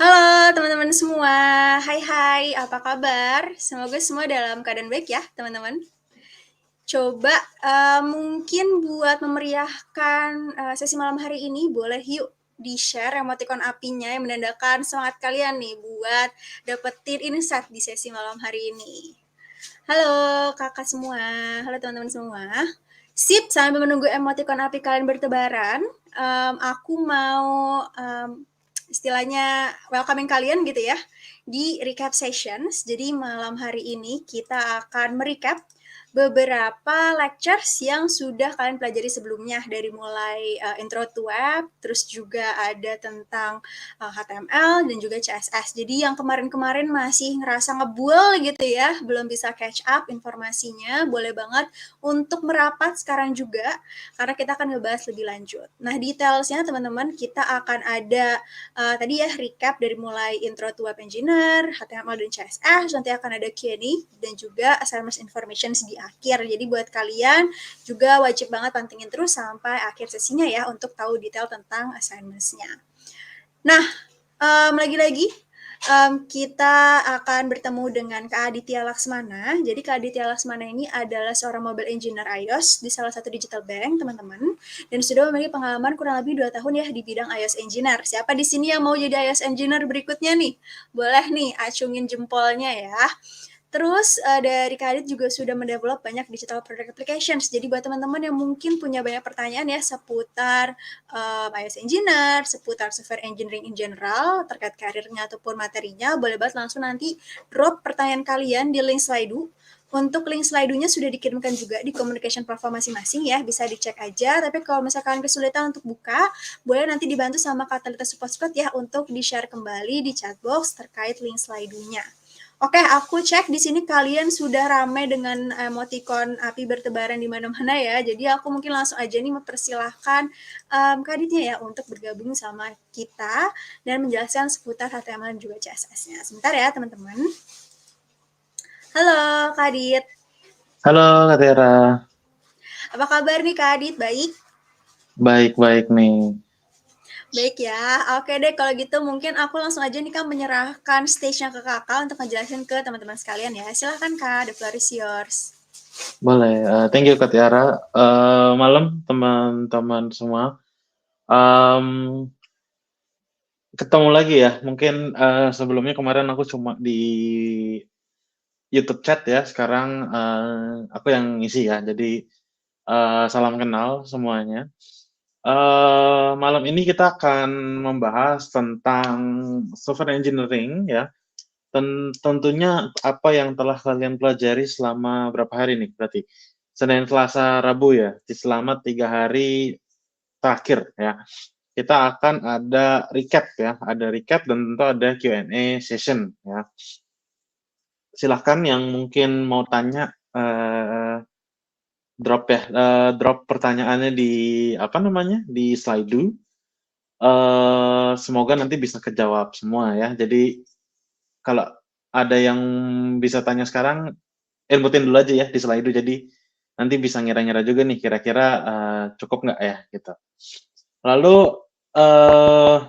Halo teman-teman semua, hai hai, apa kabar? Semoga semua dalam keadaan baik ya teman-teman. Coba mungkin buat memeriahkan sesi malam hari ini, boleh yuk di-share emoticon apinya yang menandakan semangat kalian nih buat dapetin insight di sesi malam hari ini. Halo kakak semua, halo teman-teman semua. Sip, sambil menunggu emoticon api kalian bertebaran, aku mau istilahnya welcoming kalian gitu ya di recap sessions. Jadi malam hari ini kita akan merecap beberapa lectures yang sudah kalian pelajari sebelumnya dari mulai intro to web, terus juga ada tentang HTML dan juga CSS. Jadi yang kemarin-kemarin masih ngerasa ngebul gitu ya, belum bisa catch up informasinya, boleh banget untuk merapat sekarang juga karena kita akan ngebahas lebih lanjut. Nah, detailsnya teman-teman kita akan ada tadi ya recap dari mulai intro to web engineer, HTML dan CSS, nanti akan ada Q&A dan juga assignment information di akhir. Jadi buat kalian juga wajib banget pantengin terus sampai akhir sesinya ya untuk tahu detail tentang assignment-nya. Nah, lagi-lagi kita akan bertemu dengan Kak Aditya Laksmana. Jadi Kak Aditya Laksmana ini adalah seorang mobile engineer iOS di salah satu digital bank, teman-teman. Dan sudah memiliki pengalaman kurang lebih 2 tahun ya di bidang iOS engineer. Siapa di sini yang mau jadi iOS engineer berikutnya nih? Boleh nih acungin jempolnya ya. Terus dari Kadit juga sudah mendevelop banyak digital product applications. Jadi buat teman-teman yang mungkin punya banyak pertanyaan ya seputar iOS engineer, seputar software engineering in general, terkait karirnya ataupun materinya, boleh banget langsung nanti drop pertanyaan kalian di link Slido. Untuk link Slido-nya sudah dikirimkan juga di communication platform masing-masing ya, bisa dicek aja. Tapi kalau misalkan kesulitan untuk buka, boleh nanti dibantu sama Katalita Support Squad ya untuk di-share kembali di chat box terkait link Slido-nya. Oke, aku cek di sini kalian sudah ramai dengan emoticon api bertebaran di mana-mana ya. Jadi aku mungkin langsung aja nih mempersilahkan Kak Aditya ya untuk bergabung sama kita dan menjelaskan seputar HTML dan juga CSS-nya. Sebentar ya teman-teman. Halo Kak Adit. Halo Kak Tera, Apa kabar nih Kak Adit? Baik? baik-baik nih. Baik ya. Oke deh kalau gitu mungkin aku langsung aja nih Kak menyerahkan stage-nya ke Kakak untuk ngejelasin ke teman-teman sekalian ya. Silahkan Kak, the floor is yours. Boleh, thank you Kak Tiara. Malam teman-teman semua. Em, Ketemu lagi ya. Mungkin sebelumnya kemarin aku cuma di YouTube chat ya. Sekarang aku yang ngisi ya. Jadi salam kenal semuanya. Malam ini kita akan membahas tentang software engineering ya. Tentunya apa yang telah kalian pelajari selama berapa hari nih berarti? Senin, Selasa, Rabu ya, selama 3 hari terakhir ya. Kita akan ada recap ya, ada recap dan tentu ada Q&A session ya. Silahkan yang mungkin mau tanya drop ya, drop pertanyaannya di apa namanya di Slido. Semoga nanti bisa kejawab semua ya. Jadi kalau ada yang bisa tanya sekarang, inputin dulu aja ya di Slido, jadi nanti bisa ngira-ngira juga nih kira-kira cukup nggak ya gitu. Lalu eh,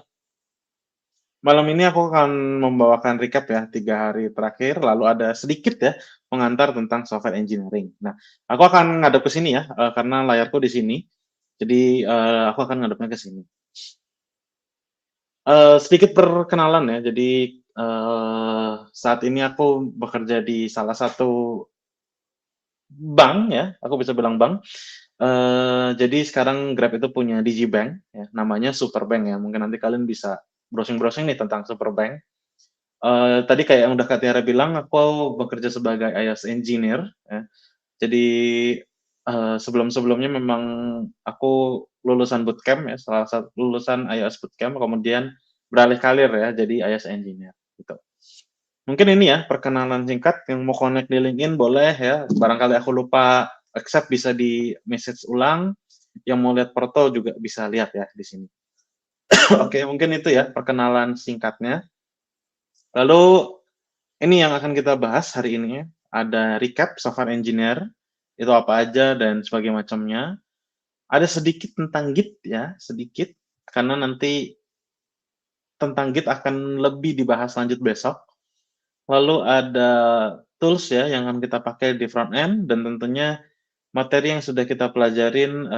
malam ini aku akan membawakan recap ya 3 hari terakhir, lalu ada sedikit ya pengantar tentang software engineering. Nah, aku akan ngadep ke sini ya karena layarku di sini, jadi aku akan ngadepnya ke sini. Sedikit perkenalan ya, jadi saat ini aku bekerja di salah satu bank ya, aku bisa bilang bank. Jadi sekarang Grab itu punya digibank ya, namanya Superbank ya. Mungkin nanti kalian bisa browsing-browsing nih tentang Superbank. Tadi kayak yang udah Kak Tiara bilang, aku bekerja sebagai iOS engineer ya. Jadi sebelum-sebelumnya memang aku lulusan bootcamp ya, salah satu lulusan iOS bootcamp, kemudian beralih karir ya, jadi iOS engineer gitu. Mungkin ini ya perkenalan singkat, yang mau connect di LinkedIn boleh ya. Barangkali aku lupa accept bisa di message ulang. Yang mau lihat foto juga bisa lihat ya di sini. Oke, mungkin itu ya perkenalan singkatnya. Lalu ini yang akan kita bahas hari ini ya. Ada recap software engineer, itu apa aja dan sebagainya macamnya. Ada sedikit tentang Git ya, sedikit karena nanti tentang Git akan lebih dibahas lanjut besok. Lalu ada tools ya yang akan kita pakai di front end dan tentunya materi yang sudah kita pelajarin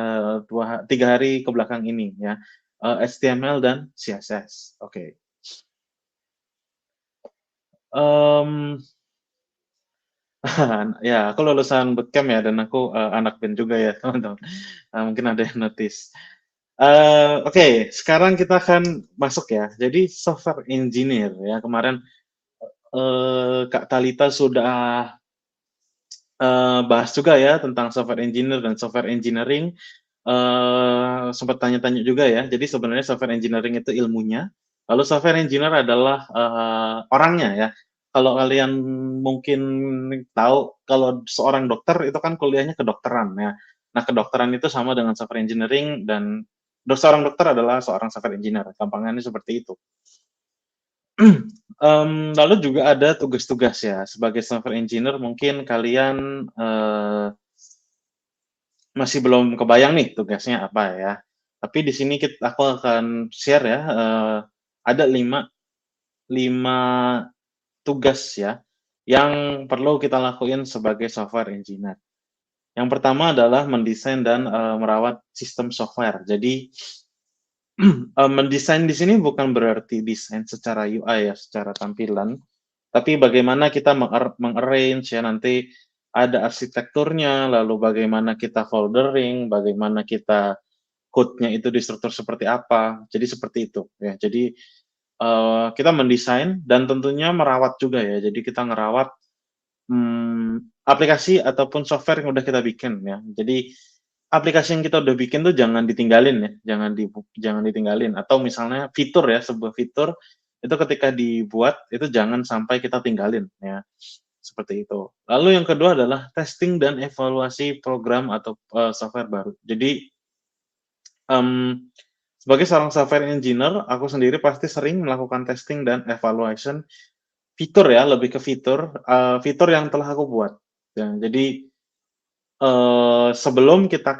3 hari ke belakang ini ya, HTML dan CSS. Oke. Mmm, ya aku lulusan bootcamp ya dan aku, anak band juga ya teman-teman, mungkin ada yang notice. Oke, sekarang kita akan masuk ya. Jadi software engineer ya, kemarin, Kak Talita sudah bahas juga ya tentang software engineer dan software engineering, sempat tanya-tanya juga ya. Jadi sebenarnya software engineering itu ilmunya, lalu software engineer adalah, orangnya ya. Kalau kalian mungkin tahu, kalau seorang dokter itu kan kuliahnya kedokteran ya. Nah, kedokteran itu sama dengan software engineering dan seorang dokter adalah seorang software engineer, gampangannya seperti itu. Lalu juga ada tugas-tugas ya, sebagai software engineer mungkin kalian, masih belum kebayang nih tugasnya apa ya. Tapi di sini aku akan share ya, ada 5 tugas ya, yang perlu kita lakuin sebagai software engineer. Yang pertama adalah mendesain dan, merawat sistem software. Jadi, mendesain di sini bukan berarti desain secara UI ya, secara tampilan, tapi bagaimana kita meng-arrange ya, nanti ada arsitekturnya, lalu bagaimana kita foldering, bagaimana kita code-nya itu distruktur seperti apa. Jadi seperti itu ya. Jadi, kita mendesain dan tentunya merawat juga ya. Jadi kita ngerawat, aplikasi ataupun software yang udah kita bikin ya. Jadi aplikasi yang kita udah bikin tuh jangan ditinggalin ya, jangan ditinggalin atau misalnya fitur ya, sebuah fitur itu ketika dibuat itu jangan sampai kita tinggalin ya, seperti itu. Lalu yang kedua adalah testing dan evaluasi program atau, software baru. Jadi, mmm, sebagai seorang software engineer, aku sendiri pasti sering melakukan testing dan evaluation fitur ya, lebih ke fitur, fitur yang telah aku buat. Ya, jadi, sebelum kita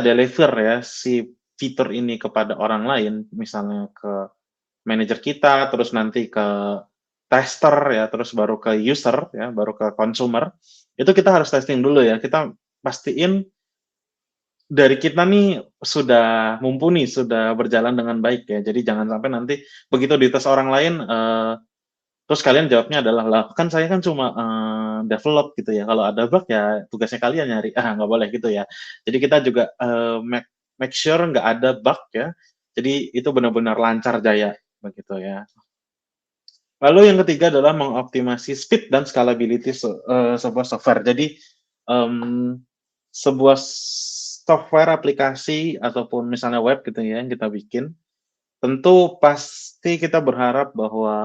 deliver ya si fitur ini kepada orang lain, misalnya ke manajer kita, terus nanti ke tester ya, terus baru ke user ya, baru ke consumer, itu kita harus testing dulu ya. Kita pastiin dari kita nih sudah mumpuni, sudah berjalan dengan baik ya. Jadi jangan sampai nanti begitu dites orang lain, terus kalian jawabnya adalah, "Lah kan saya kan cuma, develop," gitu ya, "kalau ada bug ya tugasnya kalian nyari." Ah, nggak boleh gitu ya. Jadi kita juga, make make sure nggak ada bug ya, jadi itu benar-benar lancar jaya, begitu ya. Lalu yang ketiga adalah mengoptimasi speed dan scalability sebuah software. Jadi, mmm, sebuah software aplikasi ataupun misalnya web gitu ya yang kita bikin, tentu pasti kita berharap bahwa,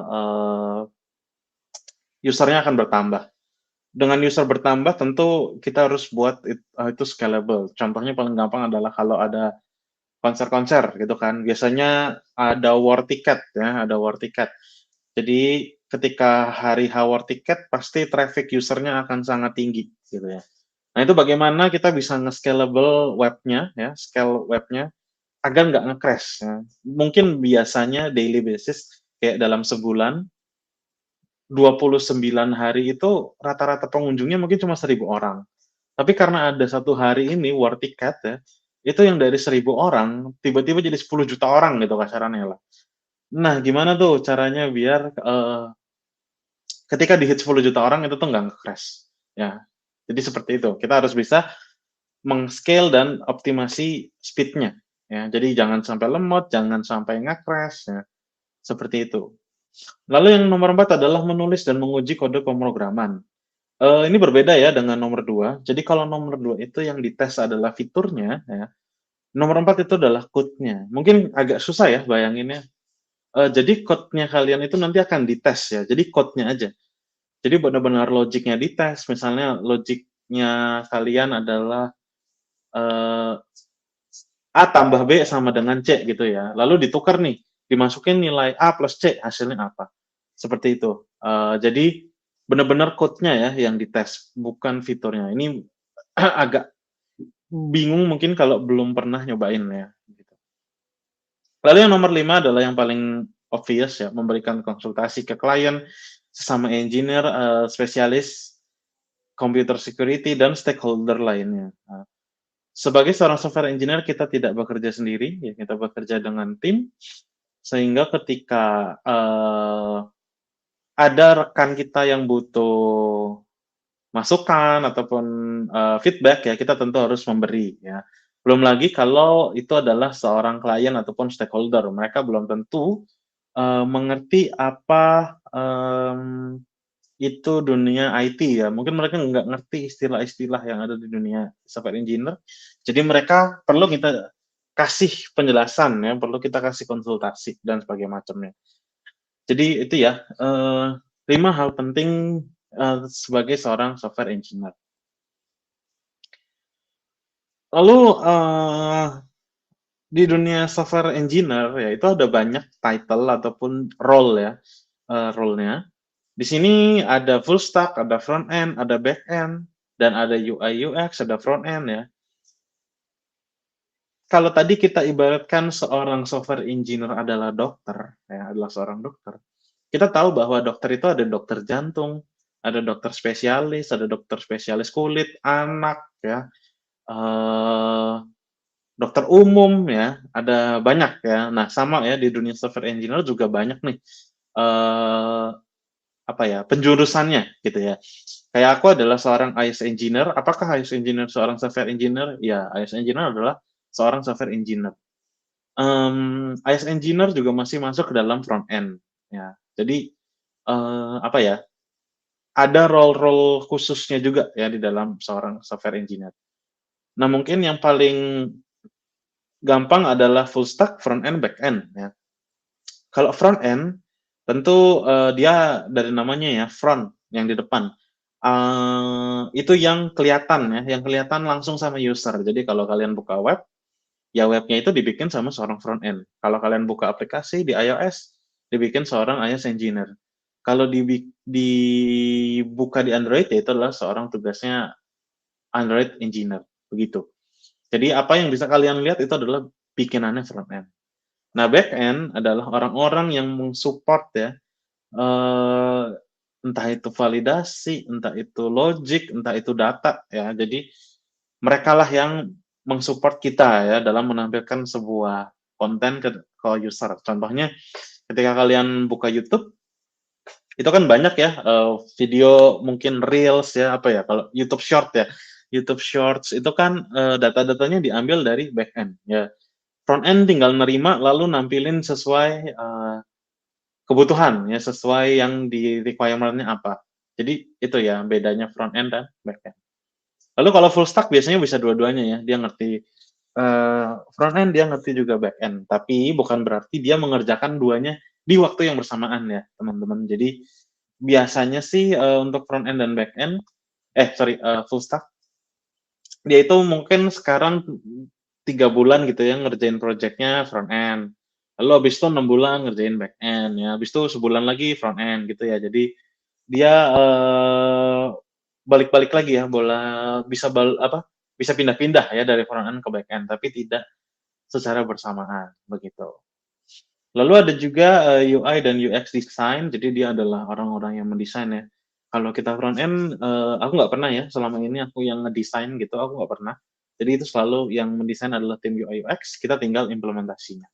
user-nya akan bertambah. Dengan user bertambah tentu kita harus buat itu scalable. Contohnya paling gampang adalah kalau ada konser-konser gitu kan, biasanya ada war ticket ya, ada war ticket. Jadi ketika hari H war ticket pasti traffic user-nya akan sangat tinggi gitu ya. Nah itu bagaimana kita bisa nge-scalable webnya ya, scale webnya agar nggak nge-crash ya. Mungkin biasanya daily basis kayak dalam sebulan 29 hari itu rata-rata pengunjungnya mungkin cuma 1.000 orang. Tapi karena ada satu hari ini war ticket ya, itu yang dari 1.000 orang tiba-tiba jadi 10 juta orang gitu kasarannya lah. Nah gimana tuh caranya biar, ketika di-hit 10 juta orang itu tuh nggak nge-crash, ya. Jadi seperti itu, kita harus bisa meng-scale dan optimasi speed-nya, ya. Jadi jangan sampai lemot, jangan sampai nge-crash, ya, seperti itu. Lalu yang nomor 4 adalah menulis dan menguji kode pemrograman. Ini berbeda ya dengan nomor 2. Jadi kalau nomor 2 itu yang dites adalah fiturnya, ya. Nomor 4 itu adalah code-nya. Mungkin agak susah ya bayanginnya. Jadi code-nya kalian itu nanti akan dites ya, jadi code-nya aja. Jadi benar-benar logiknya dites, misalnya logiknya kalian adalah, eee, A tambah B sama dengan C gitu ya, lalu ditukar nih, dimasukin nilai A plus C hasilnya apa, seperti itu. Jadi benar-benar code-nya ya yang dites, bukan fiturnya. Ini agak bingung mungkin kalau belum pernah nyobain ya, gitu. Lalu yang nomor 5 adalah yang paling obvious ya, memberikan konsultasi ke klien, sesama engineer, spesialis computer security, dan stakeholder lainnya. Nah, sebagai seorang software engineer, kita tidak bekerja sendiri, ya, kita bekerja dengan tim, sehingga ketika ada rekan kita yang butuh masukan ataupun feedback ya, kita tentu harus memberi ya. Belum lagi kalau itu adalah seorang klien ataupun stakeholder, mereka belum tentu mengerti apa itu dunia IT ya. Mungkin mereka nggak ngerti istilah-istilah yang ada di dunia software engineer. Jadi mereka perlu kita kasih penjelasan ya, perlu kita kasih konsultasi dan sebagainya macamnya. Jadi itu ya, 5 hal penting, sebagai seorang software engineer. Lalu, di dunia software engineer ya itu ada banyak title ataupun role ya, role-nya. Di sini ada full stack, ada front end, ada back end, dan ada UI UX, ada front end ya. Kalau tadi kita ibaratkan seorang software engineer adalah dokter, ya, adalah seorang dokter. Kita tahu bahwa dokter itu ada dokter jantung, ada dokter spesialis kulit, anak, ya, dokter umum, ya, ada banyak ya. Nah, sama ya di dunia software engineer juga banyak nih, apa ya, penjurusannya gitu ya. Kayak aku adalah seorang IS engineer, apakah IS engineer seorang software engineer? Ya, IS engineer adalah seorang software engineer. IS engineer juga masih masuk ke dalam front end, ya. Jadi, apa ya, ada role-role khususnya juga ya di dalam seorang software engineer. Nah, mungkin yang paling gampang adalah full stack, front end, back end ya. Kalau front end, tentu, dia dari namanya ya, front, yang di depan. Itu yang kelihatan ya, yang kelihatan langsung sama user. Jadi kalau kalian buka web, ya webnya itu dibikin sama seorang front end. Kalau kalian buka aplikasi di iOS, dibikin seorang iOS engineer. Kalau dibuka di Android, ya itu adalah seorang tugasnya Android engineer, begitu. Jadi apa yang bisa kalian lihat itu adalah bikinannya front end. Nah, back end adalah orang-orang yang mensupport ya, eee, entah itu validasi, entah itu logic, entah itu data ya. Jadi merekalah yang mensupport kita ya dalam menampilkan sebuah konten ke user. Contohnya ketika kalian buka YouTube, itu kan banyak ya, video mungkin reels ya, apa ya, kalau YouTube Short ya. YouTube Shorts itu kan, data-datanya diambil dari back end ya. Front end tinggal nerima lalu nampilin sesuai, kebutuhan ya, sesuai yang di requirement-nya apa. Jadi itu ya bedanya front end dan back end. Lalu kalau full stack biasanya bisa dua-duanya ya, dia ngerti, front end, dia ngerti juga back end, tapi bukan berarti dia mengerjakan duanya di waktu yang bersamaan ya, teman-teman. Jadi biasanya sih, untuk front end dan back end sorry, full stack, dia itu mungkin sekarang 3 bulan gitu ya ngerjain projeknya front end, lalu habis itu 6 bulan ngerjain back end ya, habis itu sebulan lagi front end gitu ya. Jadi dia, balik-balik lagi ya, bisa pindah-pindah ya dari front end ke back end, tapi tidak secara bersamaan, begitu. Lalu ada juga, UI dan UX design, jadi dia adalah orang-orang yang mendesain ya. Kalau kita front end, aku nggak pernah ya, selama ini aku yang ngedesain gitu, aku nggak pernah. Jadi itu selalu yang mendesain adalah tim UI UX, kita tinggal implementasinya.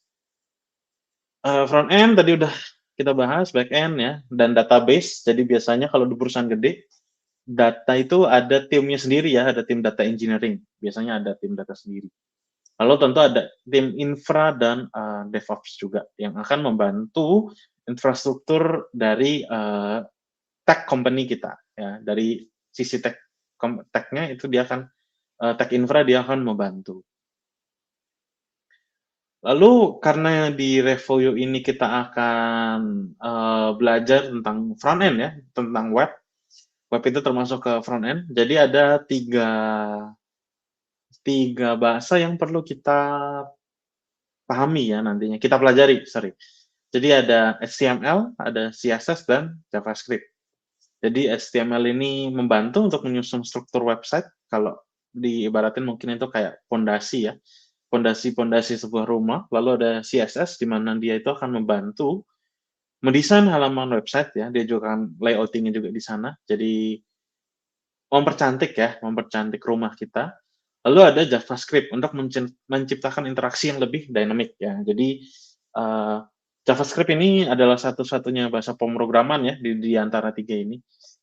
Front end tadi udah kita bahas, back end ya, dan database. Jadi biasanya kalau di perusahaan gede, data itu ada timnya sendiri ya, ada tim data engineering, biasanya ada tim data sendiri. Lalu tentu ada tim infra dan, DevOps juga yang akan membantu infrastruktur dari, tech company kita ya, dari sisi tech-nya itu dia akan, tech infra dia akan membantu. Lalu karena di Revoyo ini kita akan, belajar tentang front end ya, tentang web. Web itu termasuk ke front end, jadi ada tiga bahasa yang perlu kita pahami ya nantinya, kita pelajari, sorry. Jadi ada HTML, ada CSS, dan JavaScript. Jadi HTML ini membantu untuk menyusun struktur website, kalau diibaratin mungkin itu kayak fondasi ya. pondasi-pondasi sebuah rumah, lalu ada CSS di mana dia itu akan membantu mendesain halaman website ya, dia juga akan layouting-nya juga di sana. Jadi mempercantik rumah kita. Lalu ada JavaScript untuk menciptakan interaksi yang lebih dynamic ya. Jadi JavaScript ini adalah satu-satunya bahasa pemrograman ya di antara tiga ini.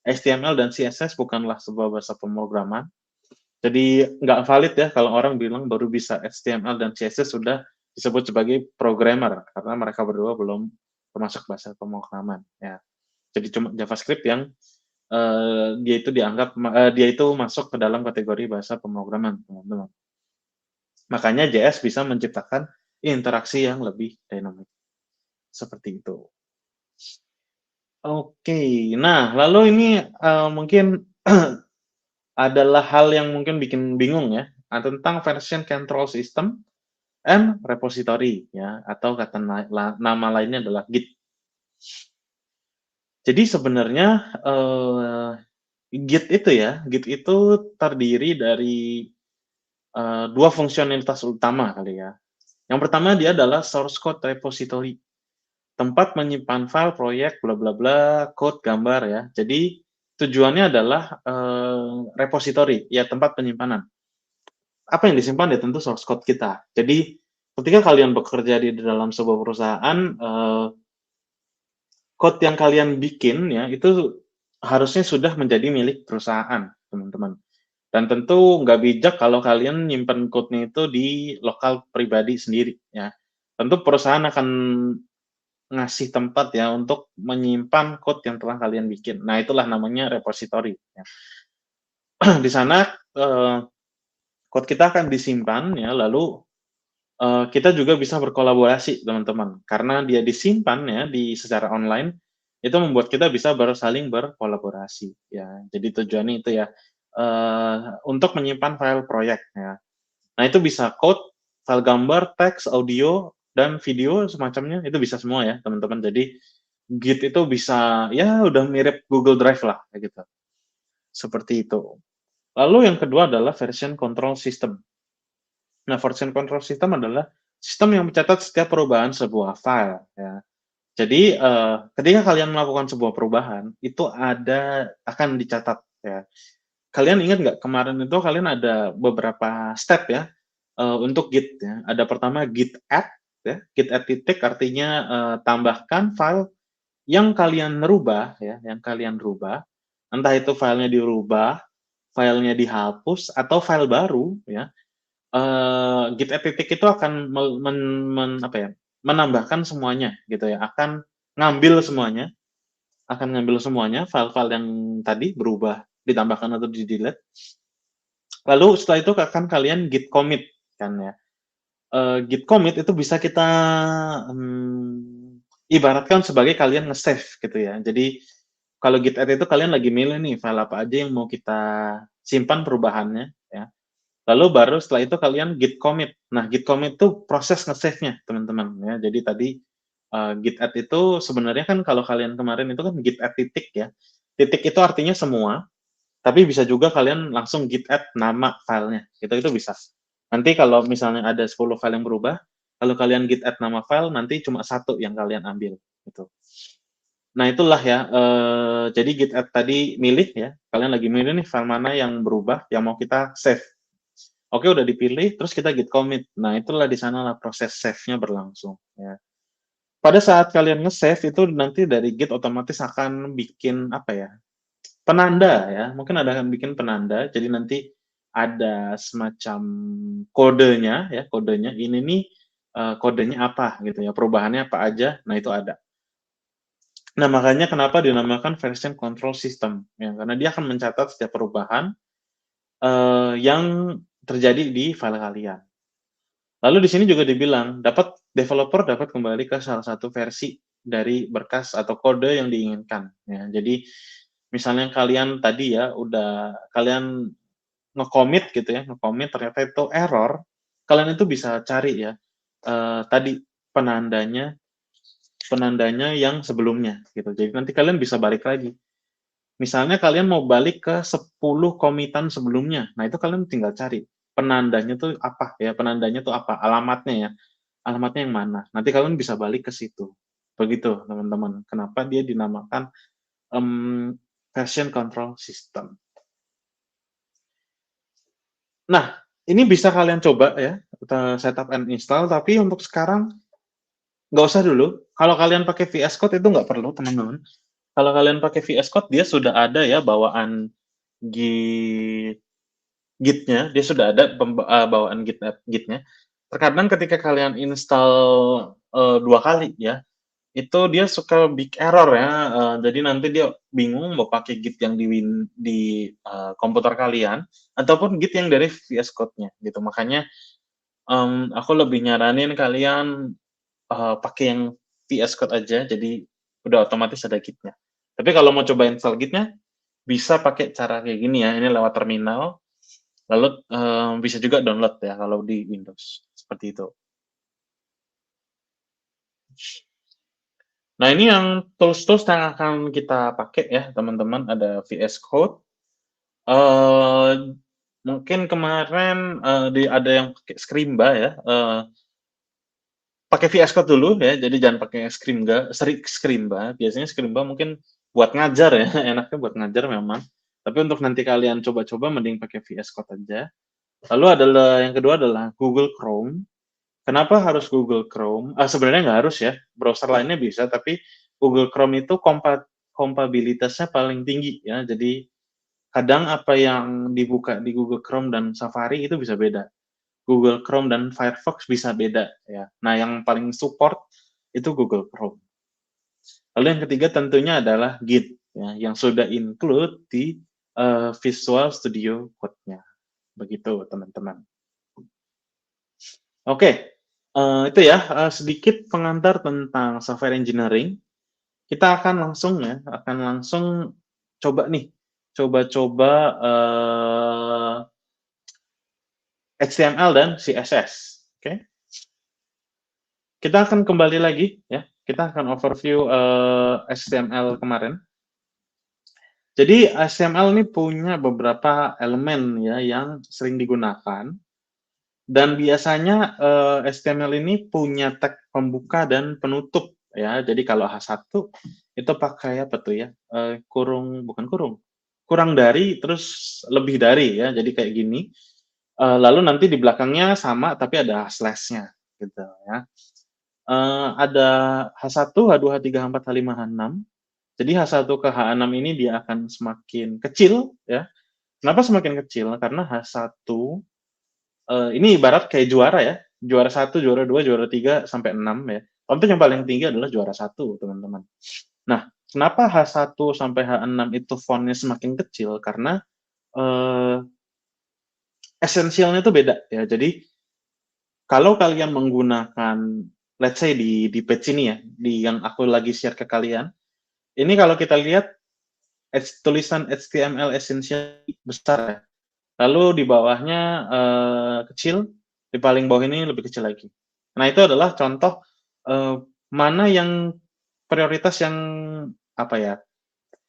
HTML dan CSS bukanlah sebuah bahasa pemrograman. Jadi nggak valid ya kalau orang bilang baru bisa HTML dan CSS sudah disebut sebagai programmer karena mereka berdua belum termasuk bahasa pemrograman ya. Jadi cuma JavaScript yang dia itu masuk ke dalam kategori bahasa pemrograman, teman-teman. Makanya JS bisa menciptakan interaksi yang lebih dynamic. Seperti itu. Oke, nah lalu ini mungkin adalah hal yang mungkin bikin bingung ya, tentang version control system and repository ya, atau kata nama lainnya adalah Git. Jadi sebenarnya Git itu terdiri dari dua fungsionalitas utama kali ya. Yang pertama dia adalah source code repository, tempat menyimpan file, proyek, bla bla bla, code, gambar ya. Jadi tujuannya adalah repository, ya tempat penyimpanan. Apa yang disimpan ya tentu source code kita. Jadi ketika kalian bekerja di dalam sebuah perusahaan, code yang kalian bikin ya itu harusnya sudah menjadi milik perusahaan, teman-teman. Dan tentu nggak bijak kalau kalian nyimpen code-nya itu di lokal pribadi sendiri ya. Tentu perusahaan akan ngasih tempat ya untuk menyimpan code yang telah kalian bikin. Nah, itulah namanya repository ya. Di sana code kita akan disimpan ya, lalu kita juga bisa berkolaborasi teman-teman. Karena dia disimpan ya secara online, itu membuat kita bisa saling berkolaborasi ya. Jadi tujuannya itu ya untuk menyimpan file proyek ya. Nah, itu bisa code, file gambar, teks, audio, dan video semacamnya, itu bisa semua ya, teman-teman. Jadi, Git itu bisa, ya udah mirip Google Drive lah, kayak gitu. Seperti itu. Lalu yang kedua adalah version control system. Nah, version control system adalah sistem yang mencatat setiap perubahan sebuah file. Ya. Jadi, ketika kalian melakukan sebuah perubahan, itu akan dicatat. Ya. Kalian ingat nggak kemarin itu kalian ada beberapa step ya untuk Git ya. Ada pertama Git add ya, Git add titik artinya tambahkan file yang kalian rubah ya, yang kalian rubah. Entah itu filenya dirubah, filenya dihapus atau file baru ya. Git add titik itu akan menambahkan semuanya gitu ya, akan ngambil semuanya file-file yang tadi berubah, ditambahkan atau di-delete. Lalu setelah itu akan kalian git commit kan ya. Git commit itu bisa kita ibaratkan sebagai kalian nge-save gitu ya. Jadi kalau git add itu kalian lagi milih nih file apa aja yang mau kita simpan perubahannya ya. Lalu baru setelah itu kalian git commit. Nah, git commit itu proses nge-save-nya, teman-teman ya. Jadi tadi git add itu sebenarnya kan kalau kalian kemarin itu kan git add titik ya. Titik itu artinya semua, tapi bisa juga kalian langsung git add nama filenya. Itu bisa. Nanti kalau misalnya ada 10 file yang berubah, kalau kalian git add nama file, nanti cuma satu yang kalian ambil gitu. Nah, itulah ya, jadi git add tadi milih ya, kalian lagi milih nih file mana yang berubah, yang mau kita save. Oke, udah dipilih, terus kita git commit. Nah, itulah di sanalah proses save-nya berlangsung ya. Pada saat kalian nge-save itu nanti dari Git otomatis akan bikin apa ya? Penanda ya, mungkin ada akan bikin penanda. Jadi nanti ada semacam kodenya ya, kodenya ini nih kodenya apa gitu ya, perubahannya apa aja. Nah, itu ada. Nah, makanya kenapa dinamakan version control system ya, karena dia akan mencatat setiap perubahan yang terjadi di file kalian. Lalu di sini juga dibilang, developer dapat kembali ke salah satu versi dari berkas atau kode yang diinginkan. Ya, jadi misalnya kalian tadi ya kalian nge-commit gitu ya, nge-commit ternyata itu error, kalian itu bisa cari ya tadi penandanya yang sebelumnya gitu. Jadi nanti kalian bisa balik lagi. Misalnya kalian mau balik ke 10 commitan sebelumnya. Nah, itu kalian tinggal cari. penandanya tuh apa ya, penandanya tuh apa, alamatnya ya, alamatnya yang mana. Nanti kalian bisa balik ke situ. Begitu teman-teman, kenapa dia dinamakan, version control system. Nah, ini bisa kalian coba ya, setup and install, tapi untuk sekarang nggak usah dulu. Kalau kalian pakai VS Code itu nggak perlu, teman-teman. Kalau kalian pakai VS Code, dia sudah ada ya bawaan Git Git-nya, dia sudah ada bawaan Git-nya. Terkadang ketika kalian install 2 kali ya, itu dia suka big error ya, jadi nanti dia bingung mau pakai Git yang di komputer kalian ataupun Git yang dari VS Code-nya gitu. Makanya, aku lebih nyaranin kalian, pakai yang VS Code aja, jadi udah otomatis ada Git-nya. Tapi kalau mau coba install Git-nya, bisa pakai cara kayak gini ya, ini lewat terminal, lalu, bisa juga download ya kalau di Windows, seperti itu. Nah, ini yang tools-tools yang akan kita pakai ya, teman-teman, ada VS Code, mungkin kemarin, ada yang pakai Scrimba ya, pakai VS Code dulu ya, jadi jangan pakai Scrimba, biasanya Scrimba mungkin buat ngajar ya, enaknya buat ngajar memang, tapi untuk nanti kalian coba-coba mending pakai VS Code aja. Lalu yang kedua adalah Google Chrome. Kenapa harus Google Chrome? Sebenarnya nggak harus ya, browser lainnya bisa, tapi Google Chrome itu kompabilitasnya paling tinggi ya, jadi kadang apa yang dibuka di Google Chrome dan Safari itu bisa beda. Google Chrome dan Firefox bisa beda ya. Nah, yang paling support itu Google Chrome. Lalu yang ketiga tentunya adalah Git ya, yang sudah include di Visual Studio Code-nya. Begitu, teman-teman. Oke, itu ya, sedikit pengantar tentang software engineering. Kita akan langsung ya, akan langsung coba nih, coba-coba, HTML dan CSS, oke? Kita akan kembali lagi ya, kita akan overview, HTML kemarin. Jadi HTML ini punya beberapa elemen ya yang sering digunakan dan biasanya, HTML ini punya tag pembuka dan penutup ya. Jadi kalau H1 itu pakai apa tuh ya, bukan kurung, kurang dari terus lebih dari ya, jadi kayak gini. Lalu nanti di belakangnya sama tapi ada slash-nya gitu ya. Ada H1, H2, H3, H4, H5, H6. Jadi H1 ke H6 ini dia akan semakin kecil ya. Kenapa semakin kecil? Karena H1, ini ibarat kayak juara ya, juara 1, juara 2, juara 3 sampai 6 ya. Untuk yang paling tinggi adalah juara 1, teman-teman. Nah, kenapa H1 sampai H6 itu font-nya semakin kecil? Karena, eee, esensialnya itu beda ya. Jadi, kalau kalian menggunakan let's say di page ini ya, di yang aku lagi share ke kalian, ini kalau kita lihat tulisan HTML esensial besar ya, lalu di bawahnya, kecil, di paling bawah ini lebih kecil lagi. Nah, itu adalah contoh, mana yang prioritas yang, apa ya,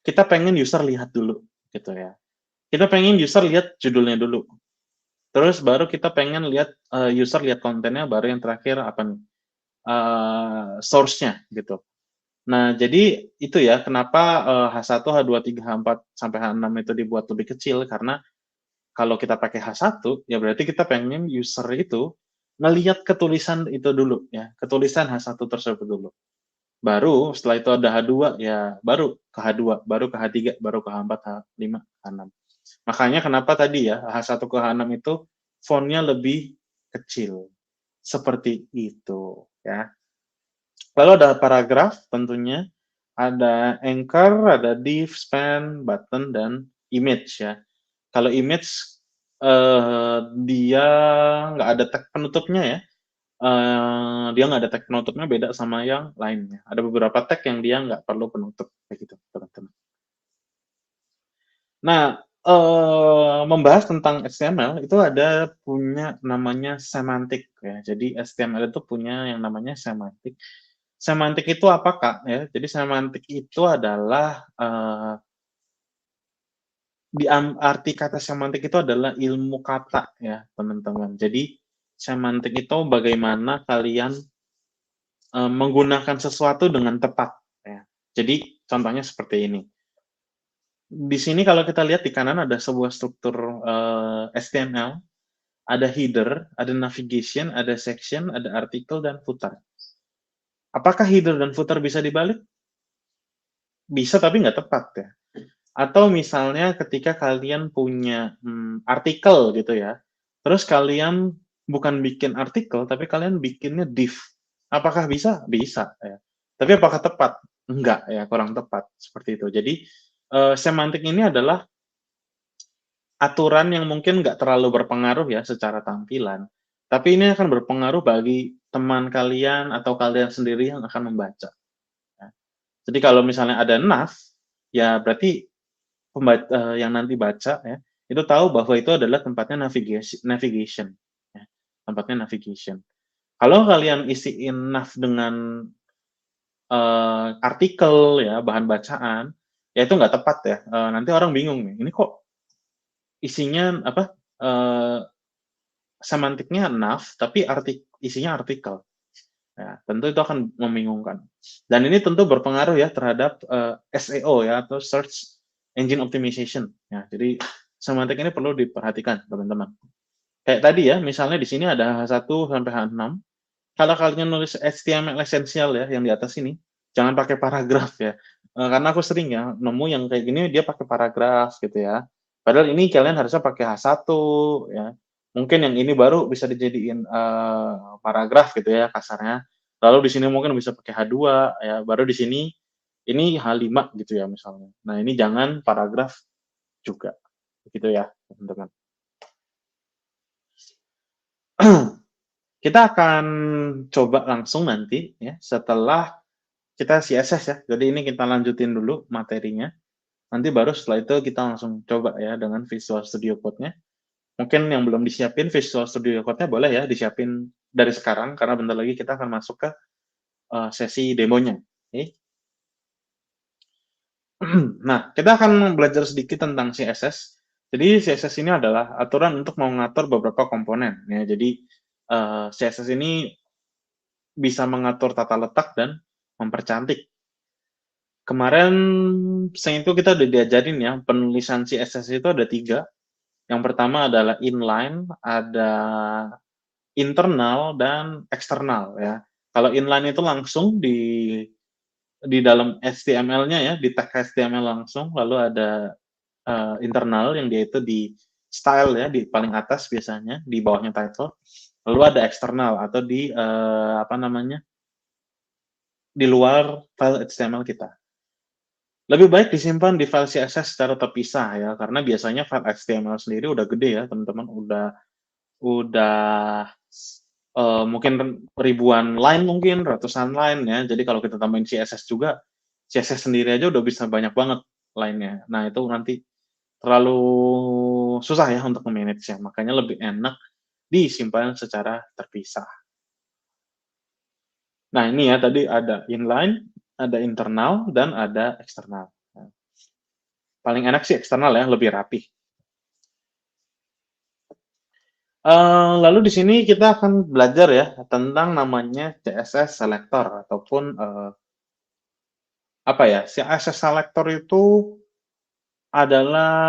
kita pengen user lihat dulu, gitu ya. Kita pengen user lihat judulnya dulu, terus baru kita pengen lihat, user lihat kontennya, baru yang terakhir apa nih, source-nya, gitu. Nah, jadi itu ya, kenapa, H1, H2, H3, H4, sampai H6 itu dibuat lebih kecil, karena kalau kita pakai H1, ya berarti kita pengen user itu ngelihat ketulisan itu dulu ya, ketulisan H1 tersebut dulu. Baru setelah itu ada H2, ya baru ke H2, baru ke H3, baru ke H4, H5, H6. Makanya kenapa tadi ya, H1 ke H6 itu font-nya lebih kecil. Seperti itu ya. Lalu ada paragraf tentunya, ada anchor, ada div, span, button, dan image ya. Kalau image, dia nggak ada tag penutupnya ya, dia nggak ada tag penutupnya, beda sama yang lainnya. Ada beberapa tag yang dia nggak perlu penutup, kayak gitu, teman-teman. Nah, membahas tentang HTML itu ada punya namanya semantik ya. Jadi HTML itu punya yang namanya semantik. Semantik itu apa, Kak? Ya, jadi semantik itu adalah, arti kata semantik itu adalah ilmu kata ya, teman-teman. Jadi semantik itu bagaimana kalian menggunakan sesuatu dengan tepat ya. Jadi contohnya seperti ini. Di sini kalau kita lihat di kanan ada sebuah struktur HTML, ada header, ada navigation, ada section, ada artikel dan footer. Apakah header dan footer bisa dibalik? Bisa tapi nggak tepat ya. Atau misalnya ketika kalian punya artikel gitu ya, terus kalian bukan bikin artikel, tapi kalian bikinnya div. Apakah bisa? Bisa ya. Tapi apakah tepat? Enggak ya, kurang tepat seperti itu. Jadi semantik ini adalah aturan yang mungkin nggak terlalu berpengaruh ya secara tampilan, tapi ini akan berpengaruh bagi teman kalian atau kalian sendiri yang akan membaca. Ya. Jadi kalau misalnya ada nav, ya berarti yang nanti baca ya, itu tahu bahwa itu adalah tempatnya navigation ya, tempatnya navigation. Kalau kalian isiin nav dengan artikel ya, bahan bacaan, ya itu nggak tepat ya. Nanti orang bingung nih, ini kok isinya apa? Semantiknya nav, tapi isinya artikel. Ya, tentu itu akan membingungkan. Dan ini tentu berpengaruh ya terhadap SEO ya atau Search Engine Optimization. Ya, jadi semantik ini perlu diperhatikan, teman-teman. Kayak tadi ya, misalnya di sini ada H1 sampai H6. Kalau kalian nulis HTML esensial ya, yang di atas ini, jangan pakai paragraf ya. Karena aku sering ya nemu yang kayak gini dia pakai paragraf gitu ya. Padahal ini kalian harusnya pakai H1 ya. Mungkin yang ini baru bisa dijadiin paragraf gitu ya kasarnya. Lalu di sini mungkin bisa pakai H2 ya, baru di sini ini H5 gitu ya misalnya. Nah, ini jangan paragraf juga. Gitu ya, teman-teman. Kita akan coba langsung nanti ya setelah kita CSS ya. Jadi ini kita lanjutin dulu materinya. Nanti baru setelah itu kita langsung coba ya dengan Visual Studio Code-nya. Mungkin yang belum disiapin Visual Studio Code-nya boleh ya disiapin dari sekarang karena bentar lagi kita akan masuk ke sesi demonya. Okay. Nah, kita akan belajar sedikit tentang CSS. Jadi CSS ini adalah aturan untuk mengatur beberapa komponen. Ya, jadi CSS ini bisa mengatur tata letak dan mempercantik. Kemarin itu kita udah diajarin ya, penulisan CSS itu ada 3. Yang pertama adalah inline, ada internal, dan eksternal ya. Kalau inline itu langsung di dalam HTML-nya ya, di tag HTML langsung, lalu ada internal yang dia itu di style ya, di paling atas biasanya, di bawahnya title. Lalu ada eksternal atau di apa namanya? Di luar file HTML kita. Lebih baik disimpan di file CSS secara terpisah ya, karena biasanya file HTML sendiri udah gede ya, teman-teman. Udah mungkin ribuan line mungkin, ratusan line ya. Jadi kalau kita tambahin CSS juga, CSS sendiri aja udah bisa banyak banget line-nya. Nah, itu nanti terlalu susah ya untuk memanage-nya. Makanya lebih enak disimpan secara terpisah. Nah, ini ya tadi ada inline, ada internal, dan ada eksternal. Nah, paling enak sih eksternal ya, lebih rapi. Lalu di sini kita akan belajar ya tentang namanya CSS selector ataupun apa ya? CSS selector itu adalah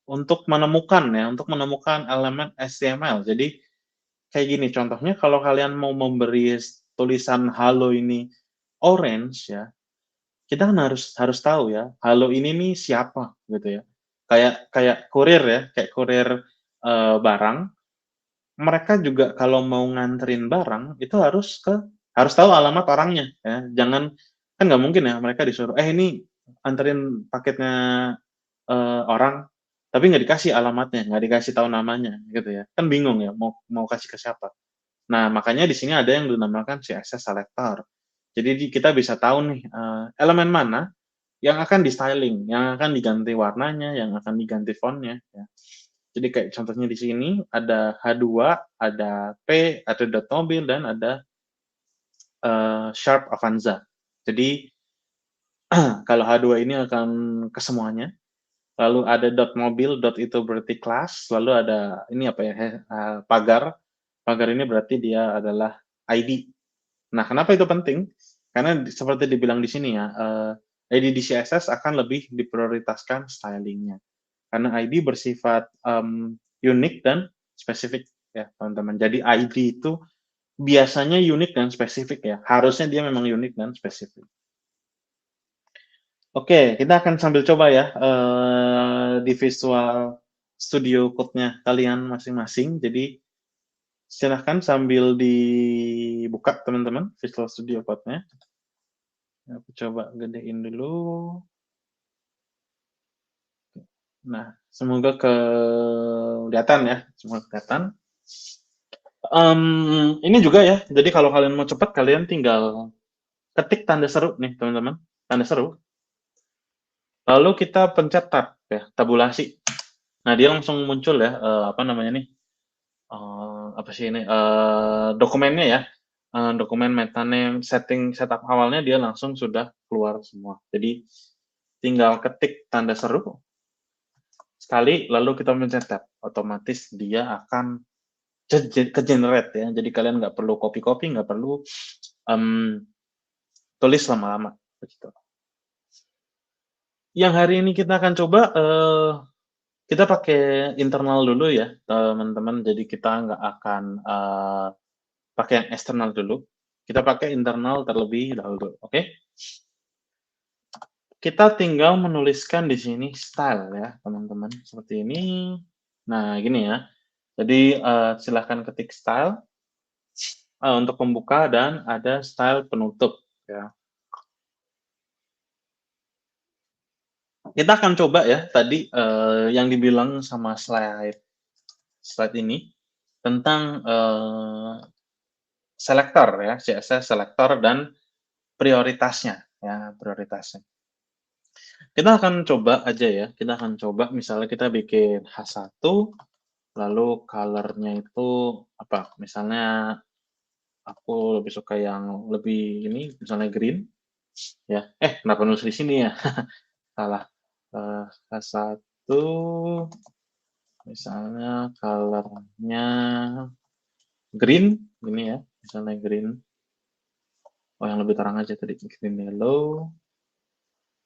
untuk menemukan elemen HTML. Jadi kayak gini contohnya kalau kalian mau memberi tulisan halo ini orange ya, kita kan harus tahu ya, halo ini nih siapa gitu ya. Kayak kayak kurir ya, kayak kurir barang. Mereka juga kalau mau nganterin barang itu harus tahu alamat orangnya ya. Jangan kan nggak mungkin ya mereka disuruh ini anterin paketnya orang tapi nggak dikasih alamatnya, nggak dikasih tahu namanya gitu ya. Kan bingung ya mau mau kasih ke siapa. Nah, makanya di sini ada yang dinamakan CSS selector. Jadi kita bisa tahu nih elemen mana yang akan di-styling, yang akan diganti warnanya, yang akan diganti font-nya ya. Jadi kayak contohnya di sini ada H2, ada P, ada dot mobil, dan ada Sharp Avanza. Jadi kalau H2 ini akan ke semuanya, lalu ada dot mobil, dot itu berarti kelas, lalu ada ini apa ya, pagar. Pagar ini berarti dia adalah ID. Nah, kenapa itu penting? Karena seperti dibilang di sini ya, ID di CSS akan lebih diprioritaskan stylingnya. Karena ID bersifat unik dan spesifik ya, teman-teman. Jadi ID itu biasanya unik dan spesifik ya. Harusnya dia memang unik dan spesifik. Oke, kita akan sambil coba ya di Visual Studio Code-nya kalian masing-masing. Jadi silahkan sambil dibuka teman-teman Visual Studio Code-nya. Aku coba gedein dulu. Nah, semoga kelihatan ya, semoga kelihatan. Ini juga ya, jadi kalau kalian mau cepat, kalian tinggal ketik tanda seru nih teman-teman, tanda seru. Lalu kita pencet tab ya, tabulasi. Nah, dia langsung muncul ya, apa namanya nih, apa sih ini, dokumennya ya, dokumen metaname setup awalnya dia langsung sudah keluar semua. Jadi tinggal ketik tanda seru sekali, lalu kita pencet tab, otomatis dia akan ke-generate ya. Jadi kalian nggak perlu copy-copy, nggak perlu tulis lama-lama begitu. Yang hari ini kita akan coba kita pakai internal dulu ya teman-teman. Jadi kita nggak akan pakai yang eksternal dulu. Kita pakai internal terlebih dahulu, oke? Kita tinggal menuliskan di sini style ya teman-teman, seperti ini. Nah gini ya. Jadi silahkan ketik style untuk pembuka dan ada style penutup ya. Kita akan coba ya tadi yang dibilang sama slide ini tentang selektor ya, CSS selektor dan prioritasnya ya, prioritasnya. Kita akan coba aja ya, kita akan coba misalnya kita bikin H1 lalu color-nya itu apa? Misalnya aku lebih suka yang lebih ini misalnya green ya. Kenapa nulis di sini ya? Salah. H1 misalnya color-nya green, ini ya, misalnya green. Oh, yang lebih terang aja tadi, green yellow.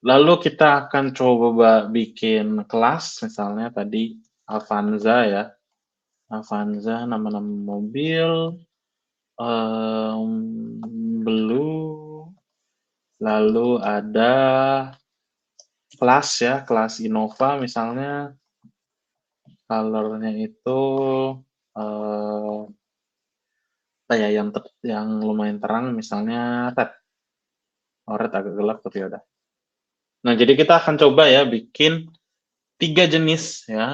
Lalu kita akan coba bikin kelas, misalnya tadi Avanza ya. Avanza, nama-nama mobil, blue, lalu ada kelas ya, kelas Innova misalnya, color-nya itu ya yang lumayan terang misalnya red. Red agak gelap tapi ya udah. Nah, jadi kita akan coba ya bikin 3 jenis ya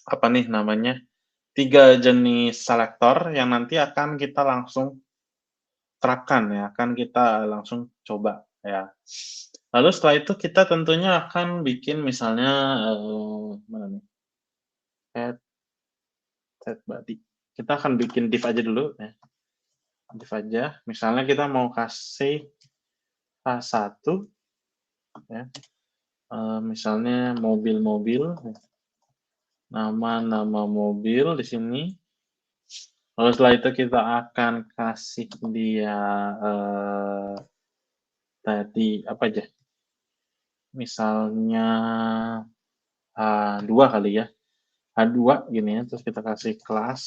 apa nih namanya? 3 jenis selektor yang nanti akan kita langsung terapkan ya, akan kita langsung coba ya. Lalu setelah itu kita tentunya akan bikin misalnya mana nih? Set body. Kita akan bikin div aja dulu ya. Div aja. Misalnya kita mau kasih H1 ya. Misalnya mobil-mobil, nama-nama mobil di sini. Lalu setelah itu kita akan kasih dia tadi apa aja? Misalnya H2 kali ya. H2 gini ya, terus kita kasih kelas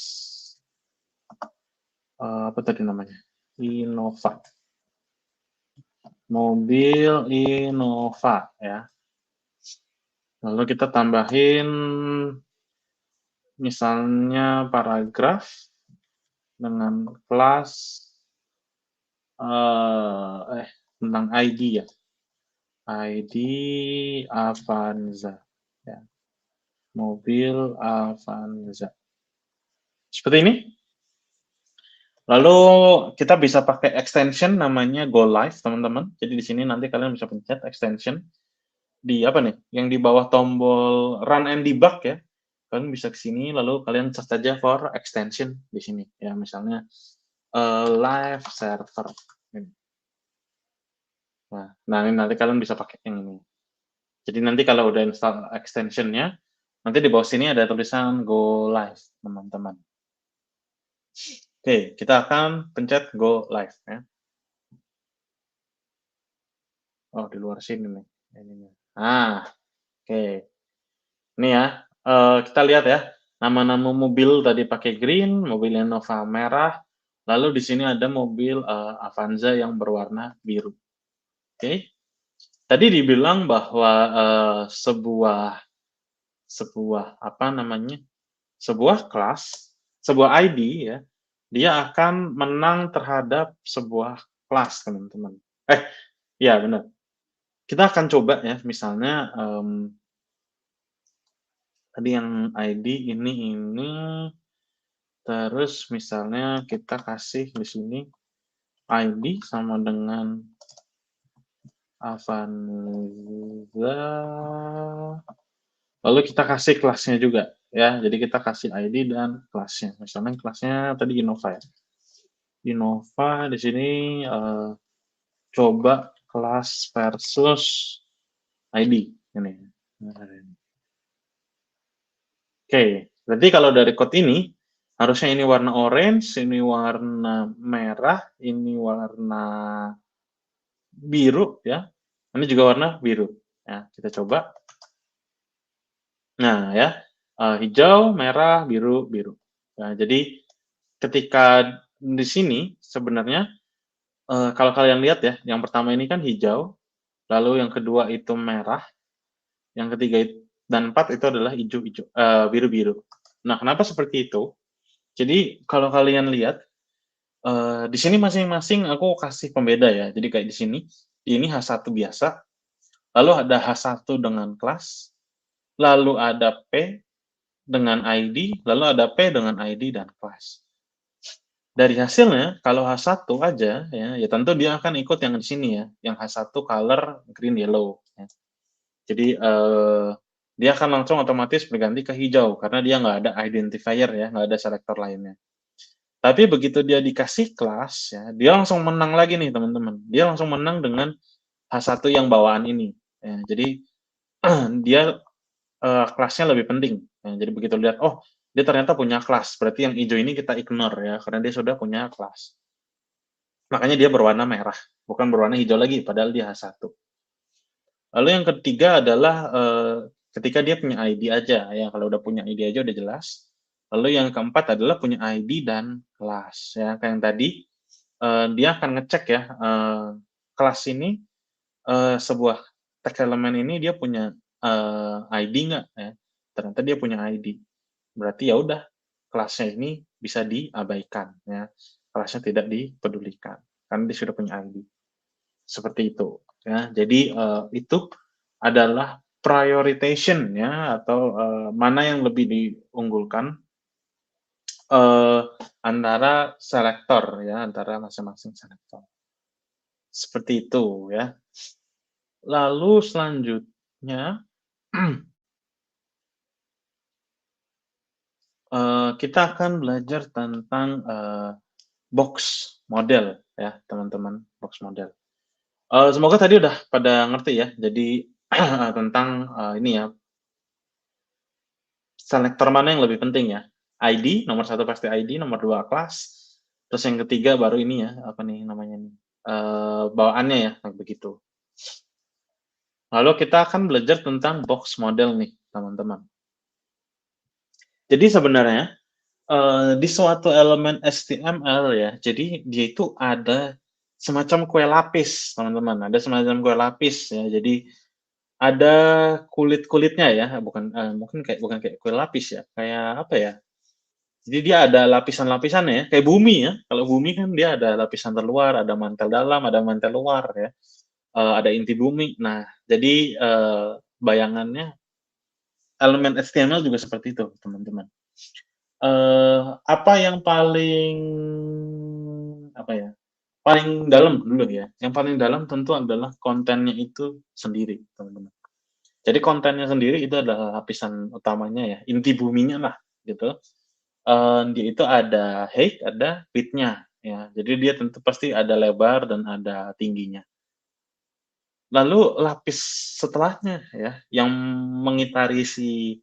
apa tadi namanya? Innova. Mobil Innova ya. Lalu kita tambahin misalnya paragraf dengan kelas tentang ID ya. ID Avanza ya. Mobil Avanza. Seperti ini. Lalu kita bisa pakai extension namanya Go Live, teman-teman. Jadi di sini nanti kalian bisa pencet extension di apa nih? Yang di bawah tombol Run and Debug ya. Kalian bisa ke sini lalu kalian search saja for extension di sini ya, misalnya live server. Nah, ini nanti kalian bisa pakai yang ini. Jadi nanti kalau udah install extension-nya, nanti di bawah sini ada tulisan go live, teman-teman. Oke, kita akan pencet go live ya. Oh, di luar sini nih ininya. Nah, oke. Ini ya, kita lihat ya, nama-nama mobil tadi pakai green, mobil Innova merah, lalu di sini ada mobil, Avanza yang berwarna biru. Oke. Tadi dibilang bahwa, sebuah sebuah apa namanya, sebuah kelas, sebuah ID ya, dia akan menang terhadap sebuah kelas, teman-teman. Iya benar. Kita akan coba ya, misalnya, tadi yang ID ini, terus misalnya kita kasih di sini ID sama dengan Avanza, lalu kita kasih kelasnya juga ya. Jadi kita kasih ID dan kelasnya. Misalnya kelasnya tadi Innova ya. Innova di sini coba kelas versus ID ini. Oke, berarti kalau dari code ini harusnya ini warna orange, ini warna merah, ini warna biru ya. Ini juga warna biru. Ya, kita coba. Nah, ya. Hijau, merah, biru, biru. Nah, jadi ketika di sini sebenarnya kalau kalian lihat ya, yang pertama ini kan hijau, lalu yang kedua itu merah, yang ketiga dan empat itu adalah hijau-hijau, biru-biru. Nah, kenapa seperti itu? Jadi kalau kalian lihat di sini masing-masing aku kasih pembeda ya. Jadi kayak di sini, ini H1 biasa, lalu ada H1 dengan kelas, lalu ada P dengan ID, lalu ada P dengan ID dan kelas. Dari hasilnya, kalau H1 aja, ya tentu dia akan ikut yang di sini ya, yang H1 color green yellow. Ya. Jadi dia akan langsung otomatis berganti ke hijau karena dia nggak ada identifier ya, nggak ada selektor lainnya. Tapi begitu dia dikasih kelas, ya, dia langsung menang lagi nih teman-teman. Dia langsung menang dengan H1 yang bawaan ini. Ya, jadi dia kelasnya lebih penting. Ya, jadi begitu lihat, oh dia ternyata punya kelas, berarti yang hijau ini kita ignore ya, karena dia sudah punya kelas. Makanya dia berwarna merah, bukan berwarna hijau lagi, padahal dia H1. Lalu yang ketiga adalah ketika dia punya ID aja, ya kalau udah punya ID aja udah jelas. Lalu yang keempat adalah punya ID dan kelas, ya kayak yang tadi dia akan ngecek ya kelas ini sebuah tag elemen ini dia punya ID nggak ya? Ternyata dia punya ID, berarti ya udah kelasnya ini bisa diabaikan ya, kelasnya tidak dipedulikan karena dia sudah punya ID. Seperti itu ya. Jadi itu adalah prioritization ya atau mana yang lebih diunggulkan antara selektor ya, antara masing-masing selektor. Seperti itu ya. Lalu selanjutnya kita akan belajar tentang box model ya, teman-teman, box model. Semoga tadi udah pada ngerti ya. Jadi tentang ini ya, selektor mana yang lebih penting ya? ID, nomor satu pasti ID, nomor dua kelas, terus yang ketiga baru ini ya, apa nih namanya nih, bawaannya ya, kayak begitu. Lalu kita akan belajar tentang box model nih, teman-teman. Jadi sebenarnya di suatu elemen HTML ya, jadi dia itu ada semacam kue lapis, teman-teman. Ada semacam kue lapis ya. Jadi ada kulit-kulitnya ya, bukan mungkin bukan kayak kue lapis ya, kayak apa ya? Jadi dia ada lapisan-lapisannya ya, kayak bumi ya. Kalau bumi kan dia ada lapisan terluar, ada mantel dalam, ada mantel luar ya. Ada inti bumi. Nah, jadi bayangannya elemen HTML juga seperti itu, teman-teman. Apa yang paling apa ya, paling dalam dulu ya, yang paling dalam tentu adalah kontennya itu sendiri, teman-teman. Jadi kontennya sendiri itu adalah lapisan utamanya ya, inti buminya lah, gitu. Dia itu ada height, ada width-nya, ya. Jadi dia tentu pasti ada lebar dan ada tingginya. Lalu lapis setelahnya ya, yang mengitari si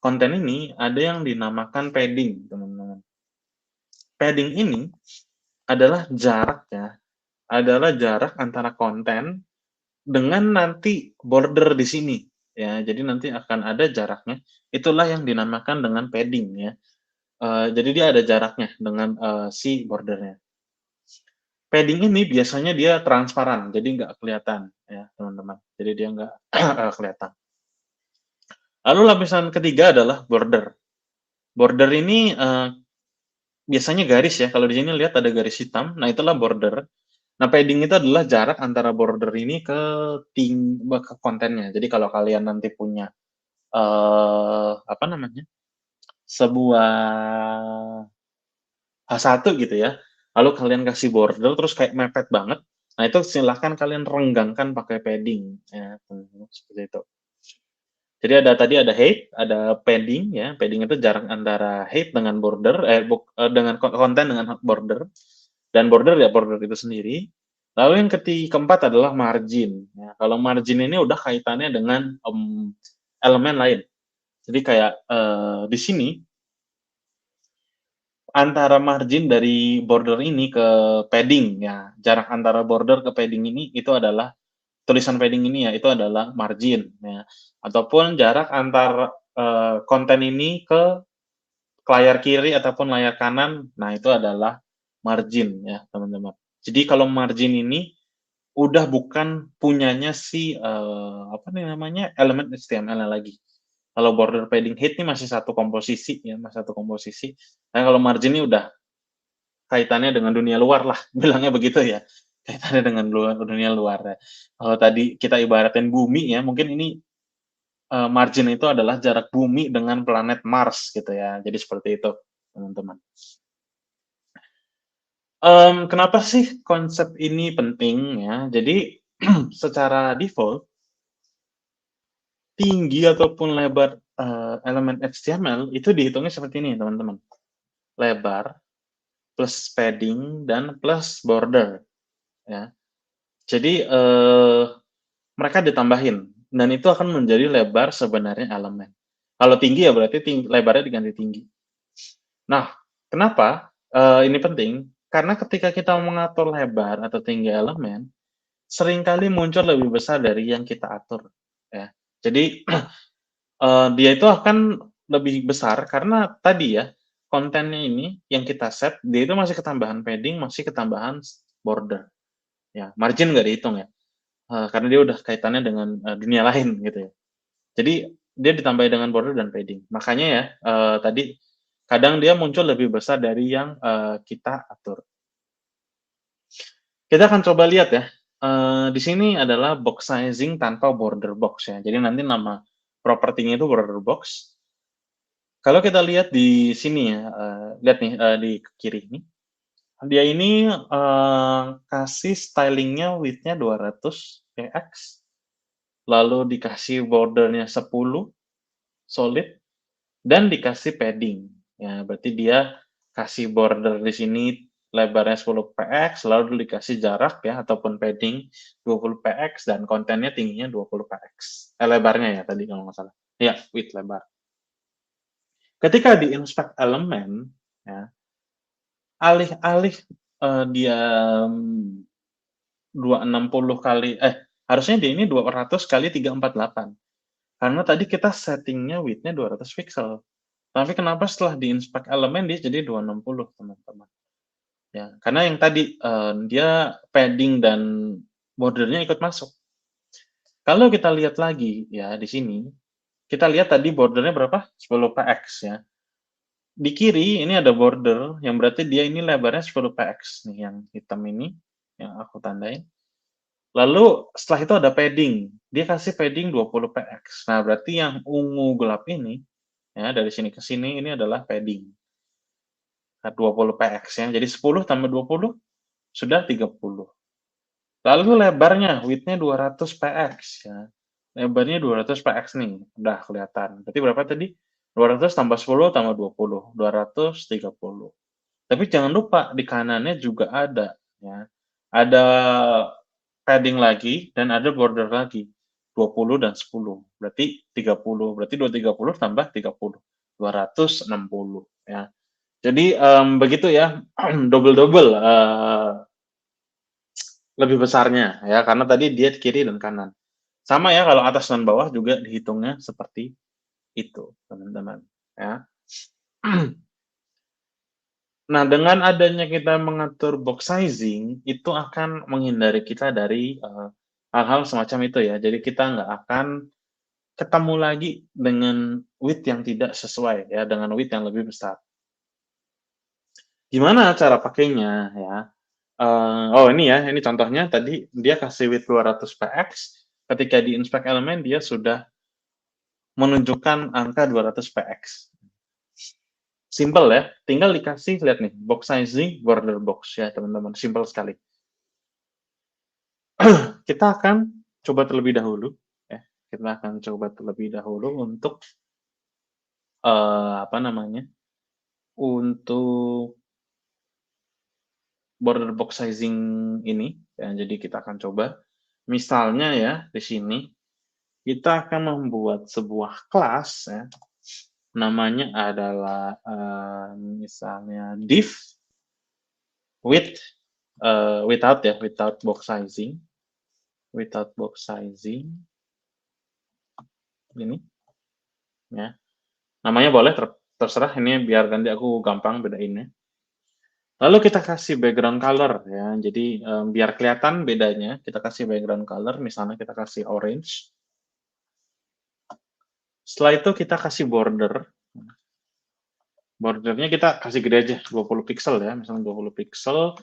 konten ini ada yang dinamakan padding, teman-teman. Padding ini adalah jarak ya, adalah jarak antara konten dengan nanti border di sini ya. Jadi nanti akan ada jaraknya. Itulah yang dinamakan dengan padding ya. Jadi dia ada jaraknya dengan si bordernya. Padding ini biasanya dia transparan, jadi nggak kelihatan ya teman-teman. Jadi dia nggak kelihatan. Lalu lapisan ketiga adalah border. Border ini biasanya garis ya. Kalau di sini lihat ada garis hitam, nah itulah border. Nah, padding itu adalah jarak antara border ini ke kontennya. Jadi kalau kalian nanti punya apa namanya? Sebuah H1 gitu ya. Lalu kalian kasih border terus kayak mepet banget. Nah, itu silahkan kalian renggangkan pakai padding ya, seperti itu. Jadi tadi ada height, ada padding ya. Padding itu jarak antara height dengan border, dengan konten dengan border, dan border ya border itu sendiri. Lalu yang keempat adalah margin. Ya, kalau margin ini udah kaitannya dengan elemen lain. Jadi kayak di sini antara margin dari border ini ke padding ya, jarak antara border ke padding ini itu adalah tulisan padding ini ya, itu adalah margin ya. Ataupun jarak antar konten ini ke layar kiri ataupun layar kanan, nah itu adalah margin ya, teman-teman. Jadi kalau margin ini udah bukan punyanya si apa nih namanya elemen HTML lagi. Kalau border padding height ini masih satu komposisi ya, masih satu komposisi. Nah kalau margin ini udah kaitannya dengan dunia luar lah, bilangnya begitu ya. Kaitannya dengan dunia luar ya. Kalau tadi kita ibaratin bumi ya, mungkin ini margin itu adalah jarak bumi dengan planet Mars gitu ya. Jadi seperti itu, teman-teman. Kenapa sih konsep ini penting ya? Jadi secara default tinggi ataupun lebar elemen HTML itu dihitungnya seperti ini, teman-teman. Lebar plus padding dan plus border ya. Jadi mereka ditambahin dan itu akan menjadi lebar sebenarnya elemen. Kalau tinggi ya berarti lebarnya diganti tinggi. Nah, kenapa ini penting? Karena ketika kita mengatur lebar atau tinggi elemen, seringkali muncul lebih besar dari yang kita atur. Ya. Jadi dia itu akan lebih besar karena tadi ya kontennya ini yang kita set dia itu masih ketambahan padding, masih ketambahan border. Ya, margin nggak dihitung ya. Karena dia udah kaitannya dengan dunia lain gitu ya. Jadi dia ditambah dengan border dan padding. Makanya ya tadi kadang dia muncul lebih besar dari yang kita atur. Kita akan coba lihat ya. Di sini adalah box sizing tanpa border box ya. Jadi nanti nama propertinya itu border box. Kalau kita lihat di sini ya, lihat nih di kiri ini, dia ini kasih stylingnya width-nya 200 px, lalu dikasih bordernya 10 solid, dan dikasih padding. Ya, berarti dia kasih border di sini lebarnya 10 px, lalu dikasih jarak ya ataupun padding 20 px dan kontennya tingginya 20 px. Lebarnya ya tadi kalau nggak salah. Ya, width lebar. Ketika di inspect elemen, ya, alih-alih dia 260 kali, harusnya dia ini 200 kali 348. Karena tadi kita settingnya width-nya 200 pixel. Tapi kenapa setelah di-inspect elemen dia jadi 260, teman-teman. Ya, karena yang tadi dia padding dan bordernya ikut masuk. Kalau kita lihat lagi ya di sini, kita lihat tadi bordernya berapa? 10 px ya. Di kiri ini ada border yang berarti dia ini lebarnya 10 px nih yang hitam ini yang aku tandain. Lalu setelah itu ada padding. Dia kasih padding 20 px. Nah, berarti yang ungu gelap ini ya dari sini ke sini ini adalah padding. 20 px ya. Jadi 10 tambah 20 sudah 30. Lalu lebarnya, width-nya 200 px ya. Lebarnya 200 px nih, udah kelihatan. Berarti berapa tadi? 200 tambah 10 tambah 20, 230. Tapi jangan lupa di kanannya juga ada ya. Ada padding lagi, dan ada border lagi, 20 dan 10, berarti 30, berarti 230 tambah 30, 260, ya. Jadi, begitu ya, double-double, lebih besarnya, ya, karena tadi dia kiri dan kanan. Sama ya kalau atas dan bawah juga dihitungnya seperti itu, teman-teman, ya. Nah, dengan adanya kita mengatur box sizing, itu akan menghindari kita dari, hal-hal semacam itu ya. Jadi kita nggak akan ketemu lagi dengan width yang tidak sesuai ya, dengan width yang lebih besar. Gimana cara pakainya ya? Oh ini ya, ini contohnya tadi dia kasih width 200 px, ketika di inspect elemen dia sudah menunjukkan angka 200 px. Simple ya, tinggal dikasih lihat nih, box sizing border box ya teman-teman, simple sekali. Kita akan coba terlebih dahulu ya, kita akan coba terlebih dahulu untuk, apa namanya, untuk border box sizing ini ya, jadi kita akan coba. Misalnya ya, di sini kita akan membuat sebuah kelas ya, namanya adalah, misalnya div with, without box sizing, ini ya. Namanya boleh terserah, ini biar nanti aku gampang bedainnya. Lalu kita kasih background color ya, jadi, biar kelihatan bedanya, kita kasih background color, misalnya kita kasih orange. Setelah itu kita kasih border. Bordernya kita kasih gede aja, 20 pixel ya, misalnya 20 pixel,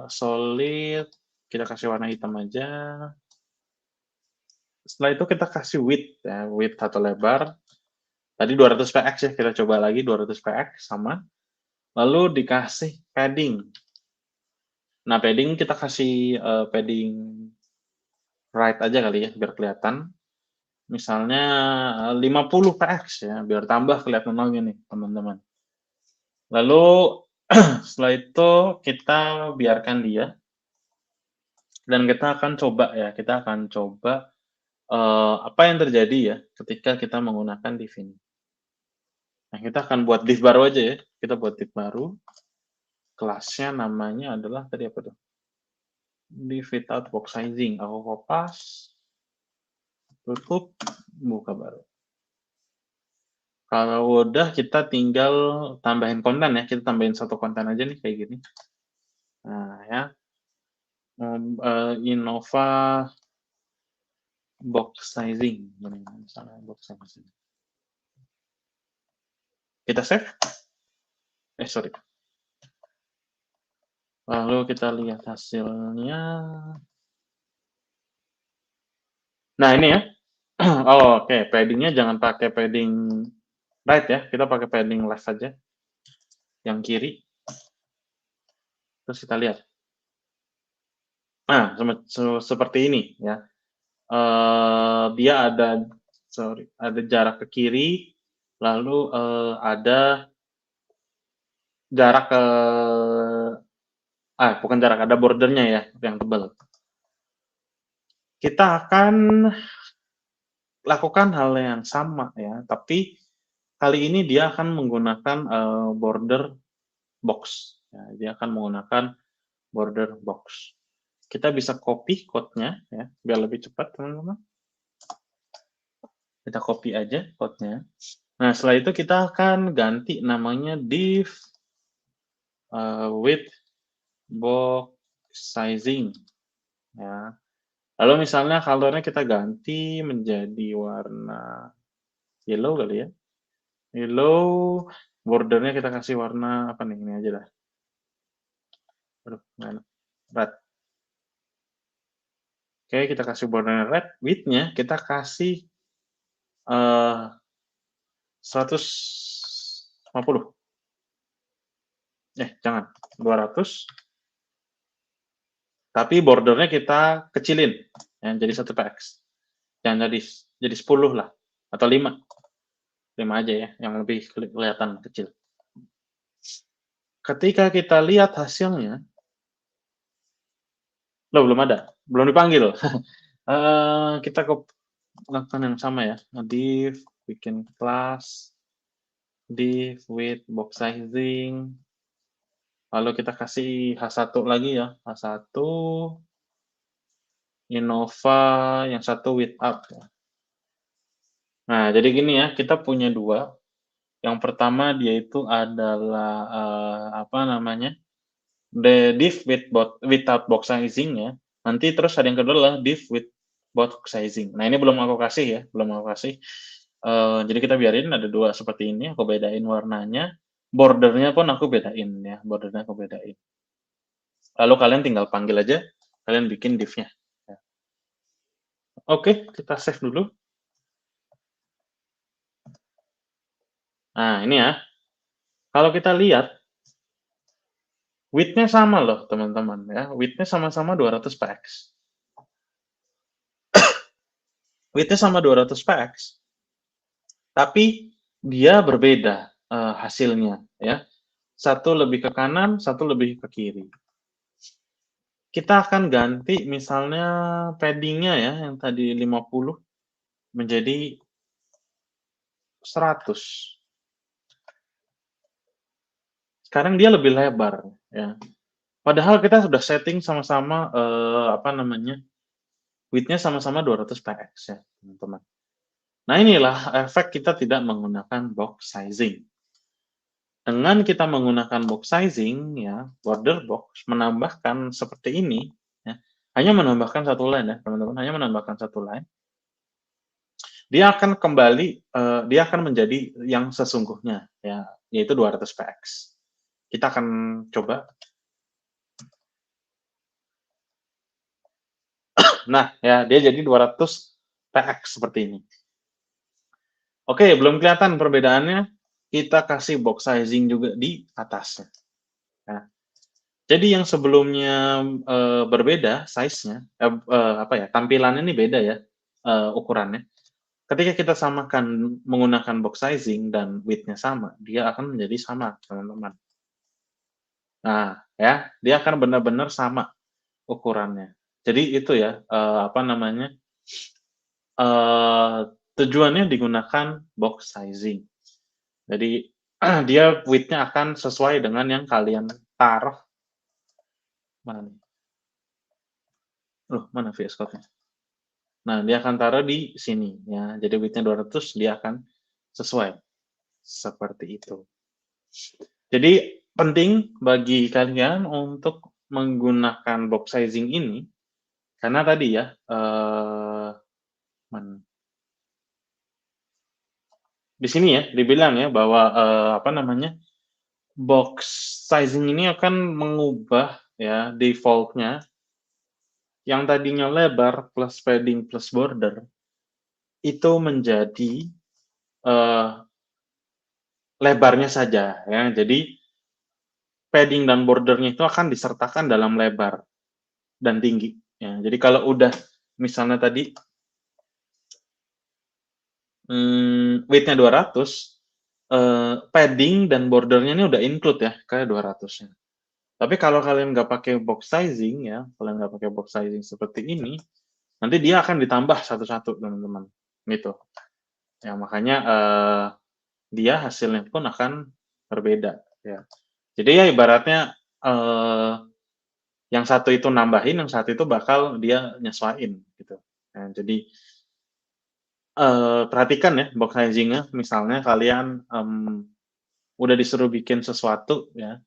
solid, kita kasih warna hitam aja. Setelah itu kita kasih width ya, width atau lebar. Tadi 200 px ya, kita coba lagi 200 px sama. Lalu dikasih padding. Nah, padding kita kasih, padding right aja kali ya, biar kelihatan. Misalnya, 50 px ya, biar tambah kelihatan lagi nih, teman-teman. Lalu, setelah itu kita biarkan dia, dan kita akan coba ya, kita akan coba, apa yang terjadi ya, ketika kita menggunakan div ini. Nah, kita akan buat div baru aja ya, kita buat div baru, kelasnya namanya adalah tadi apa tuh? Div without box sizing, aku kopas, tutup, buka baru. Kalau udah kita tinggal tambahin konten ya, kita tambahin satu konten aja nih kayak gini. Nah ya, Innova box sizing, misalnya box sizing. Kita save. Sorry. Lalu kita lihat hasilnya. Nah ini ya. Oh, oke, paddingnya jangan pakai padding right ya, kita pakai padding left saja, yang kiri. Terus kita lihat. Nah, seperti ini ya. Dia ada jarak ke kiri, lalu ada jarak ke bukan jarak, ada bordernya ya yang tebal. Kita akan lakukan hal yang sama ya, tapi kali ini dia akan menggunakan border box. Ya, dia akan menggunakan border box. Kita bisa copy code-nya ya, biar lebih cepat teman-teman. Kita copy aja code-nya. Nah, setelah itu kita akan ganti namanya div with box sizing. Ya. Lalu misalnya color-nya kita ganti menjadi warna yellow kali ya. Yellow, bordernya kita kasih warna apa nih? Ini aja dah. Aduh, red. Oke, kita kasih bordernya red. Width-nya kita kasih 150. Jangan, 200. Tapi bordernya kita kecilin, ya, jadi 1 px. Jangan jadi 10 lah, atau 5. 5 aja ya, yang lebih kelihatan kecil. Ketika kita lihat hasilnya, loh belum ada. belum dipanggil. Kita lakukan yang sama ya, div, bikin kelas, div with box sizing, lalu kita kasih H1 lagi ya, H1, Innova, yang satu with up ya. Nah, jadi gini ya, kita punya 2. Yang pertama dia itu adalah, apa namanya, the div without box sizing ya. Nanti terus ada yang kedua adalah div with box sizing. Nah, ini belum aku kasih ya, belum aku kasih. Jadi kita biarin ada 2 seperti ini, aku bedain warnanya, bordernya pun aku bedain ya, bordernya aku bedain. Lalu kalian tinggal panggil aja, kalian bikin div-nya. Ya. Oke, kita save dulu. Nah, ini ya. Kalau kita lihat, width-nya sama loh, teman-teman ya. Width-nya sama-sama 200 px. Width-nya sama 200 px, tapi dia berbeda hasilnya ya. Satu lebih ke kanan, satu lebih ke kiri. Kita akan ganti misalnya padding-nya ya, yang tadi 50 menjadi 100. Sekarang dia lebih lebar ya. Padahal kita sudah setting sama-sama apa namanya, width-nya sama-sama 200 px ya, teman-teman. Nah, inilah efek kita tidak menggunakan box sizing. Dengan kita menggunakan box sizing ya, border box menambahkan seperti ini ya, hanya menambahkan satu line ya, teman-teman, hanya menambahkan satu line. Dia akan kembali, dia akan menjadi yang sesungguhnya ya, yaitu 200 px. Kita akan coba. Nah, ya dia jadi 200 px seperti ini. Oke, belum kelihatan perbedaannya, kita kasih box sizing juga di atasnya. Nah, jadi yang sebelumnya berbeda size-nya, apa ya, tampilannya ini beda ya ukurannya. Ketika kita samakan menggunakan box sizing dan width-nya sama, dia akan menjadi sama, teman-teman. Nah, ya, dia akan benar-benar sama ukurannya. Jadi itu ya, apa namanya, tujuannya digunakan box sizing. Jadi dia width-nya akan sesuai dengan yang kalian taruh. Mana nih? Mana VS Code-nya? Nah, dia akan taruh di sini ya. Jadi width-nya 200, dia akan sesuai. Seperti itu. Jadi penting bagi kalian untuk menggunakan box sizing ini karena tadi ya, di sini ya dibilang ya bahwa apa namanya, box sizing ini akan mengubah ya default-nya yang tadinya lebar plus padding plus border itu menjadi lebarnya saja ya. Jadi padding dan bordernya itu akan disertakan dalam lebar dan tinggi ya. Jadi kalau udah misalnya tadi width-nya 200, padding dan bordernya ini udah include ya, kayak 200-nya. Tapi kalau kalian nggak pakai box sizing ya, kalian nggak pakai box sizing seperti ini, nanti dia akan ditambah satu-satu, teman-teman. Gitu. Ya, makanya dia hasilnya pun akan berbeda. Ya. Jadi ya ibaratnya yang satu itu nambahin, yang satu itu bakal dia nyesuaiin gitu. Nah, jadi perhatikan ya box sizing-nya, misalnya kalian udah disuruh bikin sesuatu ya,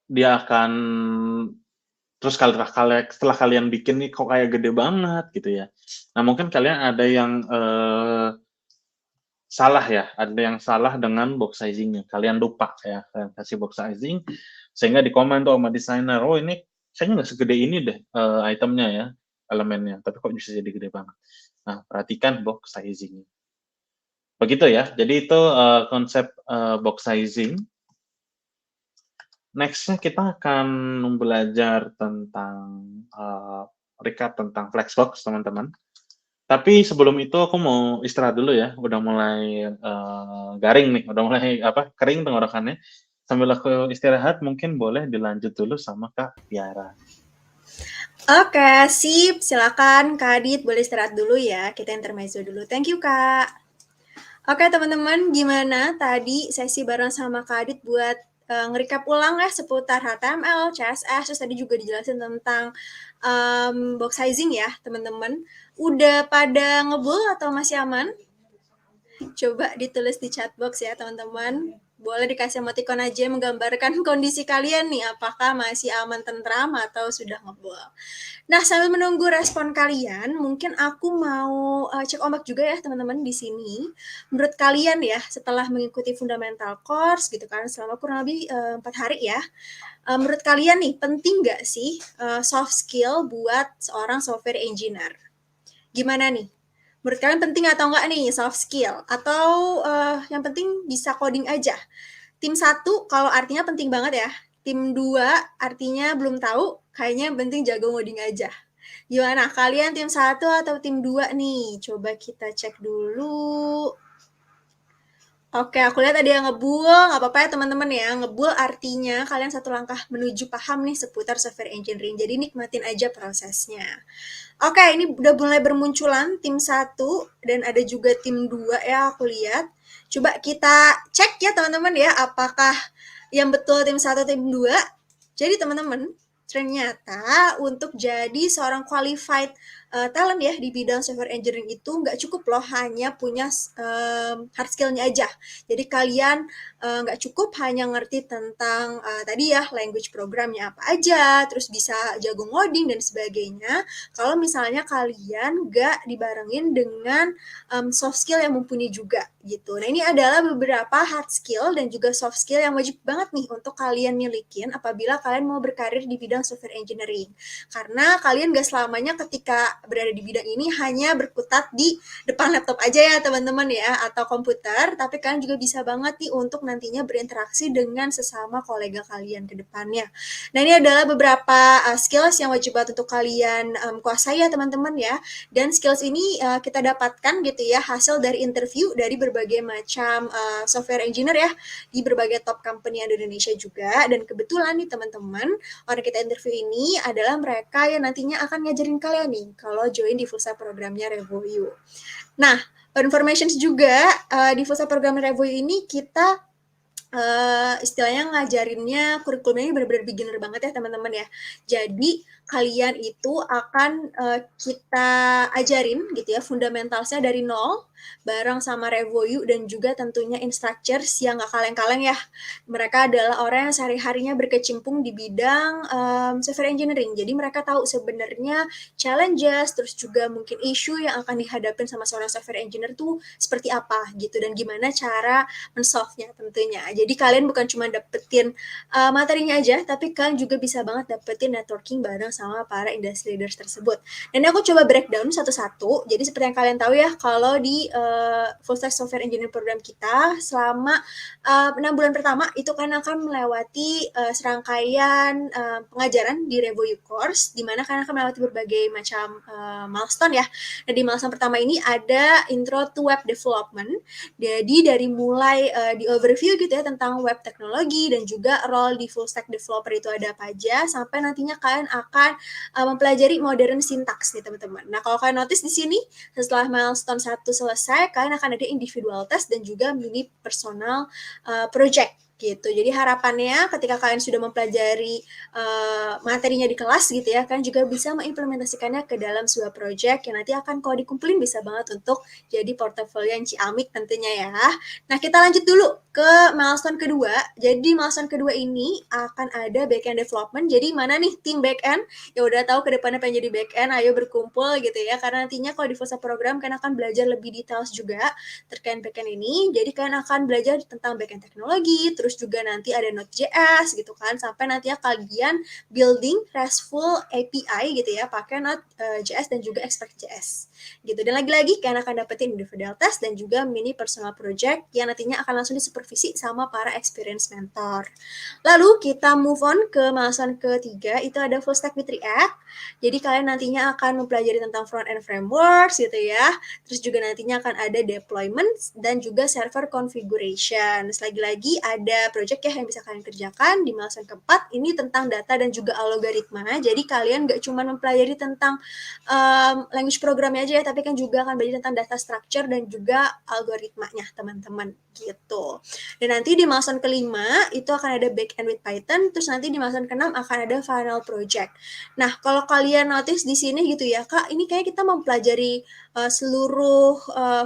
dia akan terus setelah kalian bikin nih kok kayak gede banget gitu ya. Nah, mungkin kalian ada yang salah ya, ada yang salah dengan box sizing-nya. Kalian lupa ya, kalian kasih box sizing sehingga di komen tuh sama desainer, "Oh, ini kayaknya nggak segede ini deh itemnya ya, elemennya, tapi kok bisa jadi gede banget." Nah, perhatikan box sizing. Begitu ya. Jadi itu konsep box sizing. Next-nya kita akan belajar tentang recap tentang Flexbox, teman-teman. Tapi sebelum itu aku mau istirahat dulu ya, udah mulai garing nih, udah mulai apa kering tenggorokannya. sambil aku istirahat mungkin boleh dilanjut dulu sama Kak Tiara. Oke, sip. Silakan Kak Adit, boleh istirahat dulu ya. Kita intermezzo dulu. Thank you, Kak. Oke, teman-teman, gimana tadi sesi bareng sama Kak Adit buat nge-recap ulang ya seputar HTML, CSS, terus tadi juga dijelasin tentang box sizing ya, teman-teman. Udah pada ngebul atau masih aman? Coba ditulis di chat box ya, teman-teman. Boleh dikasih emoticon aja menggambarkan kondisi kalian nih, apakah masih aman tentram atau sudah ngebul. Nah, sambil menunggu respon kalian, mungkin aku mau cek ombak juga ya teman-teman di sini. Menurut kalian ya, setelah mengikuti fundamental course gitu kan, selama kurang lebih 4 hari ya, menurut kalian nih penting nggak sih soft skill buat seorang software engineer? Gimana nih? Menurut kalian penting atau enggak nih soft skill? Atau yang penting bisa coding aja? Tim 1 kalau artinya penting banget ya. Tim 2 artinya belum tahu, kayaknya yang penting jago ngoding aja. Gimana? Kalian tim 1 atau tim 2 nih? Coba kita cek dulu. Oke, aku lihat ada yang ngebul, nggak apa-apa ya teman-teman ya. Ngebul artinya kalian satu langkah menuju paham nih seputar software engineering. Jadi nikmatin aja prosesnya. Oke, ini udah mulai bermunculan tim 1 dan ada juga tim 2 ya aku lihat. Coba kita cek ya teman-teman ya, apakah yang betul tim 1 tim 2. Jadi teman-teman, ternyata untuk jadi seorang qualified talent ya di bidang software engineering itu nggak cukup loh hanya punya hard skill-nya aja. Jadi kalian nggak cukup hanya ngerti tentang tadi ya language programnya apa aja, terus bisa jago ngoding dan sebagainya. Kalau misalnya kalian nggak dibarengin dengan soft skill yang mumpuni juga gitu. Nah ini adalah beberapa hard skill dan juga soft skill yang wajib banget nih untuk kalian milikin apabila kalian mau berkarir di bidang software engineering. Karena kalian gak selamanya ketika berada di bidang ini hanya berkutat di depan laptop aja ya teman-teman ya, atau komputer, tapi kalian juga bisa banget nih untuk nantinya berinteraksi dengan sesama kolega kalian ke depannya. Nah ini adalah beberapa skills yang wajib banget untuk kalian kuasai ya teman-teman ya, dan skills ini kita dapatkan gitu ya hasil dari interview dari berbagai macam software engineer ya di berbagai top company di Indonesia juga, dan kebetulan nih teman-teman orang kita interview ini adalah mereka yang nantinya akan ngajarin kalian nih kalau join di full stack programnya RevoU. Nah, for information juga di full stack program RevoU ini kita istilahnya ngajarinnya kurikulumnya ini benar-benar beginner banget ya teman-teman ya. Jadi kalian itu akan kita ajarin gitu ya fundamentalsnya dari nol bareng sama RevoU dan juga tentunya instructors yang gak kaleng-kaleng ya. Mereka adalah orang yang sehari-harinya berkecimpung di bidang software engineering. Jadi mereka tahu sebenarnya challenges, terus juga mungkin isu yang akan dihadapin sama seorang software engineer tuh seperti apa gitu dan gimana cara men-solve-nya tentunya. Jadi kalian bukan cuma dapetin materinya aja, tapi kalian juga bisa banget dapetin networking bareng sama para industry leaders tersebut. Dan aku coba breakdown satu-satu. Jadi seperti yang kalian tahu ya, kalau di full stack software engineering program kita selama 6 bulan pertama itu kan akan melewati serangkaian pengajaran di RevoU course, di mana kalian akan melewati berbagai macam milestone ya. Nah di milestone pertama ini ada intro to web development. Jadi dari mulai di overview gitu ya tentang web teknologi dan juga role di full stack developer itu ada apa aja, sampai nantinya kalian akan mempelajari modern syntax nih teman-teman. Nah kalau kalian notice di sini setelah milestone 1 selesai, kalian akan ada individual test dan juga mini personal project gitu. Jadi harapannya ketika kalian sudah mempelajari materinya di kelas gitu ya, kalian juga bisa mengimplementasikannya ke dalam sebuah project yang nanti akan kalau dikumpulin bisa banget untuk jadi portofolio yang ciamik tentunya ya. Nah kita lanjut dulu ke milestone kedua. Jadi milestone kedua ini akan ada backend development. Jadi mana nih tim backend yang udah tahu ke depannya pengen jadi backend, ayo berkumpul gitu ya. Karena nantinya kalau di full stack program kalian akan belajar lebih details juga terkait backend ini. Jadi kalian akan belajar tentang backend teknologi, terus juga nanti ada Node.js gitu kan, sampai nanti ya kalian building RESTful API gitu ya, pakai Node.js dan juga Express.js gitu. Dan lagi-lagi kalian akan dapetin individual test dan juga mini personal project yang nantinya akan langsung disupervisi sama para experience mentor. Lalu kita move on ke milestone ketiga, itu ada full stack with React. Jadi kalian nantinya akan mempelajari tentang front end frameworks gitu ya. Terus juga nantinya akan ada deployment dan juga server configuration. Terus lagi-lagi ada ada project ya yang bisa kalian kerjakan di milestone keempat. Ini tentang data dan juga algoritma. Jadi kalian nggak cuma mempelajari tentang language programnya aja ya, tapi kan juga akan belajar tentang data structure dan juga algoritmanya teman-teman gitu. Dan nanti di milestone kelima itu akan ada back end with Python, terus nanti di milestone keenam akan ada final project. Nah, kalau kalian notice di sini gitu ya, Kak, ini kayak kita mempelajari seluruh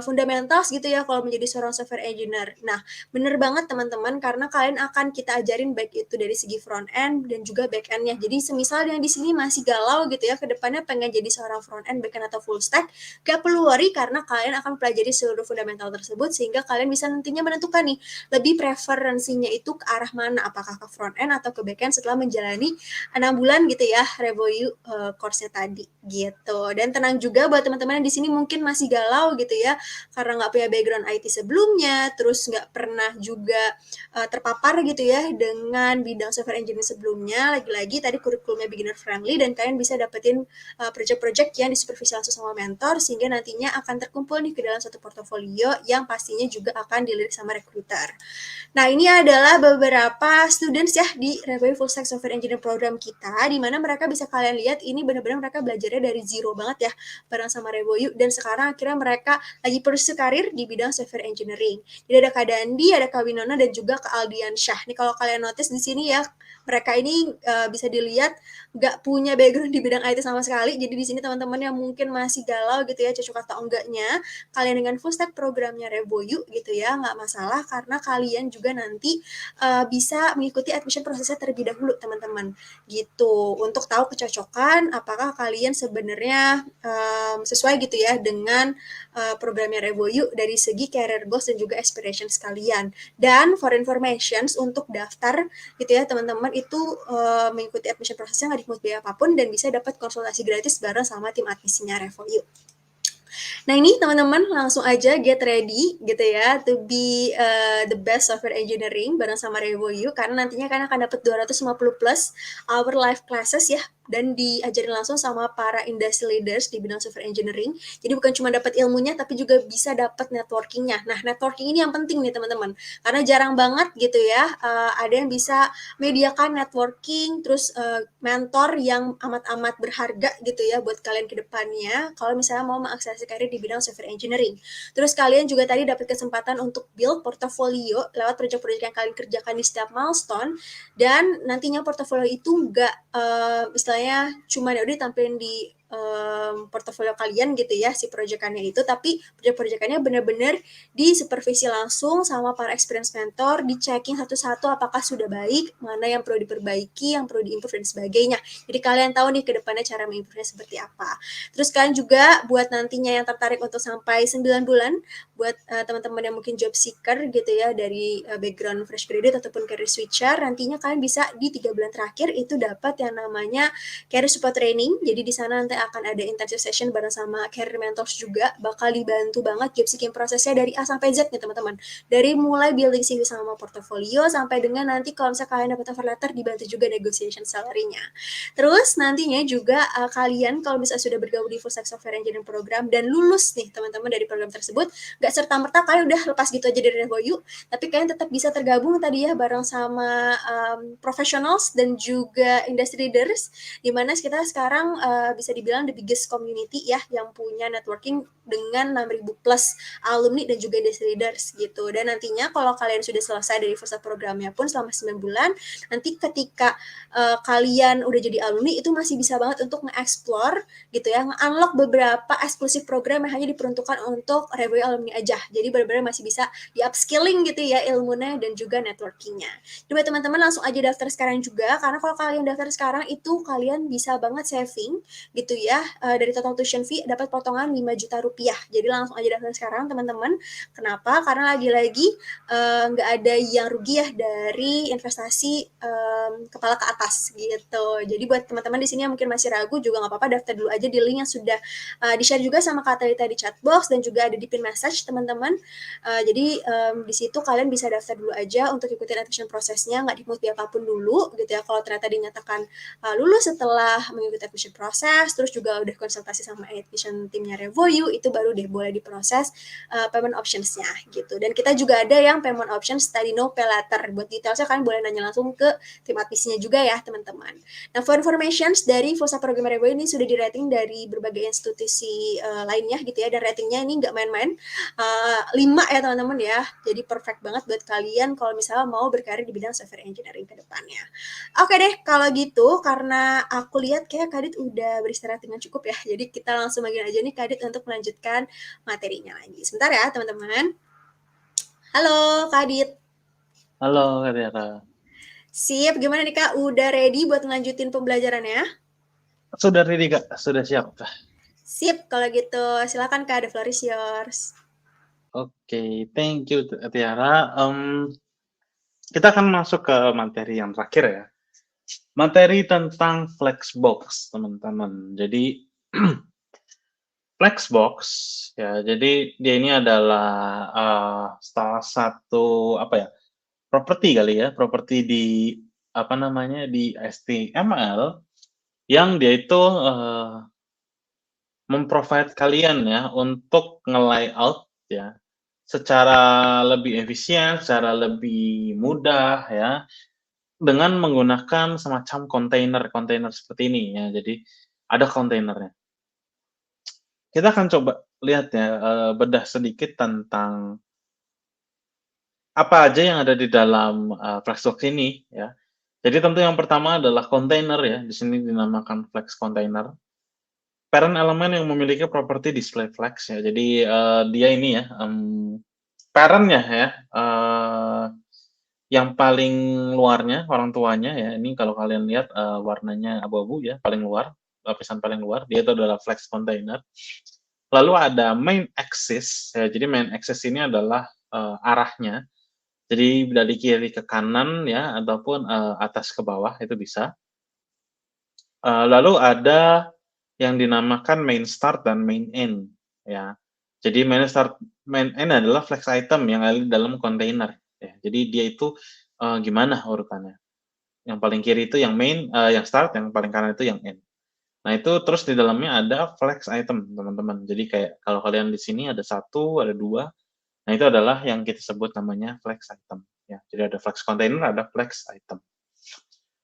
fundamentals gitu ya kalau menjadi seorang software engineer. Nah, bener banget teman-teman karena kalian akan kita ajarin baik itu dari segi front end dan juga back end-nya. Jadi semisal yang di sini masih galau gitu ya, kedepannya pengen jadi seorang front end, back end atau full stack, gak perlu worry karena kalian akan pelajari seluruh fundamental tersebut sehingga kalian bisa nantinya menentukan nih lebih preferensinya itu ke arah mana, apakah ke front end atau ke back end setelah menjalani 6 bulan gitu ya Revoyu course-nya tadi gitu. Dan tenang juga buat teman-teman yang di sini mungkin masih galau gitu ya karena nggak punya background IT sebelumnya, terus nggak pernah juga terpapar gitu ya dengan bidang software engineering sebelumnya. Lagi-lagi tadi kurikulumnya beginner friendly dan kalian bisa dapetin project-project yang disupervisi langsung sama mentor sehingga nantinya akan terkumpul nih ke dalam satu portofolio yang pastinya juga akan dilirik sama recruiter. Nah, ini adalah beberapa students ya di Revoyu Full Stack Software Engineering Program kita, di mana mereka bisa kalian lihat ini benar-benar mereka belajarnya dari zero banget ya, bareng sama Revoyu, dan sekarang akhirnya mereka lagi pursue karir di bidang software engineering. Jadi ada Kak Dandi, ada Kak Winona, dan juga Kak Aldian Syah. Nih kalau kalian notice di sini ya, mereka ini bisa dilihat nggak punya background di bidang IT sama sekali. Jadi di sini teman-teman yang mungkin masih galau gitu ya, cocok atau enggaknya, kalian dengan full stack programnya Revoyu gitu ya, nggak masalah karena kalian juga nanti bisa mengikuti admission prosesnya terlebih dahulu teman-teman gitu untuk tahu kecocokan apakah kalian sebenarnya sesuai gitu ya dengan programnya Revoyu dari segi career goals dan juga aspirations kalian. Dan for information untuk daftar gitu ya teman-teman itu mengikuti admission prosesnya nggak dipungut biaya apapun dan bisa dapat konsultasi gratis bareng sama tim admisinya Revoyu. Nah ini teman-teman langsung aja get ready gitu ya to be the best software engineering bareng sama Revoyu karena nantinya kalian akan dapat 250 plus hour live classes ya dan diajarin langsung sama para industry leaders di bidang software engineering. Jadi bukan cuma dapat ilmunya tapi juga bisa dapat networkingnya. Nah networking ini yang penting nih teman-teman karena jarang banget gitu ya ada yang bisa mediakan networking terus mentor yang amat-amat berharga gitu ya buat kalian ke depannya kalau misalnya mau mengaksesasi karir di bidang software engineering. Terus kalian juga tadi dapat kesempatan untuk build portofolio lewat proyek-proyek yang kalian kerjakan di setiap milestone dan nantinya portofolio itu nggak istilahnya cuma ya udah ditampilin di portofolio kalian gitu ya si proyekannya itu tapi proyek-proyekannya benar-benar disupervisi langsung sama para experience mentor dicekking satu-satu apakah sudah baik mana yang perlu diperbaiki yang perlu diimprove dan sebagainya jadi kalian tahu nih ke depannya cara mengimprove seperti apa terus kalian juga buat nantinya yang tertarik untuk sampai 9 bulan buat teman-teman yang mungkin job seeker gitu ya dari background fresh graduate ataupun career switcher nantinya kalian bisa di 3 bulan terakhir itu dapat yang namanya career support training jadi di sana nanti akan ada intensive session bareng sama career mentors juga bakal dibantu banget job seeking prosesnya dari A sampai Z nih teman-teman dari mulai building CV sama portfolio sampai dengan nanti kalau misalnya kalian dapat offer letter dibantu juga negotiation salary-nya terus nantinya juga kalian kalau misalnya sudah bergabung di Full Stack Software Engineering Program dan lulus nih teman-teman dari program tersebut nggak serta-merta kalian udah lepas gitu aja dari Revoyu tapi kalian tetap bisa tergabung tadi ya bareng sama professionals dan juga industry leaders di mana kita sekarang bisa dibilang the biggest community ya yang punya networking dengan 6.000 plus alumni dan juga industry leaders gitu. Dan nantinya kalau kalian sudah selesai dari first programnya pun selama 9 bulan, nanti ketika kalian udah jadi alumni itu masih bisa banget untuk nge-explore gitu ya, nge-unlock beberapa eksklusif program yang hanya diperuntukkan untuk Revoyu alumni aja. Jadi benar-benar masih bisa di-upskilling gitu ya ilmunya dan juga networkingnya. Jadi teman-teman langsung aja daftar sekarang juga, karena kalau kalian daftar sekarang itu kalian bisa banget saving gitu ya, dari total tuition fee dapat potongan 5 juta rupiah. Jadi langsung aja daftar sekarang teman-teman. Kenapa? Karena lagi-lagi nggak ada yang rugi ya dari investasi kepala ke atas gitu. Jadi buat teman-teman di sini yang mungkin masih ragu juga nggak apa-apa daftar dulu aja di link yang sudah di-share juga sama Kak Talita di chat box dan juga ada di pin message teman-teman. Jadi di situ kalian bisa daftar dulu aja untuk ikutin admission prosesnya, nggak dipungut biaya apapun dulu gitu ya. Kalau ternyata dinyatakan lulus setelah mengikuti admission proses, terus terus juga udah konsultasi sama admission timnya Revoyu, itu baru deh boleh diproses payment options-nya gitu. Dan kita juga ada yang payment options study now pay later. Buat detailnya kalian boleh nanya langsung ke tim admisinya juga ya teman-teman. Nah, for informations dari Fosa Program Revoyu ini sudah di rating dari berbagai institusi lainnya gitu ya, dan ratingnya ini nggak main-main, 5 ya teman-teman ya. Jadi perfect banget buat kalian kalau misalnya mau berkarir di bidang software engineering ke depannya. Oke deh, kalau gitu karena aku lihat kayak Kadit udah beristirahat dengan cukup ya. Jadi kita langsung bagian aja nih Kadit untuk melanjutkan materinya lagi. Sebentar ya teman-teman. Halo Kadit. Halo, Kak Tiara. Sip, gimana nih Kak? Udah ready buat ngelanjutin pembelajarannya? Sudah ready, Kak? Sudah siap? Sip, kalau gitu silakan Kak, the floor is yours. Oke, thank you, Tiara. Kita akan masuk ke materi yang terakhir ya. Materi tentang Flexbox, teman-teman. Jadi, Flexbox, ya, jadi dia ini adalah salah satu, apa ya, properti kali ya, properti di, apa namanya, di HTML, yang dia itu memprovide kalian ya untuk nge-layout ya secara lebih efisien, secara lebih mudah ya dengan menggunakan semacam kontainer seperti ini ya. Jadi ada kontainernya. Kita akan coba lihat ya, bedah sedikit tentang apa aja yang ada di dalam Flexbox ini ya. Jadi tentu yang pertama adalah kontainer ya, di sini dinamakan Flex Container. Parent elemen yang memiliki properti display flex ya. Jadi dia ini ya, parent-nya ya, yang paling luarnya, orang tuanya ya, ini kalau kalian lihat warnanya abu-abu ya, paling luar, lapisan paling luar, dia itu adalah flex container. Lalu ada main axis, ya, jadi main axis ini adalah arahnya, jadi dari kiri ke kanan ya, ataupun atas ke bawah itu bisa. Lalu ada yang dinamakan main start dan main end ya. Jadi main start, main end adalah flex item yang ada di dalam kontainer ya. Jadi dia itu gimana urutannya. Yang paling kiri itu yang main, yang start, yang paling kanan itu yang end. Nah, itu terus di dalamnya ada flex item, teman-teman. Jadi kayak kalau kalian di sini ada satu, ada dua, nah itu adalah yang kita sebut namanya flex item ya. Jadi ada flex container, ada flex item.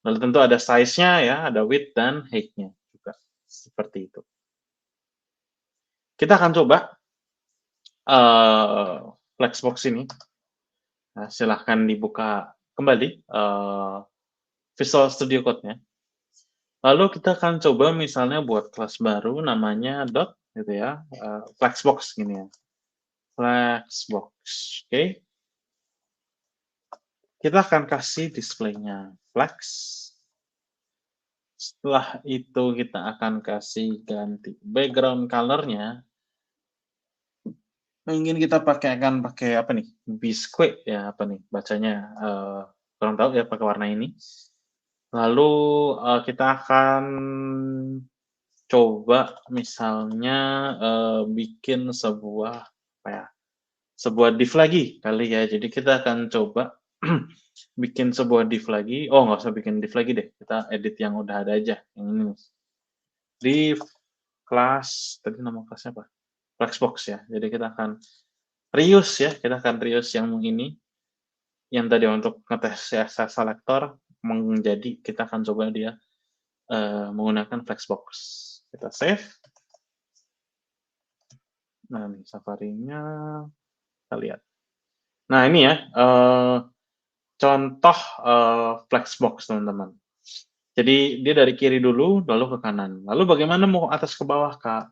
Lalu tentu ada size-nya ya, ada width dan height-nya juga. Seperti itu. Kita akan coba Flexbox ini. Nah, silahkan dibuka kembali Visual Studio Code-nya. Lalu kita akan coba misalnya buat kelas baru namanya dot gitu ya, Flexbox gini ya. Flexbox, oke. Kita akan kasih display-nya flex. Setelah itu kita akan kasih ganti background color-nya. Mungkin kita akan pakai apa nih? Biskuit ya, apa nih bacanya? Kurang tahu ya pakai warna ini. Lalu kita akan coba misalnya bikin sebuah apa ya? Sebuah div lagi kali ya. Jadi kita akan coba bikin sebuah div lagi. Oh, nggak usah bikin div lagi deh. Kita edit yang udah ada aja. Yang ini nih. Div class, tadi nama kelasnya apa? Flexbox ya. Jadi kita akan reuse ya. Kita akan reuse yang ini. Yang tadi untuk ngetes CSS selector menjadi kita akan coba dia menggunakan Flexbox. Kita save. Nah, ini Safari-nya kita lihat. Nah, ini ya contoh Flexbox, teman-teman. Jadi dia dari kiri dulu, lalu ke kanan. Lalu bagaimana mau atas ke bawah, Kak?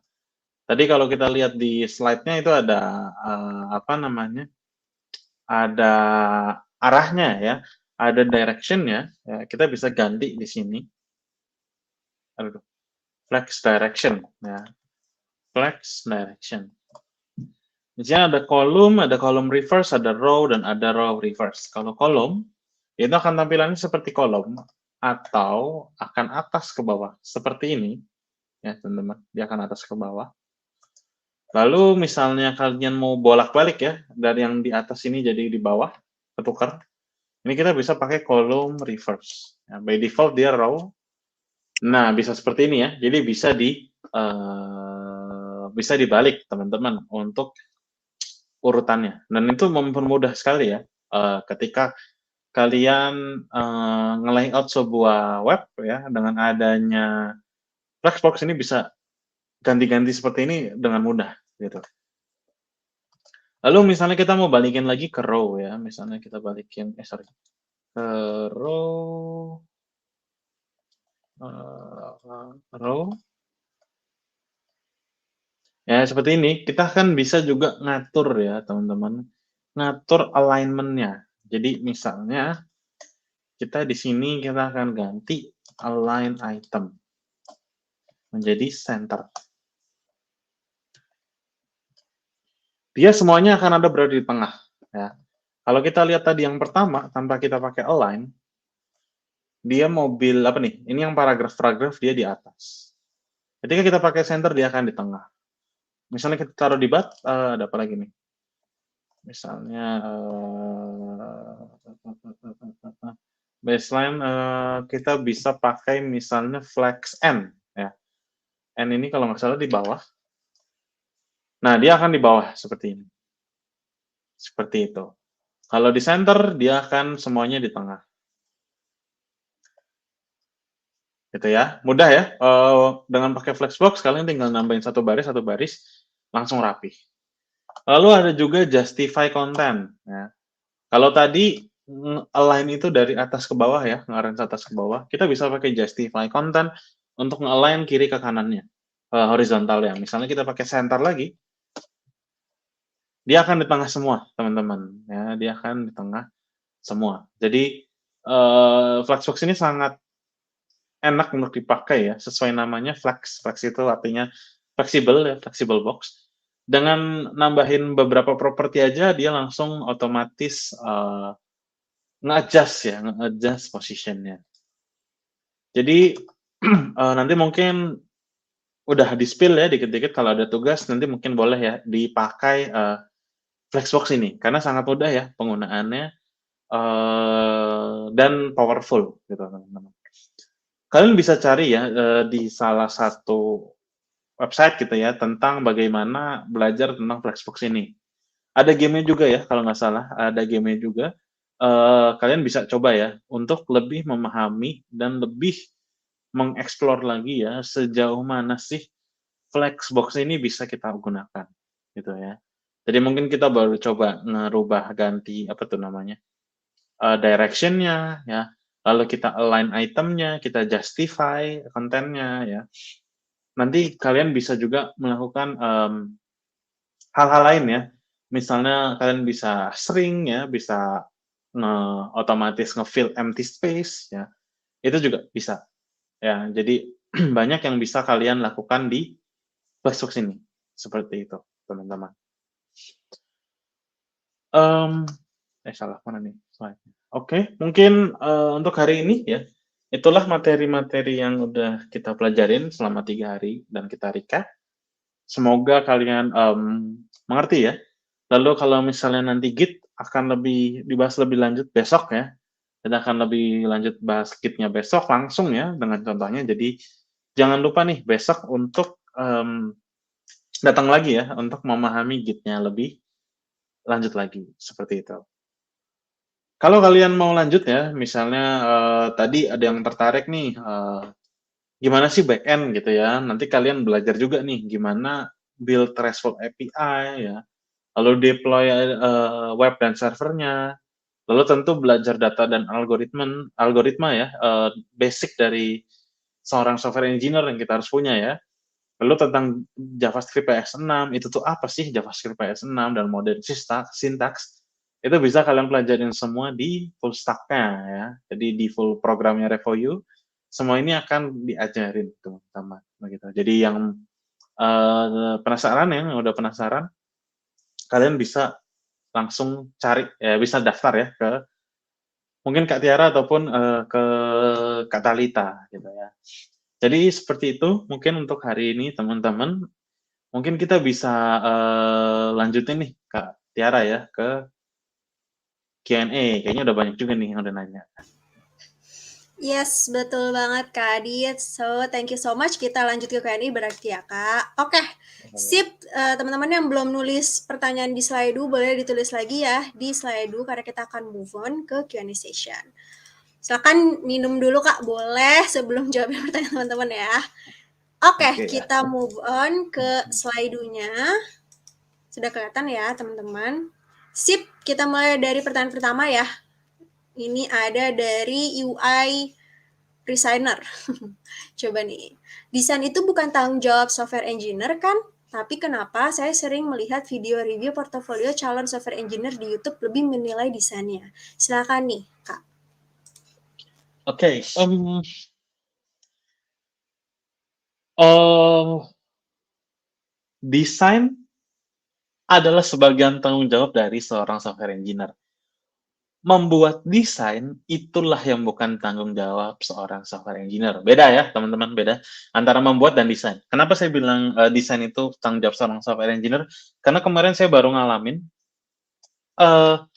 Tadi kalau kita lihat di slide-nya itu ada apa namanya? Ada arahnya ya, ada direction-nya. Ya, kita bisa ganti di sini. Aduh, flex direction ya. Flex direction. Di sini ada kolom reverse, ada row, dan ada row reverse. Kalau kolom, itu akan tampilannya seperti kolom, atau akan atas ke bawah, seperti ini. Ya, teman-teman, dia akan atas ke bawah. Lalu misalnya kalian mau bolak-balik ya, dari yang di atas ini jadi di bawah, ketukar. Ini kita bisa pakai kolom reverse. Ya, by default dia row. Nah, bisa seperti ini ya, jadi bisa di bisa dibalik teman-teman untuk urutannya. Dan itu mempermudah sekali ya, ketika kalian nge-layout sebuah web ya dengan adanya Flexbox ini bisa ganti-ganti seperti ini dengan mudah gitu. Lalu misalnya kita mau balikin lagi ke row ya, misalnya kita balikin ke row row ya seperti ini. Kita kan bisa juga ngatur ya teman-teman, ngatur alignment-nya. Jadi misalnya kita di sini kita akan ganti align item menjadi center. Dia semuanya akan ada berada di tengah ya. Kalau kita lihat tadi yang pertama tanpa kita pakai align, dia mobil apa nih? Ini yang paragraf-paragraf dia di atas. Ketika kita pakai center dia akan di tengah. Misalnya kita taruh di ada apa lagi nih? Misalnya baseline kita bisa pakai misalnya flex n ya. N ini kalau nggak salah di bawah. Nah, dia akan di bawah seperti ini. Seperti itu. Kalau di center, dia akan semuanya di tengah. Gitu ya. Mudah ya. Dengan pakai Flexbox, kalian tinggal nambahin satu baris, langsung rapi. Lalu ada juga justify content. Ya. Kalau tadi align itu dari atas ke bawah ya, ngarens atas ke bawah, kita bisa pakai justify content untuk nge-align kiri ke kanannya, horizontal ya. Misalnya kita pakai center lagi, dia akan di tengah semua, teman-teman. Ya, dia akan di tengah semua. Jadi Flexbox ini sangat enak untuk dipakai ya, sesuai namanya flex. Flex itu artinya fleksibel ya, flexible box. Dengan nambahin beberapa properti aja, dia langsung otomatis nge-adjust ya, nge-adjust positionnya. Jadi nanti mungkin udah di-spill ya dikit-dikit kalau ada tugas, nanti mungkin boleh ya dipakai Flexbox ini, karena sangat mudah ya penggunaannya, dan powerful gitu teman-teman. Kalian bisa cari ya di salah satu website gitu ya tentang bagaimana belajar tentang Flexbox ini. Ada game-nya juga ya kalau nggak salah, ada game-nya juga. Kalian bisa coba ya untuk lebih memahami dan lebih mengeksplor lagi ya sejauh mana sih Flexbox ini bisa kita gunakan gitu ya. Jadi mungkin kita baru coba ngerubah ganti apa tuh namanya direction-nya ya, lalu kita align itemnya, kita justify kontennya ya. Nanti kalian bisa juga melakukan hal-hal lain ya. Misalnya kalian bisa shrink ya, bisa otomatis nge-fill empty space ya. Itu juga bisa ya. Jadi banyak yang bisa kalian lakukan di Flexbox ini. Seperti itu, teman-teman. Salah mana nih slide-nya. Oke, mungkin untuk hari ini ya, itulah materi-materi yang udah kita pelajarin selama 3 hari dan kita recap. Semoga kalian mengerti ya. Lalu kalau misalnya nanti Git akan lebih dibahas lebih lanjut besok ya. Kita akan lebih lanjut bahas Git-nya besok langsung ya dengan contohnya. Jadi jangan lupa nih besok untuk datang lagi ya untuk memahami Git-nya lebih lanjut lagi seperti itu. Kalau kalian mau lanjut ya, misalnya tadi ada yang tertarik nih, gimana sih backend gitu ya. Nanti kalian belajar juga nih gimana build RESTful API ya, lalu deploy web dan servernya, lalu tentu belajar data dan algoritma ya, basic dari seorang software engineer yang kita harus punya ya. Lalu tentang JavaScript PS6, itu tuh apa sih JavaScript PS6 dan modern syntax, itu bisa kalian pelajarin semua di full stack-nya ya. Jadi di full programnya Revo.U, semua ini akan diajarin teman-teman begitu. Jadi yang penasaran ya, yang udah penasaran, kalian bisa langsung cari ya, bisa daftar ya ke mungkin Kak Tiara ataupun ke Kak Talita gitu ya. Jadi seperti itu mungkin untuk hari ini teman-teman. Mungkin kita bisa lanjutin nih Kak Tiara ya ke Q&A. Kayaknya udah banyak juga nih yang udah nanya. Yes, betul banget Kak Adit. So, thank you so much. Kita lanjut ke Q&A berarti ya Kak. Oke, sip. Teman-teman yang belum nulis pertanyaan di Slido, boleh ditulis lagi ya di Slido karena kita akan move on ke Q&A session. Silakan minum dulu Kak, boleh sebelum jawabin pertanyaan teman-teman ya. Oke, Oke ya. kita move on ke Slido-nya. Sudah kelihatan ya teman-teman. Sip, kita mulai dari pertanyaan pertama ya. Ini ada dari UI designer. Coba nih, desain itu bukan tanggung jawab software engineer kan? Tapi kenapa saya sering melihat video review portofolio calon software engineer di YouTube lebih menilai desainnya? Silakan nih, Kak. Oke, uh, desain adalah sebagian tanggung jawab dari seorang software engineer. Membuat desain itulah yang bukan tanggung jawab seorang software engineer. Beda ya, teman-teman, beda antara membuat dan desain. Kenapa saya bilang desain itu tanggung jawab seorang software engineer? Karena kemarin saya baru ngalamin uh,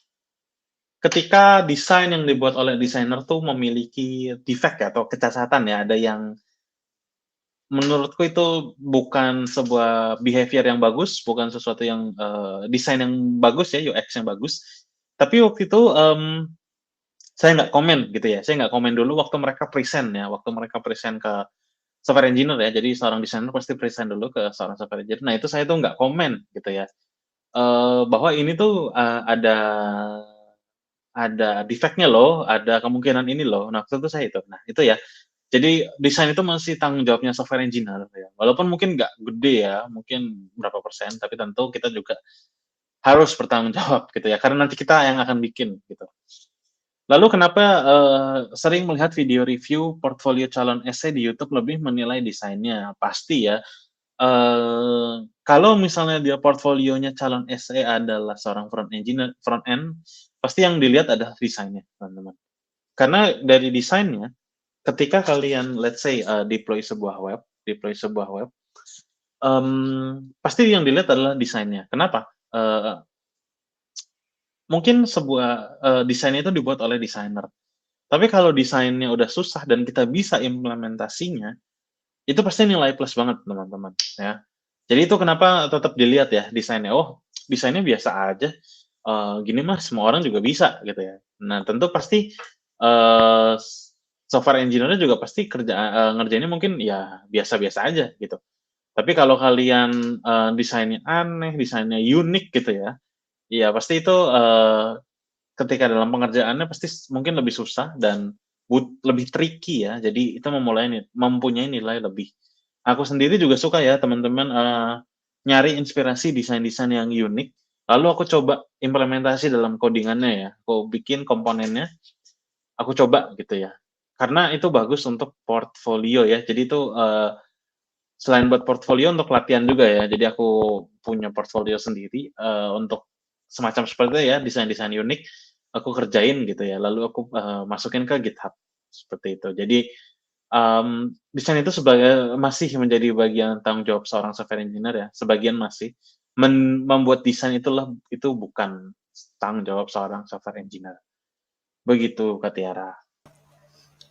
ketika desain yang dibuat oleh desainer tuh memiliki defect ya atau kecacatan ya, ada yang menurutku itu bukan sebuah behavior yang bagus, bukan sesuatu yang desain yang bagus ya, UX yang bagus. Tapi waktu itu saya nggak komen gitu ya, saya nggak komen dulu waktu mereka present ya, waktu mereka present ke software engineer ya, jadi seorang desainer pasti present dulu ke seorang software engineer. Nah itu saya tuh nggak komen gitu ya, bahwa ini tuh ada defect-nya loh, ada kemungkinan ini loh. Nah waktu itu saya itu, nah itu ya. Jadi desain itu masih tanggung jawabnya software engineer ya. Walaupun mungkin nggak gede ya, mungkin berapa persen, tapi tentu kita juga harus bertanggung jawab gitu ya, karena nanti kita yang akan bikin gitu. Lalu kenapa sering melihat video review portfolio calon esai di YouTube lebih menilai desainnya? Pasti ya, kalau misalnya dia portfolionya calon esai adalah seorang front end, pasti yang dilihat adalah desainnya, teman-teman. Karena dari desainnya, ketika kalian let's say deploy sebuah web, pasti yang dilihat adalah desainnya. Kenapa? Mungkin sebuah desain itu dibuat oleh desainer. Tapi kalau desainnya udah susah dan kita bisa implementasinya, itu pasti nilai plus banget teman-teman, ya. Jadi itu kenapa tetap dilihat ya desainnya, oh desainnya biasa aja, gini mah semua orang juga bisa gitu ya. Nah tentu pasti, software engineer-nya juga pasti ngerjainnya mungkin ya biasa-biasa aja gitu. Tapi kalau kalian, desainnya aneh, desainnya unik gitu ya, ya pasti itu, ketika dalam pengerjaannya pasti mungkin lebih susah dan lebih tricky ya, jadi itu mempunyai nilai lebih. Aku sendiri juga suka ya teman-teman, nyari inspirasi desain-desain yang unik, lalu aku coba implementasi dalam coding-annya ya, aku bikin komponennya, aku coba gitu ya. Karena itu bagus untuk portfolio ya, jadi itu, selain buat portfolio untuk latihan juga ya, jadi aku punya portfolio sendiri, untuk semacam seperti itu ya, desain-desain unik, aku kerjain gitu ya, lalu aku, masukin ke GitHub, seperti itu. Jadi, desain itu masih menjadi bagian tanggung jawab seorang software engineer ya, sebagian masih. Membuat desain itu bukan tanggung jawab seorang software engineer. Begitu, Kak Tiara.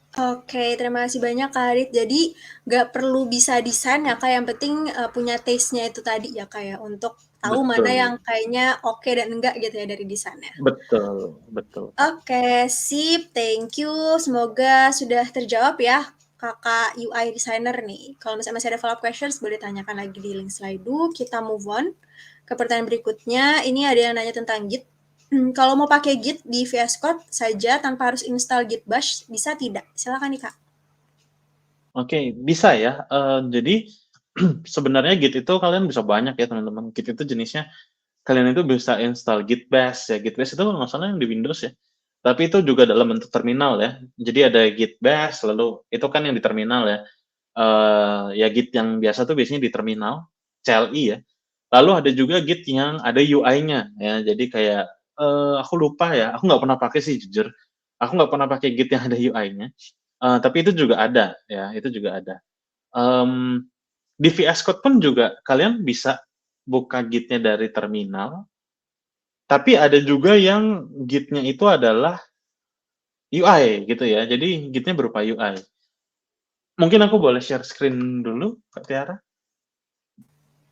Oke, terima kasih banyak Kak Adit. Jadi nggak perlu bisa desain ya Kak, yang penting punya taste-nya itu tadi ya Kak ya, untuk tahu mana yang Betul, kayaknya oke dan enggak gitu ya dari desainnya. betul, betul, Kak. Oke, sip, thank you. Semoga sudah terjawab ya Kakak UI designer nih. Kalau misalnya masih ada follow up questions, boleh tanyakan lagi di link slide. Kita move on ke pertanyaan berikutnya. Ini ada yang nanya tentang Git. Kalau mau pakai Git di VS Code saja tanpa harus install Git Bash, bisa tidak? Silakan nih Kak. Oke, bisa ya. Jadi sebenarnya Git itu kalian bisa banyak ya teman-teman. Git itu jenisnya kalian itu bisa install Git Bash ya. Git Bash itu kalau nggak salah yang di Windows ya. Tapi itu juga dalam bentuk terminal ya. Jadi ada Git Bash, lalu itu kan yang di terminal ya. Ya Git yang biasa tuh biasanya di terminal, CLI ya. Lalu ada juga Git yang ada UI-nya ya. Jadi kayak aku lupa ya. Aku nggak pernah pakai sih jujur. Aku nggak pernah pakai Git yang ada UI-nya. Tapi itu juga ada ya. Itu juga ada. Mmm, di VS Code pun juga kalian bisa buka Git-nya dari terminal, tapi ada juga yang Git-nya itu adalah UI gitu ya. Jadi Git-nya berupa UI. Mungkin aku boleh share screen dulu, Kak Tiara?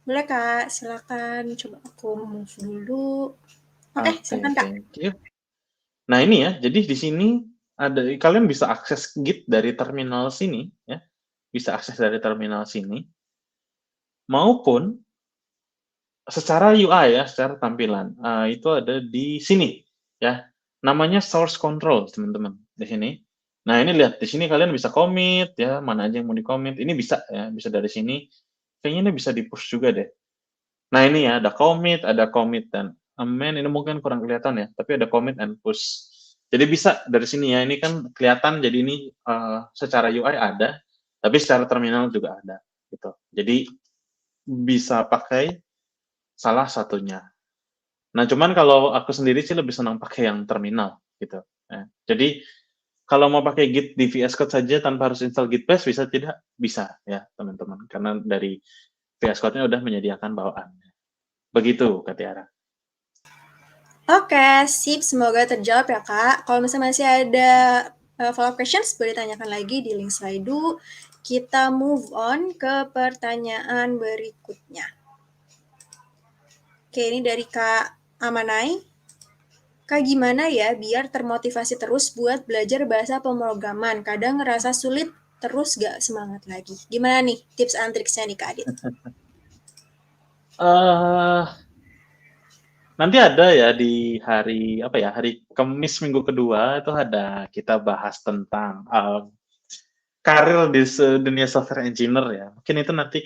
Boleh Kak, silakan. Coba aku move dulu. Oke, Oke, silakan Kak. thank you. Nah ini ya, jadi di sini ada kalian bisa akses Git dari terminal sini ya, bisa akses dari terminal sini maupun secara UI ya, secara tampilan. Itu ada di sini ya. Namanya source control, teman-teman, di sini. Nah, ini lihat di sini kalian bisa commit ya, mana aja yang mau di-commit. Ini bisa ya, bisa dari sini. Kayaknya ini bisa di-push juga deh. Nah, ini ya, ada commit dan amend. Ini mungkin kurang kelihatan ya, tapi ada commit and push. Jadi bisa dari sini ya. Ini kan kelihatan, jadi ini secara UI ada, tapi secara terminal juga ada gitu. Jadi bisa pakai salah satunya. Nah, cuman kalau aku sendiri sih lebih senang pakai yang terminal gitu. Ya. Jadi kalau mau pakai Git di VS Code saja tanpa harus install Git Bash bisa tidak? Bisa ya, teman-teman. Karena dari VS Code-nya udah menyediakan bawaan. Begitu, Kak Tiara. Oke, sip. Semoga terjawab ya Kak. Kalau misalnya masih ada follow-up questions, boleh tanyakan lagi di link Slido. Kita move on ke pertanyaan berikutnya. Oke, ini dari Kak Amanai. Kak, gimana ya biar termotivasi terus buat belajar bahasa pemrograman? Kadang ngerasa sulit, terus gak semangat lagi. Gimana nih tips and triksnya nih Kak Adit? Eh, nanti ada ya di hari apa ya, hari Kamis minggu kedua itu ada kita bahas tentang karir di dunia software engineer ya. Mungkin itu nanti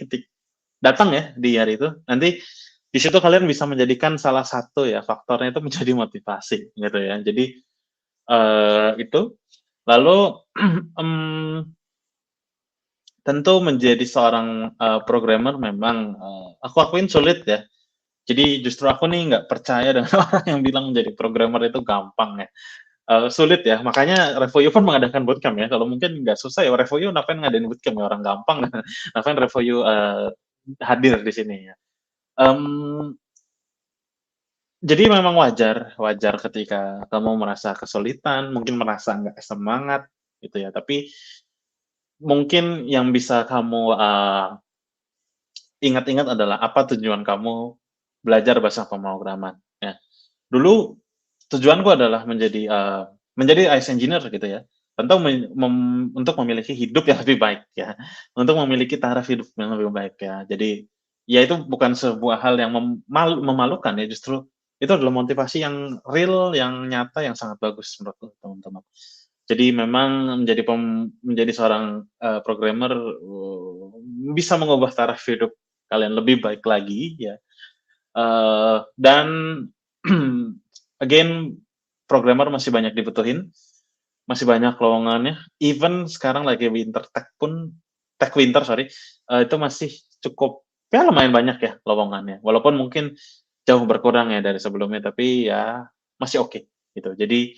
datang ya di hari itu. Nanti di situ kalian bisa menjadikan salah satu ya faktornya itu menjadi motivasi gitu ya. Jadi itu lalu tentu menjadi seorang programmer memang aku akuin sulit ya. Jadi justru aku nih nggak percaya dengan orang yang bilang menjadi programmer itu gampang ya. Sulit ya, makanya Revoyo pun mengadakan bootcamp ya. Kalau mungkin nggak susah ya, Revoyo ngapain ngadain bootcamp ya, orang gampang. Ngapain Revoyo hadir di sini ya. Mmm, jadi memang wajar wajar ketika kamu merasa kesulitan, mungkin merasa nggak semangat gitu ya, tapi mungkin yang bisa kamu, ingat-ingat adalah apa tujuan kamu belajar bahasa pemrograman, ya. Dulu tujuanku adalah menjadi IS engineer gitu ya, tentu untuk memiliki hidup yang lebih baik ya, untuk memiliki taraf hidup yang lebih baik ya. Jadi, ya itu bukan sebuah hal yang memalukan ya, justru itu adalah motivasi yang real, yang nyata, yang sangat bagus menurutku, teman-teman. Jadi memang menjadi seorang, programmer, bisa mengubah taraf hidup kalian lebih baik lagi ya, dan again programmer masih banyak dibutuhin, masih banyak lowongannya, even sekarang lagi tech winter sorry, itu masih cukup ya lumayan banyak ya lowongannya, walaupun mungkin jauh berkurang ya dari sebelumnya, tapi ya masih oke gitu. Jadi,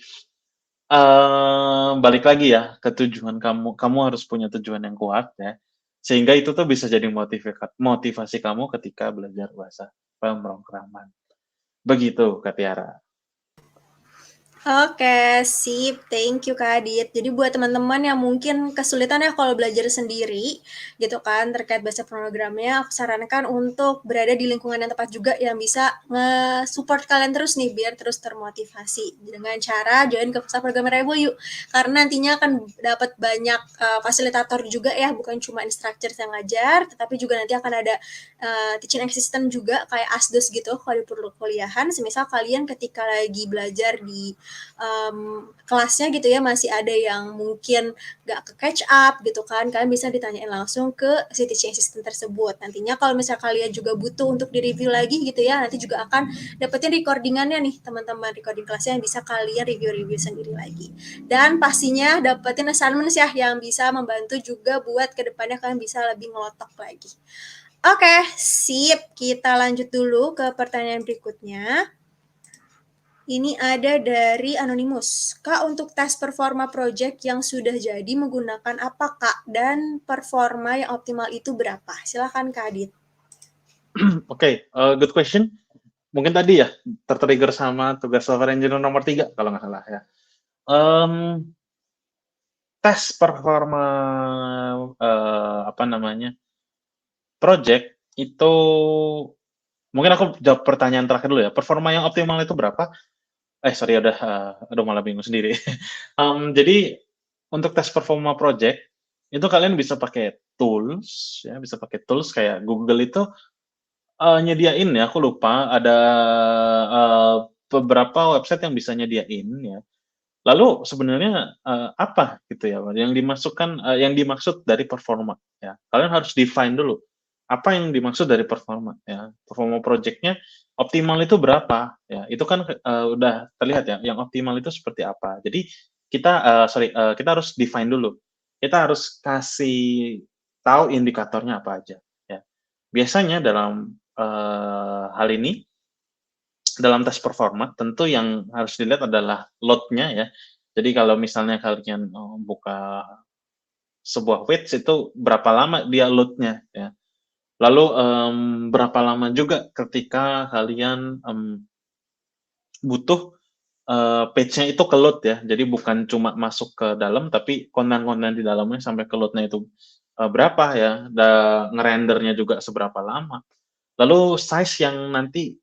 balik lagi ya ke tujuan kamu, kamu harus punya tujuan yang kuat ya, sehingga itu tuh bisa jadi motivasi kamu ketika belajar bahasa pemrograman. Begitu, Kak Tiara. Oke, sip. Thank you Kak Adit. Jadi buat teman-teman yang mungkin kesulitan ya kalau belajar sendiri gitu kan terkait bahasa programnya, aku sarankan untuk berada di lingkungan yang tepat juga yang bisa nge-support kalian terus nih biar terus termotivasi dengan cara join ke Pusat Programmer Rebo yuk. Karena nantinya akan dapat banyak fasilitator juga ya, bukan cuma instructor yang ngajar, tetapi juga nanti akan ada teaching assistant juga kayak ASDOS gitu kalau di perkuliahan. Semisal kalian ketika lagi belajar di kelasnya gitu ya masih ada yang mungkin nggak ke catch up gitu kan, kalian bisa ditanyain langsung ke si teaching assistant tersebut. Nantinya kalau misal kalian juga butuh untuk di-review lagi gitu ya, nanti juga akan dapetin recordingannya nih teman-teman, recording kelasnya yang bisa kalian review-review sendiri lagi. Dan pastinya dapetin assignments ya yang bisa membantu juga buat kedepannya kalian bisa lebih ngelotok lagi. Oke, sip. Kita lanjut dulu ke pertanyaan berikutnya. Ini ada dari Anonymous. Kak, untuk tes performa project yang sudah jadi menggunakan apa, Kak? Dan performa yang optimal itu berapa? Silahkan, Kak Adit. Oke, good question. Mungkin tadi ya, sama tugas software engineer nomor 3 kalau nggak salah ya. Mmm tes performa, apa namanya, project itu mungkin aku jawab pertanyaan terakhir dulu ya, performa yang optimal itu berapa? Sorry udah, aduh malah bingung sendiri. Jadi untuk tes performa project, itu kalian bisa pakai tools ya, bisa pakai tools kayak Google itu, nyediain ya, aku lupa ada, eee, beberapa website yang bisa nyediain ya. Lalu sebenarnya, apa gitu ya, yang dimaksud dari performa ya. Kalian harus define dulu, apa yang dimaksud dari performa ya. Performa project-nya optimal itu berapa ya, itu kan, udah terlihat ya, yang optimal itu seperti apa. Jadi kita, kita harus define dulu. Kita harus kasih tahu indikatornya apa aja ya. Biasanya dalam, hal ini, dalam tes performa tentu yang harus dilihat adalah load-nya ya. Jadi kalau misalnya kalian, buka sebuah page itu berapa lama dia load-nya ya. Lalu, berapa lama juga ketika kalian, butuh, page-nya itu ke-load ya. Jadi bukan cuma masuk ke dalam, tapi konten-konten di dalamnya sampai ke-load-nya itu, berapa ya, ngerender-nya juga seberapa lama. Lalu size yang nanti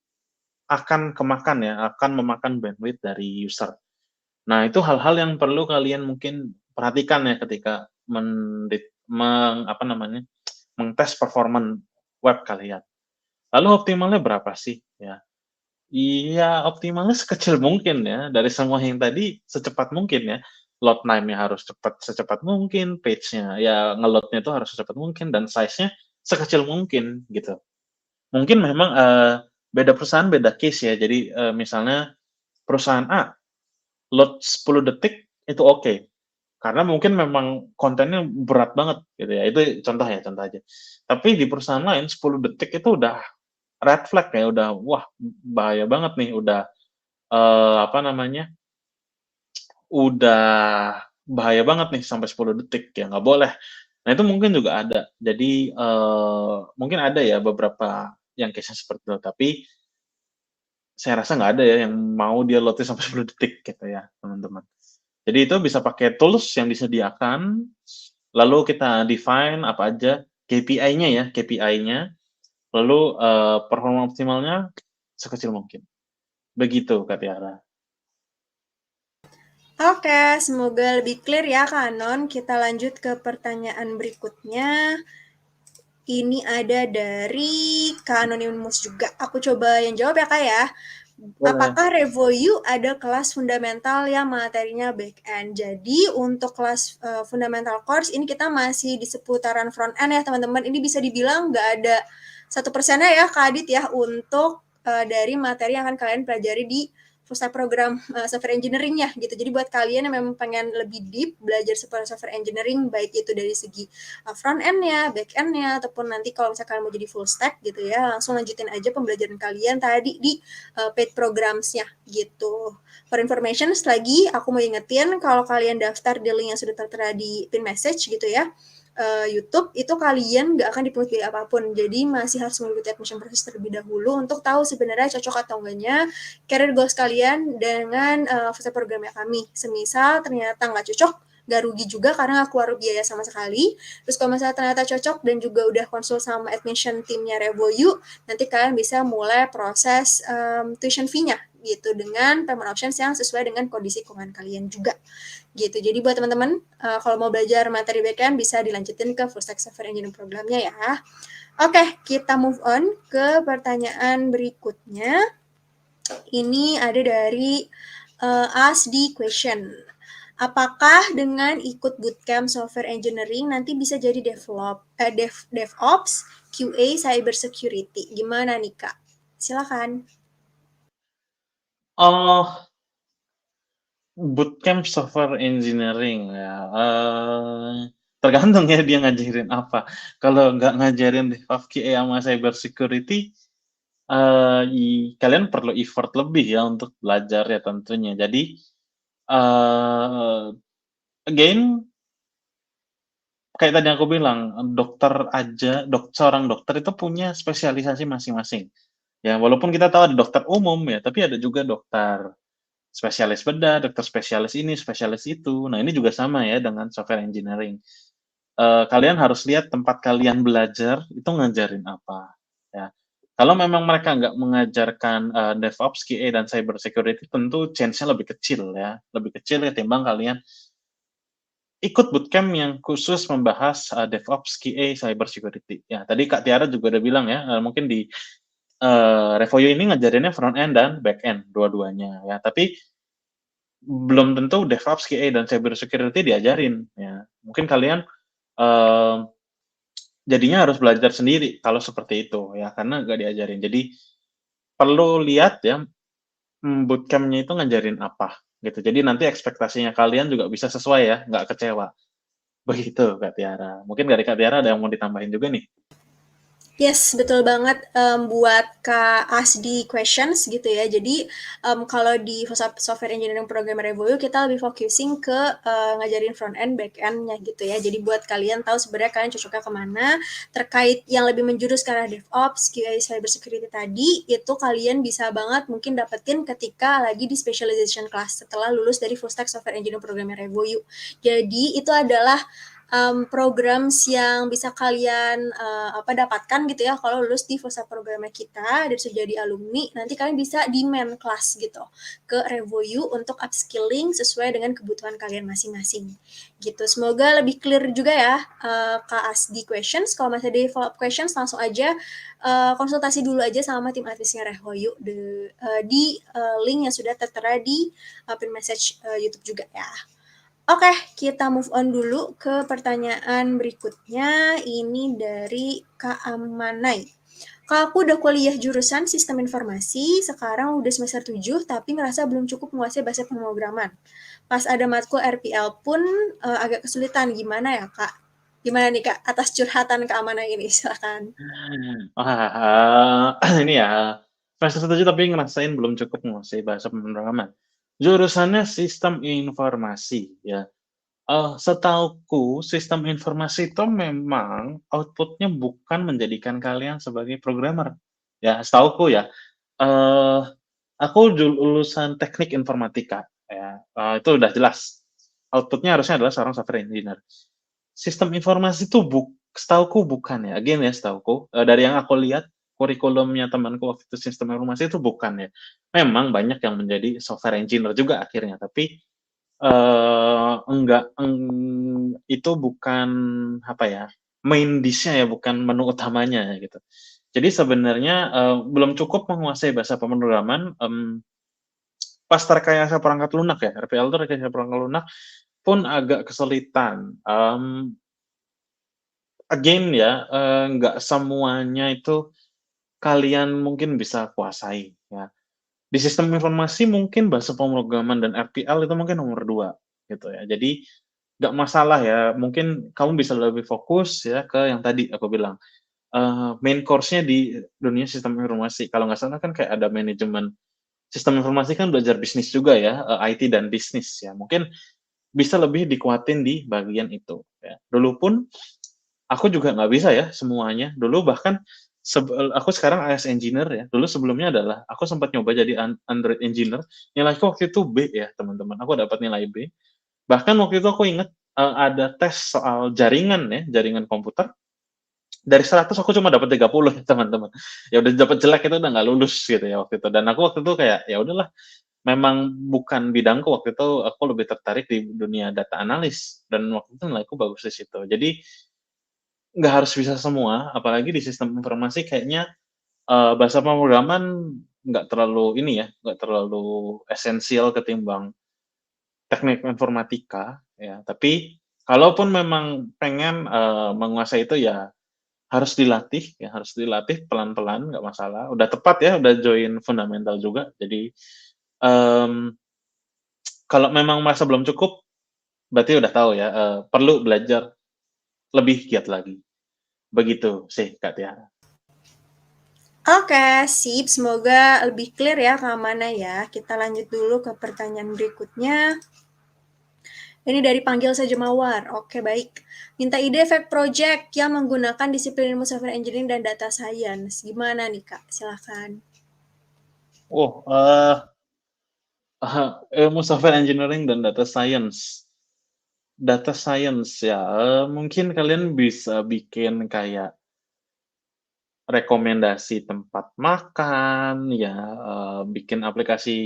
akan kemakan ya, akan memakan bandwidth dari user. Nah, itu hal-hal yang perlu kalian mungkin perhatikan ya ketika apa namanya, mengtes performan web kalian. Lalu optimalnya berapa sih? Ya, iya optimalnya sekecil mungkin ya, dari semua yang tadi secepat mungkin ya. Load time-nya harus secepat mungkin, page-nya ya nge-load-nya itu harus secepat mungkin, dan size-nya sekecil mungkin gitu. Mungkin memang, beda perusahaan beda case ya. Jadi, misalnya perusahaan A load 10 detik itu oke, karena mungkin memang kontennya berat banget gitu ya, itu contoh ya, contoh aja. Tapi di perusahaan lain 10 detik itu udah red flag ya, udah wah bahaya banget nih, udah, apa namanya, udah bahaya banget nih sampai 10 detik, ya nggak boleh. Nah itu mungkin juga ada. Jadi, mungkin ada ya beberapa yang case-nya seperti itu, tapi saya rasa nggak ada ya yang mau dia load-nya sampai 10 detik gitu ya, teman-teman. Jadi itu bisa pakai tools yang disediakan, lalu kita define apa aja KPI-nya ya, KPI-nya, lalu, performa optimalnya sekecil mungkin. Begitu, Kak Tiara. Oke, semoga lebih clear ya Kanon. Kita lanjut ke pertanyaan berikutnya. Ini ada dari Kak Anonymous juga. Aku coba yang jawab ya Kak ya. Boleh. Apakah RevoU ada kelas fundamental yang materinya back end? Jadi untuk kelas fundamental course ini kita masih di seputaran front end ya teman-teman. Ini bisa dibilang nggak ada 1%-nya ya Kak Adit ya untuk dari materi yang akan kalian pelajari di full stack program software engineering-nya gitu. Jadi buat kalian yang memang pengen lebih deep belajar seputar software engineering, baik itu dari segi front end-nya, back end-nya, ataupun nanti kalau misalkan mau jadi full stack gitu ya, langsung lanjutin aja pembelajaran kalian tadi di paid programs-nya gitu. For information, lagi aku mau ingetin kalau kalian daftar di link yang sudah tertera di pin message gitu ya, YouTube itu kalian nggak akan dipungut biaya apapun. Jadi masih harus mengikuti admission proses terlebih dahulu untuk tahu sebenarnya cocok atau enggaknya career goals kalian dengan full programnya kami. Semisal ternyata nggak cocok, nggak rugi juga karena nggak keluar biaya sama sekali. Terus kalau misalnya ternyata cocok dan juga udah konsul sama admission timnya RevoU, nanti kalian bisa mulai proses tuition fee-nya gitu dengan payment options yang sesuai dengan kondisi keuangan kalian juga gitu. Jadi buat teman-teman kalau mau belajar materi backend bisa dilanjutin ke full stack software engineering programnya ya. Oke, kita move on ke pertanyaan berikutnya. Ini ada dari Ask the Question. Apakah dengan ikut bootcamp software engineering nanti bisa jadi DevOps, QA, cyber security? Gimana nih Kak? Silakan. Oh, bootcamp software engineering ya, tergantung ya dia ngajarin apa. Kalau nggak ngajarin DevOps, QA, sama cyber security, kalian perlu effort lebih ya untuk belajar ya tentunya. Jadi, again, kayak tadi aku bilang, dokter aja, seorang dokter itu punya spesialisasi masing-masing. Ya, walaupun kita tahu ada dokter umum ya, tapi ada juga dokter spesialis bedah, dokter spesialis ini, spesialis itu. Nah, ini juga sama ya dengan software engineering. Kalian harus lihat tempat kalian belajar itu ngajarin apa, ya. Kalau memang mereka nggak mengajarkan, DevOps, QA, dan cyber security, tentu chance-nya lebih kecil ya, lebih kecil ketimbang kalian ikut bootcamp yang khusus membahas, DevOps, QA, cyber security. Ya, tadi Kak Tiara juga udah bilang ya, mungkin di, Revoyo ini ngajarinnya front end dan back end, dua-duanya ya, tapi belum tentu DevOps, QA, dan cyber security diajarin ya. Mungkin kalian, eee, jadinya harus belajar sendiri kalau seperti itu ya, karena nggak diajarin. Jadi perlu lihat ya, bootcamp-nya itu ngajarin apa gitu. Jadi nanti ekspektasinya kalian juga bisa sesuai ya, nggak kecewa. Begitu Kak Tiara. Mungkin dari Kak Tiara ada yang mau ditambahin juga nih? Yes, betul banget, buat Kak Asdi questions gitu ya. Jadi, kalau di software engineering program Revoyu kita lebih focusing ke, ngajarin front end, back end-nya gitu ya. Jadi buat kalian tahu sebenarnya kalian cocoknya kemana terkait yang lebih menjurus ke arah DevOps, QA, cyber security tadi, itu kalian bisa banget mungkin dapetin ketika lagi di specialization class setelah lulus dari full stack software engineering program Revoyu. Jadi itu adalah programs yang bisa kalian dapatkan gitu ya kalau lulus di full stack programnya kita dan sudah jadi alumni, nanti kalian bisa di main class gitu ke Revoyu untuk upskilling sesuai dengan kebutuhan kalian masing-masing gitu. Semoga lebih clear juga ya Kak Asdi questions. Kalau masih ada follow up questions langsung aja konsultasi dulu aja sama tim advisnya Revoyu di link yang sudah tertera di pin message YouTube juga ya. Oke, kita move on dulu ke pertanyaan berikutnya. Ini dari Kak Amanai. Kak, aku udah kuliah jurusan sistem informasi, sekarang udah semester 7, tapi ngerasa belum cukup menguasai bahasa pemrograman. Pas ada matkul RPL pun agak kesulitan. Gimana ya, Kak? Gimana nih, Kak, atas curhatan Kak Amanai ini? Silakan. Wah, ini ya, semester 7 tapi ngerasain belum cukup menguasai bahasa pemrograman. Jurusannya sistem informasi ya. Setahuku sistem informasi itu memang output-nya bukan menjadikan kalian sebagai programmer, ya setahuku ya. Eee, aku lulusan teknik informatika ya, itu udah jelas, output-nya harusnya adalah seorang software engineer. Sistem informasi itu setahuku bukan ya, again ya setahuku, dari yang aku lihat kurikulumnya temanku waktu itu sistem informasi itu bukan ya. Memang banyak yang menjadi software engineer juga akhirnya, tapi enggak, itu bukan, apa ya, main dish-nya ya, bukan menu utamanya gitu. Jadi sebenarnya, belum cukup menguasai bahasa pemrograman, pas rekayasa perangkat lunak ya, RPL itu rekayasa perangkat lunak pun agak kesulitan, again ya, nggak semuanya itu kalian mungkin bisa kuasai ya. Di sistem informasi mungkin bahasa pemrograman dan RPL itu mungkin nomor 2 gitu ya. Jadi nggak masalah ya, mungkin kamu bisa lebih fokus ya ke yang tadi aku bilang, main course-nya di dunia sistem informasi. Kalau nggak salah kan kayak ada manajemen sistem informasi kan belajar bisnis juga ya, IT dan bisnis ya. Mungkin bisa lebih dikuatin di bagian itu ya. Dulu pun aku juga nggak bisa ya semuanya. Dulu bahkan aku sekarang AS engineer ya, dulu sebelumnya adalah aku sempat nyoba jadi Android engineer, nilaiku waktu itu B ya teman-teman, aku dapat nilai B. Bahkan waktu itu aku ingat, ada tes soal jaringan ya, jaringan komputer, dari 100 aku cuma dapat 30 ya teman-teman. Ya udah dapat jelek itu udah nggak lulus gitu ya waktu itu, dan aku waktu itu kayak, ya udahlah, memang bukan bidangku waktu itu, aku lebih tertarik di dunia data analis, dan waktu itu nilaiku bagus di situ. Jadi nggak harus bisa semua, apalagi di sistem informasi kayaknya, bahasa pemrograman nggak terlalu ini ya, nggak terlalu esensial ketimbang teknik informatika, ya. Tapi kalaupun memang pengen, menguasai itu ya harus dilatih pelan-pelan, nggak masalah. Udah tepat ya, udah join fundamental juga. Jadi, mmm, kalau memang merasa belum cukup, berarti udah tahu ya, perlu belajar lebih giat lagi. Begitu sih, Kak Tiara. Oke, sip. Semoga lebih clear ya Kak Mana ya. Kita lanjut dulu ke pertanyaan berikutnya. Ini dari panggil saja Mawar. Oke, baik. Minta ide efek project yang menggunakan disiplin ilmu software engineering dan data science. Gimana nih, Kak? Silahkan. Oh, Ilmu software engineering dan data science. Data science ya, mungkin kalian bisa bikin kayak rekomendasi tempat makan, ya, bikin aplikasi,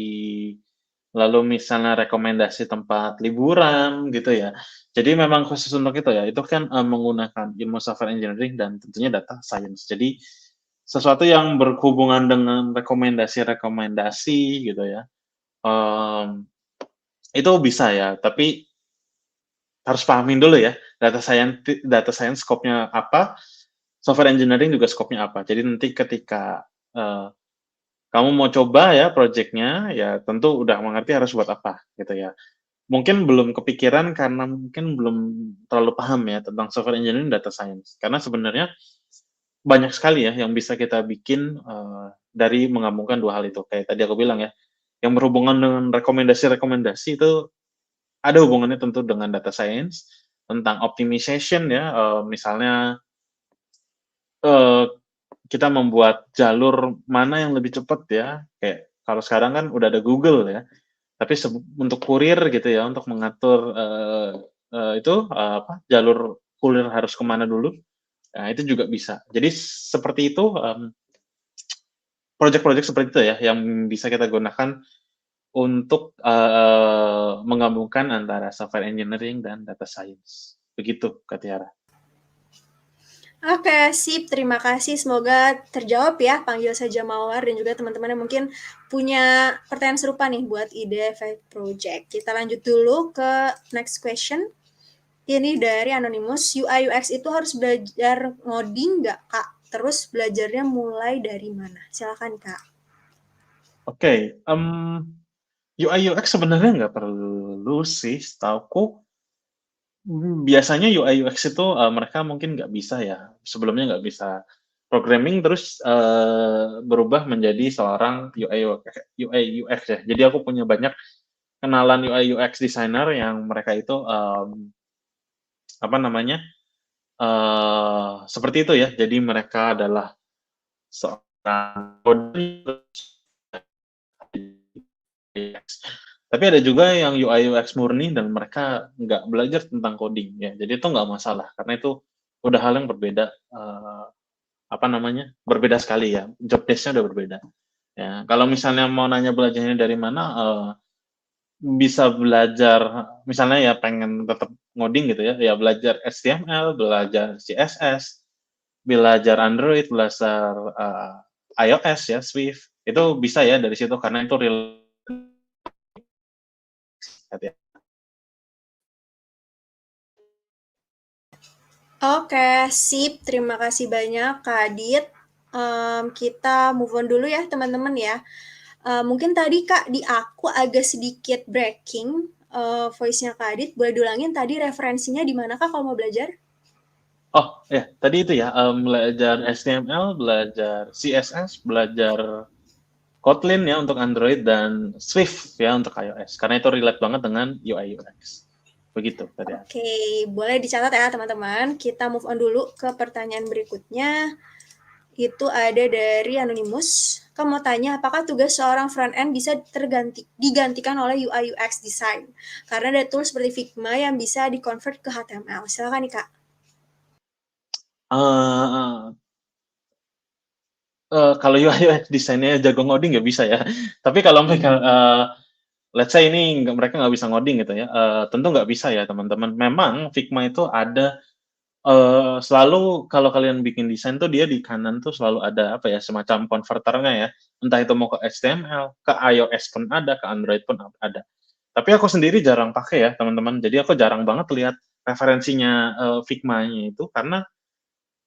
lalu misalnya rekomendasi tempat liburan gitu ya. Jadi memang khusus untuk itu ya, itu kan, menggunakan ilmu software engineering dan tentunya data science. Jadi, sesuatu yang berhubungan dengan rekomendasi-rekomendasi gitu ya, itu bisa ya, tapi harus pahamin dulu ya, data science scope-nya apa, software engineering juga scope-nya apa. Jadi nanti ketika, eee kamu mau coba ya projeknya, ya tentu udah mengerti harus buat apa, gitu ya. Mungkin belum kepikiran karena mungkin belum terlalu paham ya tentang software engineering, data science. Karena sebenarnya banyak sekali ya yang bisa kita bikin, dari menggabungkan 2 hal itu. Kayak tadi aku bilang ya, yang berhubungan dengan rekomendasi-rekomendasi itu ada hubungannya tentu dengan data science, tentang optimization ya, misalnya, eee, kita membuat jalur mana yang lebih cepat ya, kayak kalau sekarang kan udah ada Google ya. Tapi untuk kurir gitu ya, untuk mengatur, jalur kurir harus kemana dulu, nah itu juga bisa. Jadi seperti itu, project-project seperti itu ya, yang bisa kita gunakan untuk, menggabungkan antara software engineering dan data science. Begitu, Kak Tiara. Oke, sip. Terima kasih. Semoga terjawab ya, panggil saja Mawar dan juga teman-teman yang mungkin punya pertanyaan serupa nih buat ide Five Project. Kita lanjut dulu ke next question. Ini dari Anonymous, UI UX itu harus belajar ngoding nggak, Kak? Terus belajarnya mulai dari mana? Silakan, Kak. Oke, UI UX sebenarnya nggak perlu sih, setauku. Biasanya UI UX itu, mereka mungkin nggak bisa ya, sebelumnya nggak bisa programming terus, berubah menjadi seorang UI UX ya. Jadi aku punya banyak kenalan UI UX designer yang mereka itu, apa namanya, seperti itu ya. Jadi mereka adalah seorang tapi ada juga yang UI UX murni dan mereka nggak belajar tentang coding ya. Jadi itu nggak masalah, karena itu udah hal yang berbeda, apa namanya, berbeda sekali ya, job desk-nya udah berbeda. Ya, kalau misalnya mau nanya belajarnya dari mana, bisa belajar misalnya ya pengen tetap ngoding gitu ya, ya belajar HTML, belajar CSS, belajar Android, belajar, iOS ya, Swift, itu bisa ya dari situ karena itu real ya. Oke, sip. Terima kasih banyak, Kak Adit. Kita move on dulu ya, teman-teman ya. Mungkin tadi, Kak, di aku agak sedikit breaking voice-nya Kak Adit. Boleh diulangin tadi referensinya di mana, Kak, kalau mau belajar? Oh, ya, tadi itu ya, belajar HTML, belajar CSS, belajar Kotlin ya untuk Android dan Swift ya untuk iOS, karena itu relate banget dengan UI UX. Begitu tadi. Oke, boleh dicatat ya, teman-teman. Kita move on dulu ke pertanyaan berikutnya. Itu ada dari Anonymous. Kamu mau tanya, apakah tugas seorang front-end bisa digantikan oleh UI UX design? Karena ada tools seperti Figma yang bisa di-convert ke HTML. Silakan nih, Kak. Uh, kalau UI UX desainnya jago ngoding nggak bisa ya. Tapi kalau mereka, let's say ini mereka nggak bisa ngoding gitu ya, tentu nggak bisa ya teman-teman. Memang Figma itu ada, selalu kalau kalian bikin desain tuh dia di kanan tuh selalu ada apa ya, semacam konverternya ya. Entah itu mau ke HTML, ke iOS pun ada, ke Android pun ada. Tapi aku sendiri jarang pakai ya teman-teman. Jadi aku jarang banget lihat referensinya, Figma-nya itu karena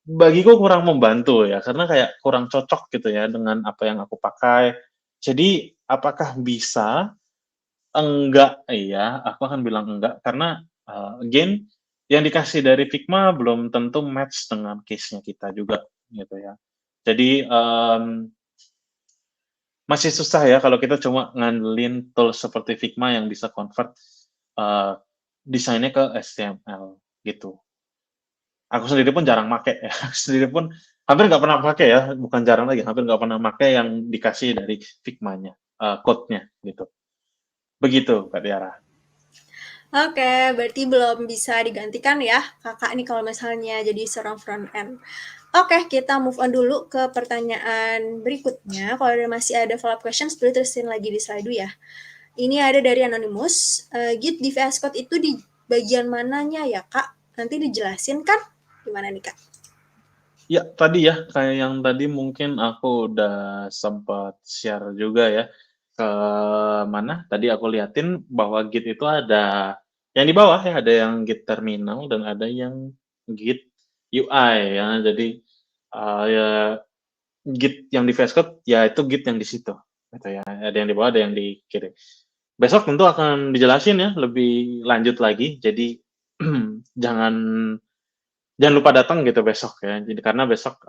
bagiku kurang membantu ya, karena kayak kurang cocok gitu ya dengan apa yang aku pakai. Jadi apakah bisa? Enggak, iya, aku akan bilang enggak karena, again yang dikasih dari Figma belum tentu match dengan case-nya kita juga gitu ya. Jadi, masih susah ya kalau kita cuma ngandelin tools seperti Figma yang bisa convert, eee, desainnya ke HTML gitu. Aku sendiri pun jarang make ya, aku sendiri pun hampir nggak pernah pakai ya, bukan jarang lagi, hampir nggak pernah make yang dikasih dari Figma-nya, code-nya gitu. Begitu, Kak Tiara. Oke, berarti belum bisa digantikan ya kakak nih kalau misalnya jadi seorang front end. Oke, kita move on dulu ke pertanyaan berikutnya. Kalau masih ada follow up questions, boleh terusin lagi di slide ya. Ini ada dari Anonymous. Git di VS Code itu di bagian mananya ya kak? Nanti dijelasin kan? Gimana nih kak? Ya, tadi ya, kayak yang tadi mungkin aku udah sempat share juga ya, ke mana, tadi aku liatin bahwa Git itu ada yang di bawah ya, ada yang Git terminal dan ada yang Git UI ya. Jadi, ya Git yang di VS Code, ya itu Git yang di situ, gitu ya. Ada yang di bawah, ada yang di kiri. Besok tentu akan dijelasin ya, lebih lanjut lagi. Jadi, jangan jangan lupa datang gitu besok ya. Jadi karena besok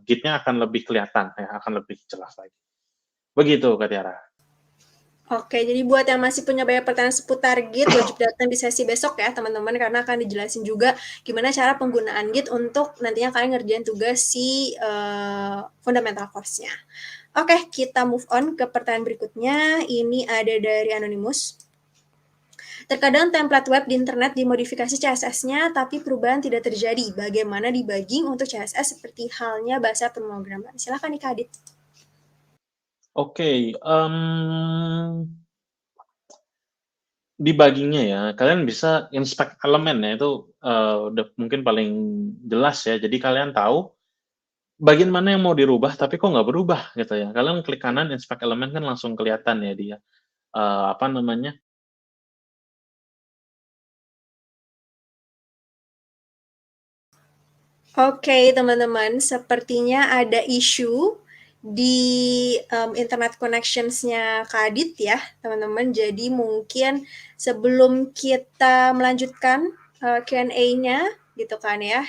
Git-nya akan lebih kelihatan ya, akan lebih jelas lagi. Begitu Kak Tiara. Oke, jadi buat yang masih punya banyak pertanyaan seputar Git, wajib datang di sesi besok ya teman-teman, karena akan dijelasin juga gimana cara penggunaan Git untuk nantinya kalian ngerjain tugas si fundamental course-nya. Oke, kita move on ke pertanyaan berikutnya. Ini ada dari Anonymous. Terkadang template web di internet dimodifikasi CSS-nya, tapi perubahan tidak terjadi. Bagaimana debugging untuk CSS seperti halnya bahasa pemrograman? Silahkan nih Kak Adit. Oke, debugging-nya ya, kalian bisa inspect elemen ya, itu udah mungkin paling jelas ya. Jadi kalian tahu bagian mana yang mau dirubah, tapi kok nggak berubah gitu ya. Kalian klik kanan inspect elemen kan langsung kelihatan ya dia apa namanya. Oke, teman-teman, sepertinya ada isu di internet connections-nya Kak Adit ya, teman-teman. Jadi mungkin sebelum kita melanjutkan Q&A-nya gitu kan ya,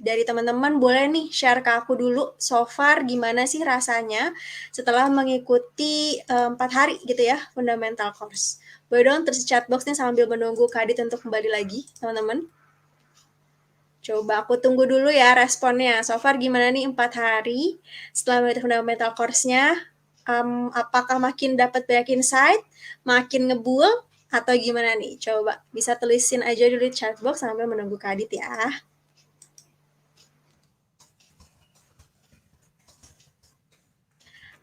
dari teman-teman boleh nih share ke aku dulu so far gimana sih rasanya setelah mengikuti 4 hari gitu ya fundamental course. Boleh dong terus chat box nih sambil menunggu Kak Adit untuk kembali lagi, teman-teman. Coba aku tunggu dulu ya responnya. So far gimana nih 4 hari setelah mengikuti fundamental course-nya? Apakah makin dapat banyak insight, makin ngebul, atau gimana nih? Coba bisa tulisin aja dulu di chat box sambil menunggu Kak Adit ya.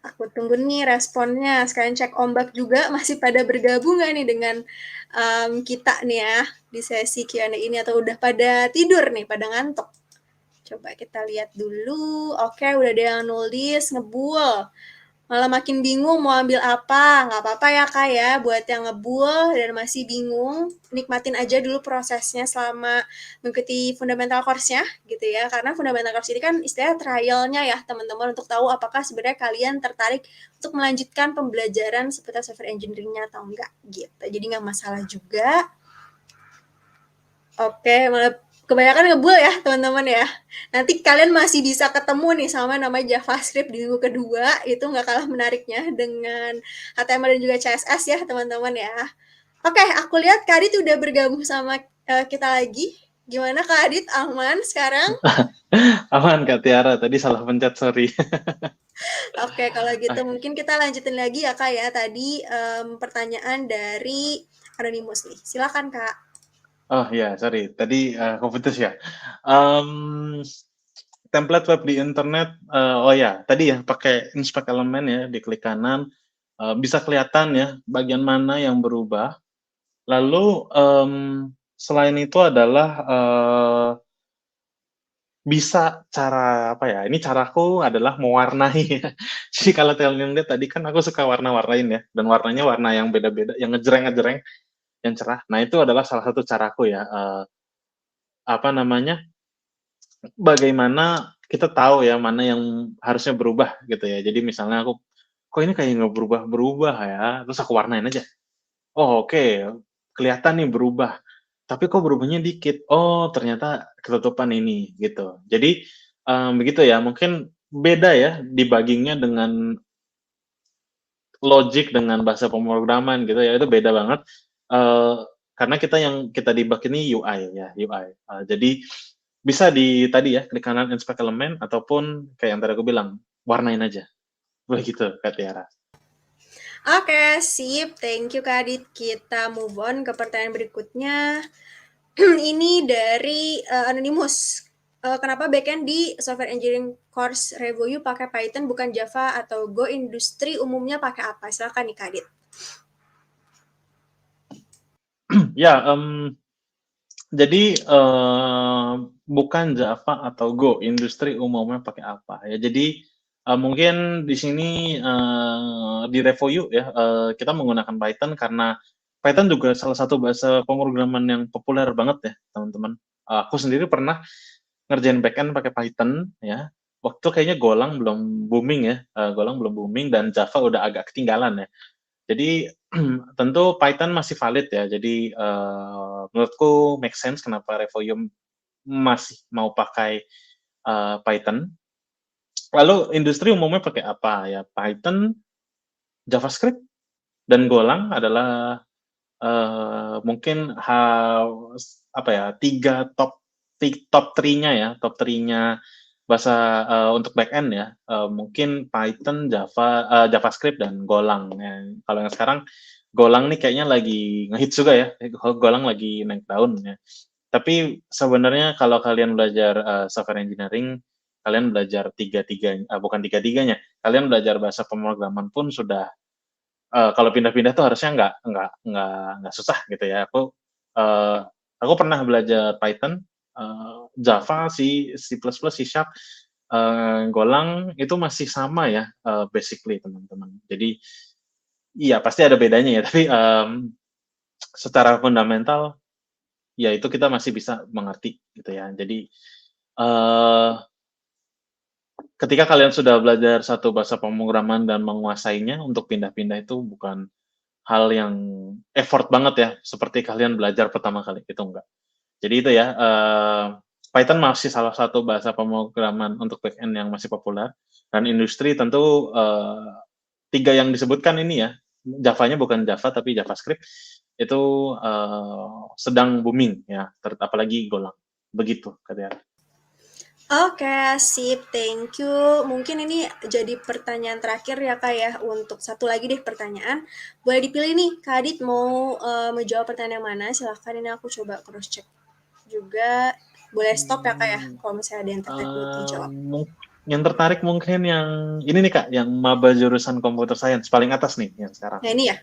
Aku tunggu nih responnya. Sekalian cek ombak juga masih pada bergabung nggak nih dengan kita nih ya di sesi Q&A ini atau udah pada tidur nih, pada ngantuk. Coba kita lihat dulu. Oke, udah ada yang nulis ngebul. Malah makin bingung mau ambil apa. Nggak apa-apa ya Kak ya, buat yang ngebul dan masih bingung, nikmatin aja dulu prosesnya selama mengikuti fundamental course-nya gitu ya. Karena fundamental course ini kan istilahnya trial-nya ya teman-teman untuk tahu apakah sebenarnya kalian tertarik untuk melanjutkan pembelajaran seputar software engineering-nya atau enggak gitu. Jadi nggak masalah juga. Oke, malah kebanyakan ngebul ya teman-teman ya. Nanti kalian masih bisa ketemu nih sama namanya JavaScript di minggu kedua, itu nggak kalah menariknya dengan HTML dan juga CSS ya teman-teman ya. Oke, aku lihat Kak Adit udah bergabung sama kita lagi. Gimana Kak Adit, aman sekarang? Aman Kak Tiara, tadi salah pencet, sorry. Oke, kalau gitu mungkin kita lanjutin lagi ya Kak ya. Tadi pertanyaan dari Anonymous nih. Silakan Kak. Oh ya, sorry, tadi aku putus ya. Um, Template web di internet, oh ya, tadi ya pakai inspect elemen ya, diklik kanan, bisa kelihatan ya bagian mana yang berubah. Lalu selain itu adalah bisa cara apa ya? Ini caraku adalah mewarnai ya. Jadi kalau kalian lihat tadi kan aku suka warna-warnain ya, dan warnanya warna yang beda-beda, yang ngejreng-ngejreng, yang cerah. Nah itu adalah salah satu caraku ya. Apa namanya? Bagaimana kita tahu ya mana yang harusnya berubah gitu ya. Jadi misalnya aku, kok ini kayak nggak berubah-berubah ya, terus aku warnain aja. Oh oke, kelihatan nih berubah. Tapi kok berubahnya dikit? Oh ternyata ketutupan ini gitu. Jadi begitu ya. Mungkin beda ya debugging-nya dengan logic dengan bahasa pemrograman gitu ya. Itu beda banget. Eh, karena kita debug ini UI ya, UI. Jadi bisa di tadi ya klik kanan inspect elemen ataupun kayak yang tadi aku bilang warnain aja. Begitu Kak Tiara. Oke, sip. Thank you Kak Adit. Kita move on ke pertanyaan berikutnya. Ini dari Anonymous. Kenapa backend di software engineering course RevoU pakai Python bukan Java atau Go industri umumnya pakai apa? Silakan nih Kak Adit. Ya, jadi bukan Java atau Go, industri umumnya pakai apa ya? Jadi mungkin di sini di RevoU ya kita menggunakan Python karena Python juga salah satu bahasa pemrograman yang populer banget ya teman-teman. Aku sendiri pernah ngerjain backend pakai Python ya. Waktu kayaknya Golang belum booming ya, Golang belum booming dan Java udah agak ketinggalan ya. Jadi tentu Python masih valid ya. Jadi menurutku make sense kenapa Revoium masih mau pakai Python. Lalu industri umumnya pakai apa ya? Python, JavaScript, dan Golang adalah mungkin apa ya tiga top 3-nya ya, top 3-nya bahasa untuk backend ya. Mungkin Python, JavaScript dan Golang. Ya. Kalau yang sekarang Golang nih kayaknya lagi ngehits juga ya. Golang lagi naik daun ya. Tapi sebenarnya kalau kalian belajar software engineering, kalian belajar bukan tiga-tiganya, kalian belajar bahasa pemrograman pun sudah kalau pindah-pindah tuh harusnya nggak susah gitu ya. Aku pernah belajar Python, Java, C++, C Sharp, Golang itu masih sama ya, basically teman-teman. Jadi iya pasti ada bedanya ya, tapi secara fundamental ya itu kita masih bisa mengerti gitu ya. Jadi ketika kalian sudah belajar satu bahasa pemrograman dan menguasainya, untuk pindah-pindah itu bukan hal yang effort banget ya, seperti kalian belajar pertama kali, itu enggak. Jadi itu ya, Python masih salah satu bahasa pemrograman untuk backend yang masih populer, dan industri tentu 3 yang disebutkan ini ya, Java-nya bukan Java tapi JavaScript, itu sedang booming ya, apalagi Golang. Begitu, Kak Dea. Oke, sip. Thank you. Mungkin ini jadi pertanyaan terakhir ya Kak ya. Untuk satu lagi deh pertanyaan. Boleh dipilih nih, Kak Adit mau menjawab pertanyaan yang mana? Silahkan ini aku coba cross check juga. Boleh stop ya Kak ya, kalau misalnya ada yang tertarik buat dijawab. Yang tertarik mungkin yang ini nih Kak, yang maba jurusan Computer Science, paling atas nih yang sekarang. Nah ini ya?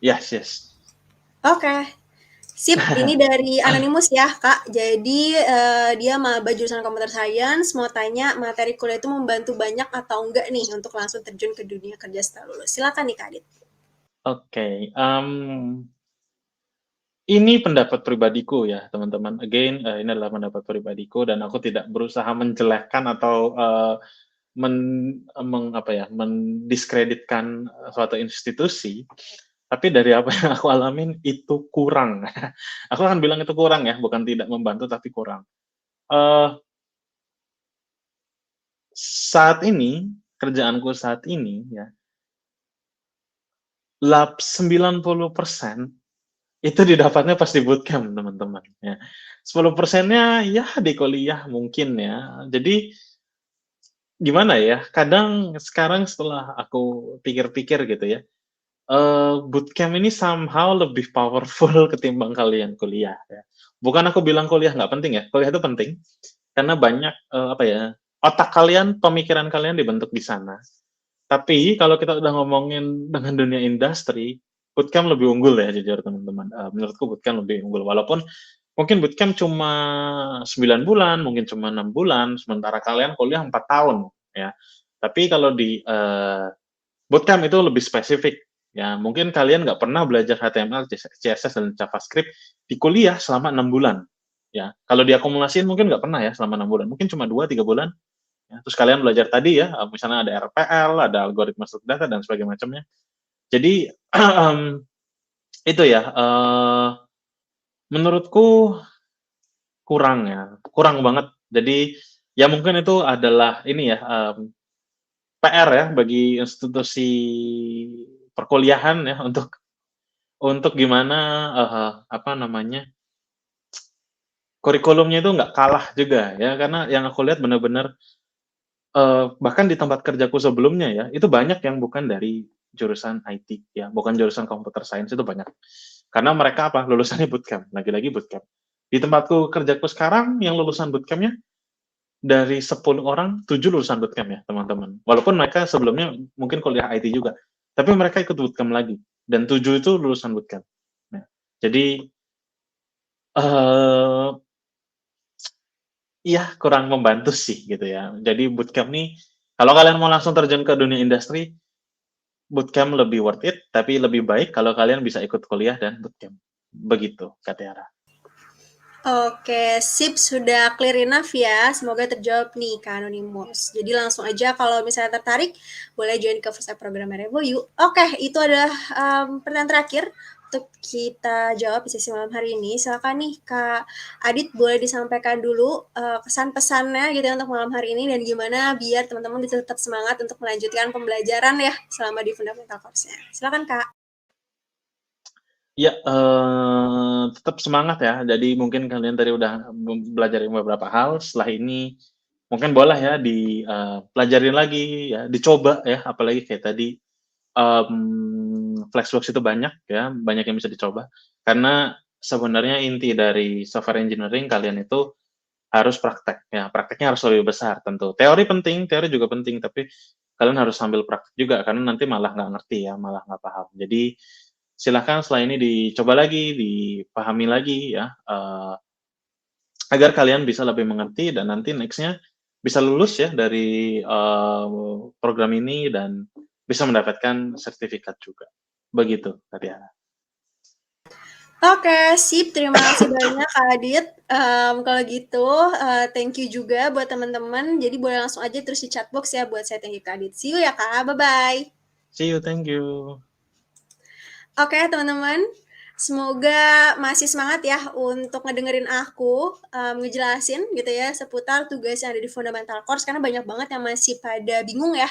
Yes, yes. Oke. Sip, ini dari Anonymous ya, Kak. Jadi dia maba jurusan Computer Science, mau tanya materi kuliah itu membantu banyak atau enggak nih untuk langsung terjun ke dunia kerja setelah lulus. Silakan nih, Kak Adit. Oke, ini pendapat pribadiku ya teman-teman. Again, ini adalah pendapat pribadiku dan aku tidak berusaha menjelekkan atau mendiskreditkan suatu institusi. Tapi dari apa yang aku alamin itu kurang. Aku akan bilang itu kurang ya, bukan tidak membantu tapi kurang. Saat ini, kerjaanku saat ini ya, 90% itu didapatnya pas di bootcamp, teman-teman, ya. 10%-nya ya di kuliah mungkin ya. Jadi gimana ya, kadang sekarang setelah aku pikir-pikir gitu ya, bootcamp ini somehow lebih powerful ketimbang kalian kuliah ya. Bukan aku bilang kuliah nggak penting ya, kuliah itu penting karena banyak apa ya, otak kalian, pemikiran kalian dibentuk di sana. Tapi kalau kita udah ngomongin dengan dunia industri, bootcamp lebih unggul ya jujur teman-teman. Menurutku bootcamp lebih unggul walaupun mungkin bootcamp cuma 9 bulan, mungkin cuma 6 bulan, sementara kalian kuliah 4 tahun ya. Tapi kalau di bootcamp itu lebih spesifik ya. Mungkin kalian nggak pernah belajar HTML, CSS dan JavaScript di kuliah selama 6 bulan ya. Kalau diakumulasiin mungkin nggak pernah ya selama 6 bulan, mungkin cuma 2-3 bulan. Ya, terus kalian belajar tadi ya, misalnya ada RPL, ada algoritma struktur data dan sebagainya macamnya. Jadi itu ya, menurutku kurang ya, kurang banget. Jadi ya mungkin itu adalah ini ya PR ya bagi institusi perkuliahan ya untuk gimana apa namanya kurikulumnya itu nggak kalah juga ya karena yang aku lihat benar-benar bahkan di tempat kerjaku sebelumnya ya, itu banyak yang bukan dari jurusan IT ya, bukan jurusan computer science itu banyak. Karena mereka apa, lulusannya bootcamp, lagi-lagi bootcamp. Di tempatku kerjaku sekarang yang lulusan bootcamp-nya dari 10 orang, 7 lulusan bootcamp ya, teman-teman. Walaupun mereka sebelumnya mungkin kuliah IT juga, tapi mereka ikut bootcamp lagi, dan 7 itu lulusan bootcamp. Nah, jadi, eee, iya kurang membantu sih gitu ya. Jadi bootcamp nih, kalau kalian mau langsung terjun ke dunia industri, bootcamp lebih worth it, tapi lebih baik kalau kalian bisa ikut kuliah dan bootcamp. Begitu, Kak Tiara. Oke, sip, sudah clear enough ya. Semoga terjawab nih Kak Anonymous. Jadi langsung aja kalau misalnya tertarik, boleh join ke First Step Program Revo yuk. Oke, itu adalah pertanyaan terakhir untuk kita jawab di sesi malam hari ini. Silakan nih Kak Adit, boleh disampaikan dulu kesan pesannya gitu ya untuk malam hari ini dan gimana biar teman-teman bisa tetap semangat untuk melanjutkan pembelajaran ya selama di fundamental course-nya. Silakan Kak. Ya, tetap semangat ya. Jadi mungkin kalian tadi udah belajar beberapa hal, setelah ini mungkin boleh ya pelajarin lagi ya, dicoba ya, apalagi kayak tadi, Flexworks itu banyak ya, banyak yang bisa dicoba. Karena sebenarnya inti dari software engineering kalian itu harus praktek ya, prakteknya harus lebih besar tentu. Teori penting, teori juga penting, tapi kalian harus sambil praktek juga, karena nanti malah nggak ngerti ya, malah nggak paham. Jadi silakan setelah ini dicoba lagi, dipahami lagi ya, agar kalian bisa lebih mengerti dan nanti next-nya bisa lulus ya dari, program ini dan bisa mendapatkan sertifikat juga. Begitu, Kak Tiara. Oke, sip. Terima kasih banyak Kak Adit. Kalau gitu, thank you juga buat teman-teman. Jadi boleh langsung aja terus di chat box ya buat saya thank you Kak Adit. See you ya Kak. Bye-bye. See you, thank you. Oke teman-teman, semoga masih semangat ya untuk ngedengerin aku ngejelasin gitu ya seputar tugas yang ada di fundamental course karena banyak banget yang masih pada bingung ya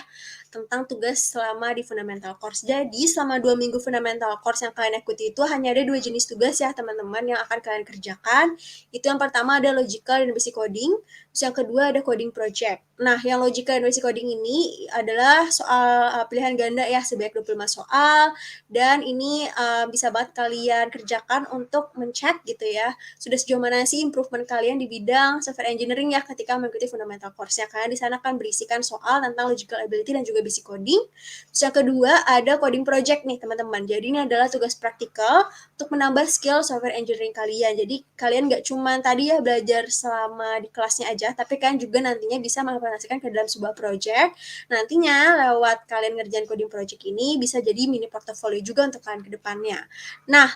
tentang tugas selama di fundamental course. Jadi selama 2 minggu fundamental course yang kalian ikuti itu hanya ada 2 jenis tugas ya teman-teman yang akan kalian kerjakan. Itu yang pertama ada logical dan basic coding, terus yang kedua ada coding project. Nah, yang logical dan basic coding ini adalah soal pilihan ganda ya sebanyak 25 soal dan ini bisa banget kalian kerjakan untuk mencek gitu ya sudah sejauh mana sih improvement kalian di bidang software engineering ya ketika mengikuti fundamental course-nya karena di sana kan berisikan soal tentang logical ability dan juga basic coding. Terus yang kedua ada coding project nih teman-teman. Jadi ini adalah tugas praktikal untuk menambah skill software engineering kalian. Jadi kalian nggak cuma tadi ya belajar selama di kelasnya aja, tapi kalian juga nantinya bisa mengimplementasikan ke dalam sebuah project. Nantinya lewat kalian ngerjain coding project ini bisa jadi mini portfolio juga untuk kalian ke depannya. Nah,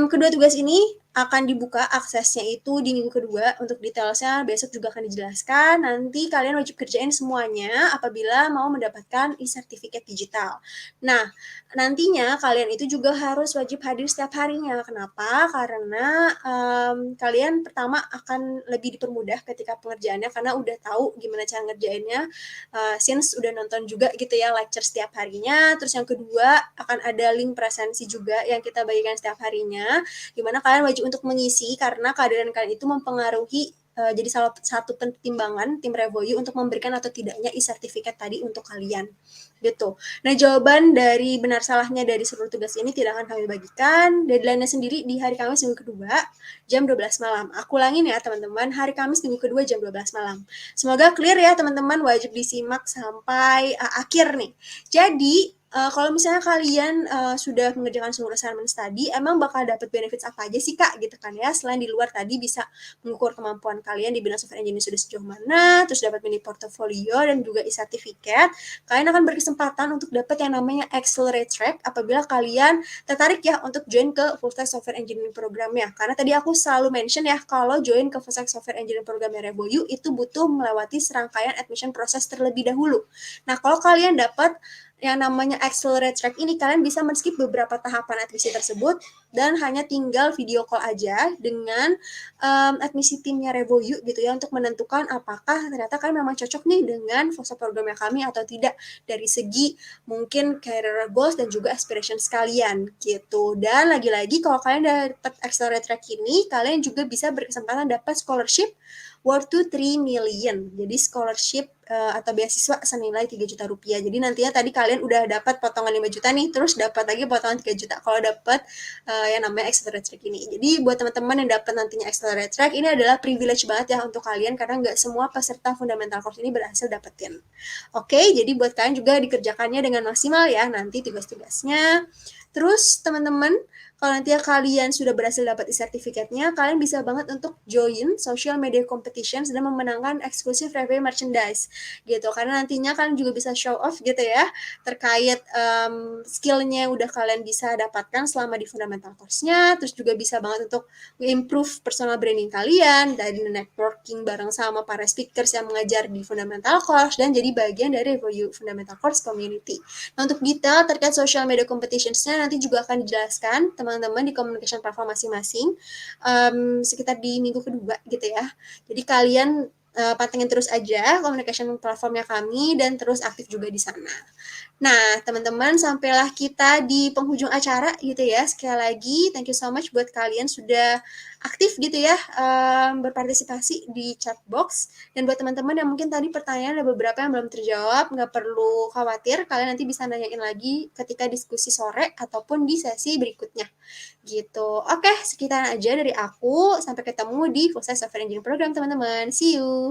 kedua tugas ini akan dibuka aksesnya itu di minggu kedua. Untuk detailsnya besok juga akan dijelaskan. Nanti kalian wajib kerjain semuanya apabila mau mendapatkan e-certificate digital. Nah, nantinya kalian itu juga harus wajib hadir setiap harinya. Kenapa? Karena kalian pertama akan lebih dipermudah ketika pengerjaannya karena udah tahu gimana cara ngerjainnya. Since udah nonton juga gitu ya lecture setiap harinya. Terus yang kedua akan ada link presensi juga yang kita bagikan setiap harinya. Dimana kalian wajib untuk mengisi karena kehadiran kalian itu mempengaruhi jadi salah satu pertimbangan tim Revoyu untuk memberikan atau tidaknya e-certificate tadi untuk kalian gitu. Nah jawaban dari benar salahnya dari seluruh tugas ini tidak akan kami bagikan. Deadline-nya sendiri di hari Kamis minggu kedua jam 12 malam. Aku ulangin ya teman-teman, hari Kamis minggu kedua jam 12 malam. Semoga clear ya teman-teman, wajib disimak sampai akhir nih. Jadi kalau misalnya kalian sudah mengerjakan seluruh assignment study, emang bakal dapat benefits apa aja sih Kak gitu kan ya? Selain di luar tadi bisa mengukur kemampuan kalian di bidang software engineering sudah sejauh mana, terus dapat mini portfolio dan juga e-certificate, kalian akan berkesempatan untuk dapat yang namanya accelerate track apabila kalian tertarik ya untuk join ke full stack software engineering programnya. Karena tadi aku selalu mention ya kalau join ke full stack software engineering programnya Revoyu itu butuh melewati serangkaian admission proses terlebih dahulu. Nah, kalau kalian dapat yang namanya accelerate track ini, kalian bisa men-skip beberapa tahapan admisi tersebut dan hanya tinggal video call aja dengan admisi timnya Revoyu gitu ya untuk menentukan apakah ternyata kalian memang cocok nih dengan fokus programnya kami atau tidak dari segi mungkin career goals dan juga aspiration sekalian gitu. Dan lagi-lagi kalau kalian dapat accelerate track ini, kalian juga bisa berkesempatan dapat scholarship worth to 3 million. Jadi scholarship atau beasiswa senilai 3 juta rupiah. Jadi nantinya tadi kalian udah dapat potongan 5 juta nih, terus dapat lagi potongan 3 juta kalau dapat yang namanya accelerate track ini. Jadi buat teman-teman yang dapat nantinya accelerate track, ini adalah privilege banget ya untuk kalian karena nggak semua peserta fundamental course ini berhasil dapetin. Oke, jadi buat kalian juga dikerjakannya dengan maksimal ya nanti tugas-tugasnya. Terus teman-teman, kalau nanti kalian sudah berhasil dapat e-sertifikatnya, kalian bisa banget untuk join social media competitions dan memenangkan eksklusif review merchandise gitu. Karena nantinya kalian juga bisa show off gitu ya terkait skillnya udah kalian bisa dapatkan selama di fundamental course-nya. Terus juga bisa banget untuk improve personal branding kalian dari networking bareng sama para speakers yang mengajar di fundamental course dan jadi bagian dari review fundamental course community. Nah, untuk detail terkait social media competitions-nya nanti juga akan dijelaskan teman-teman di communication platform masing-masing sekitar di minggu kedua gitu ya. Jadi kalian pantengin terus aja communication platformnya kami dan terus aktif juga di sana. Nah, teman-teman, sampailah kita di penghujung acara gitu ya. Sekali lagi, thank you so much buat kalian sudah aktif gitu ya, berpartisipasi di chat box. Dan buat teman-teman yang mungkin tadi pertanyaan ada beberapa yang belum terjawab, nggak perlu khawatir, kalian nanti bisa nanyain lagi ketika diskusi sore ataupun di sesi berikutnya. Gitu. Oke, sekian aja dari aku. Sampai ketemu di Full Stack Software Engineering Program, teman-teman. See you!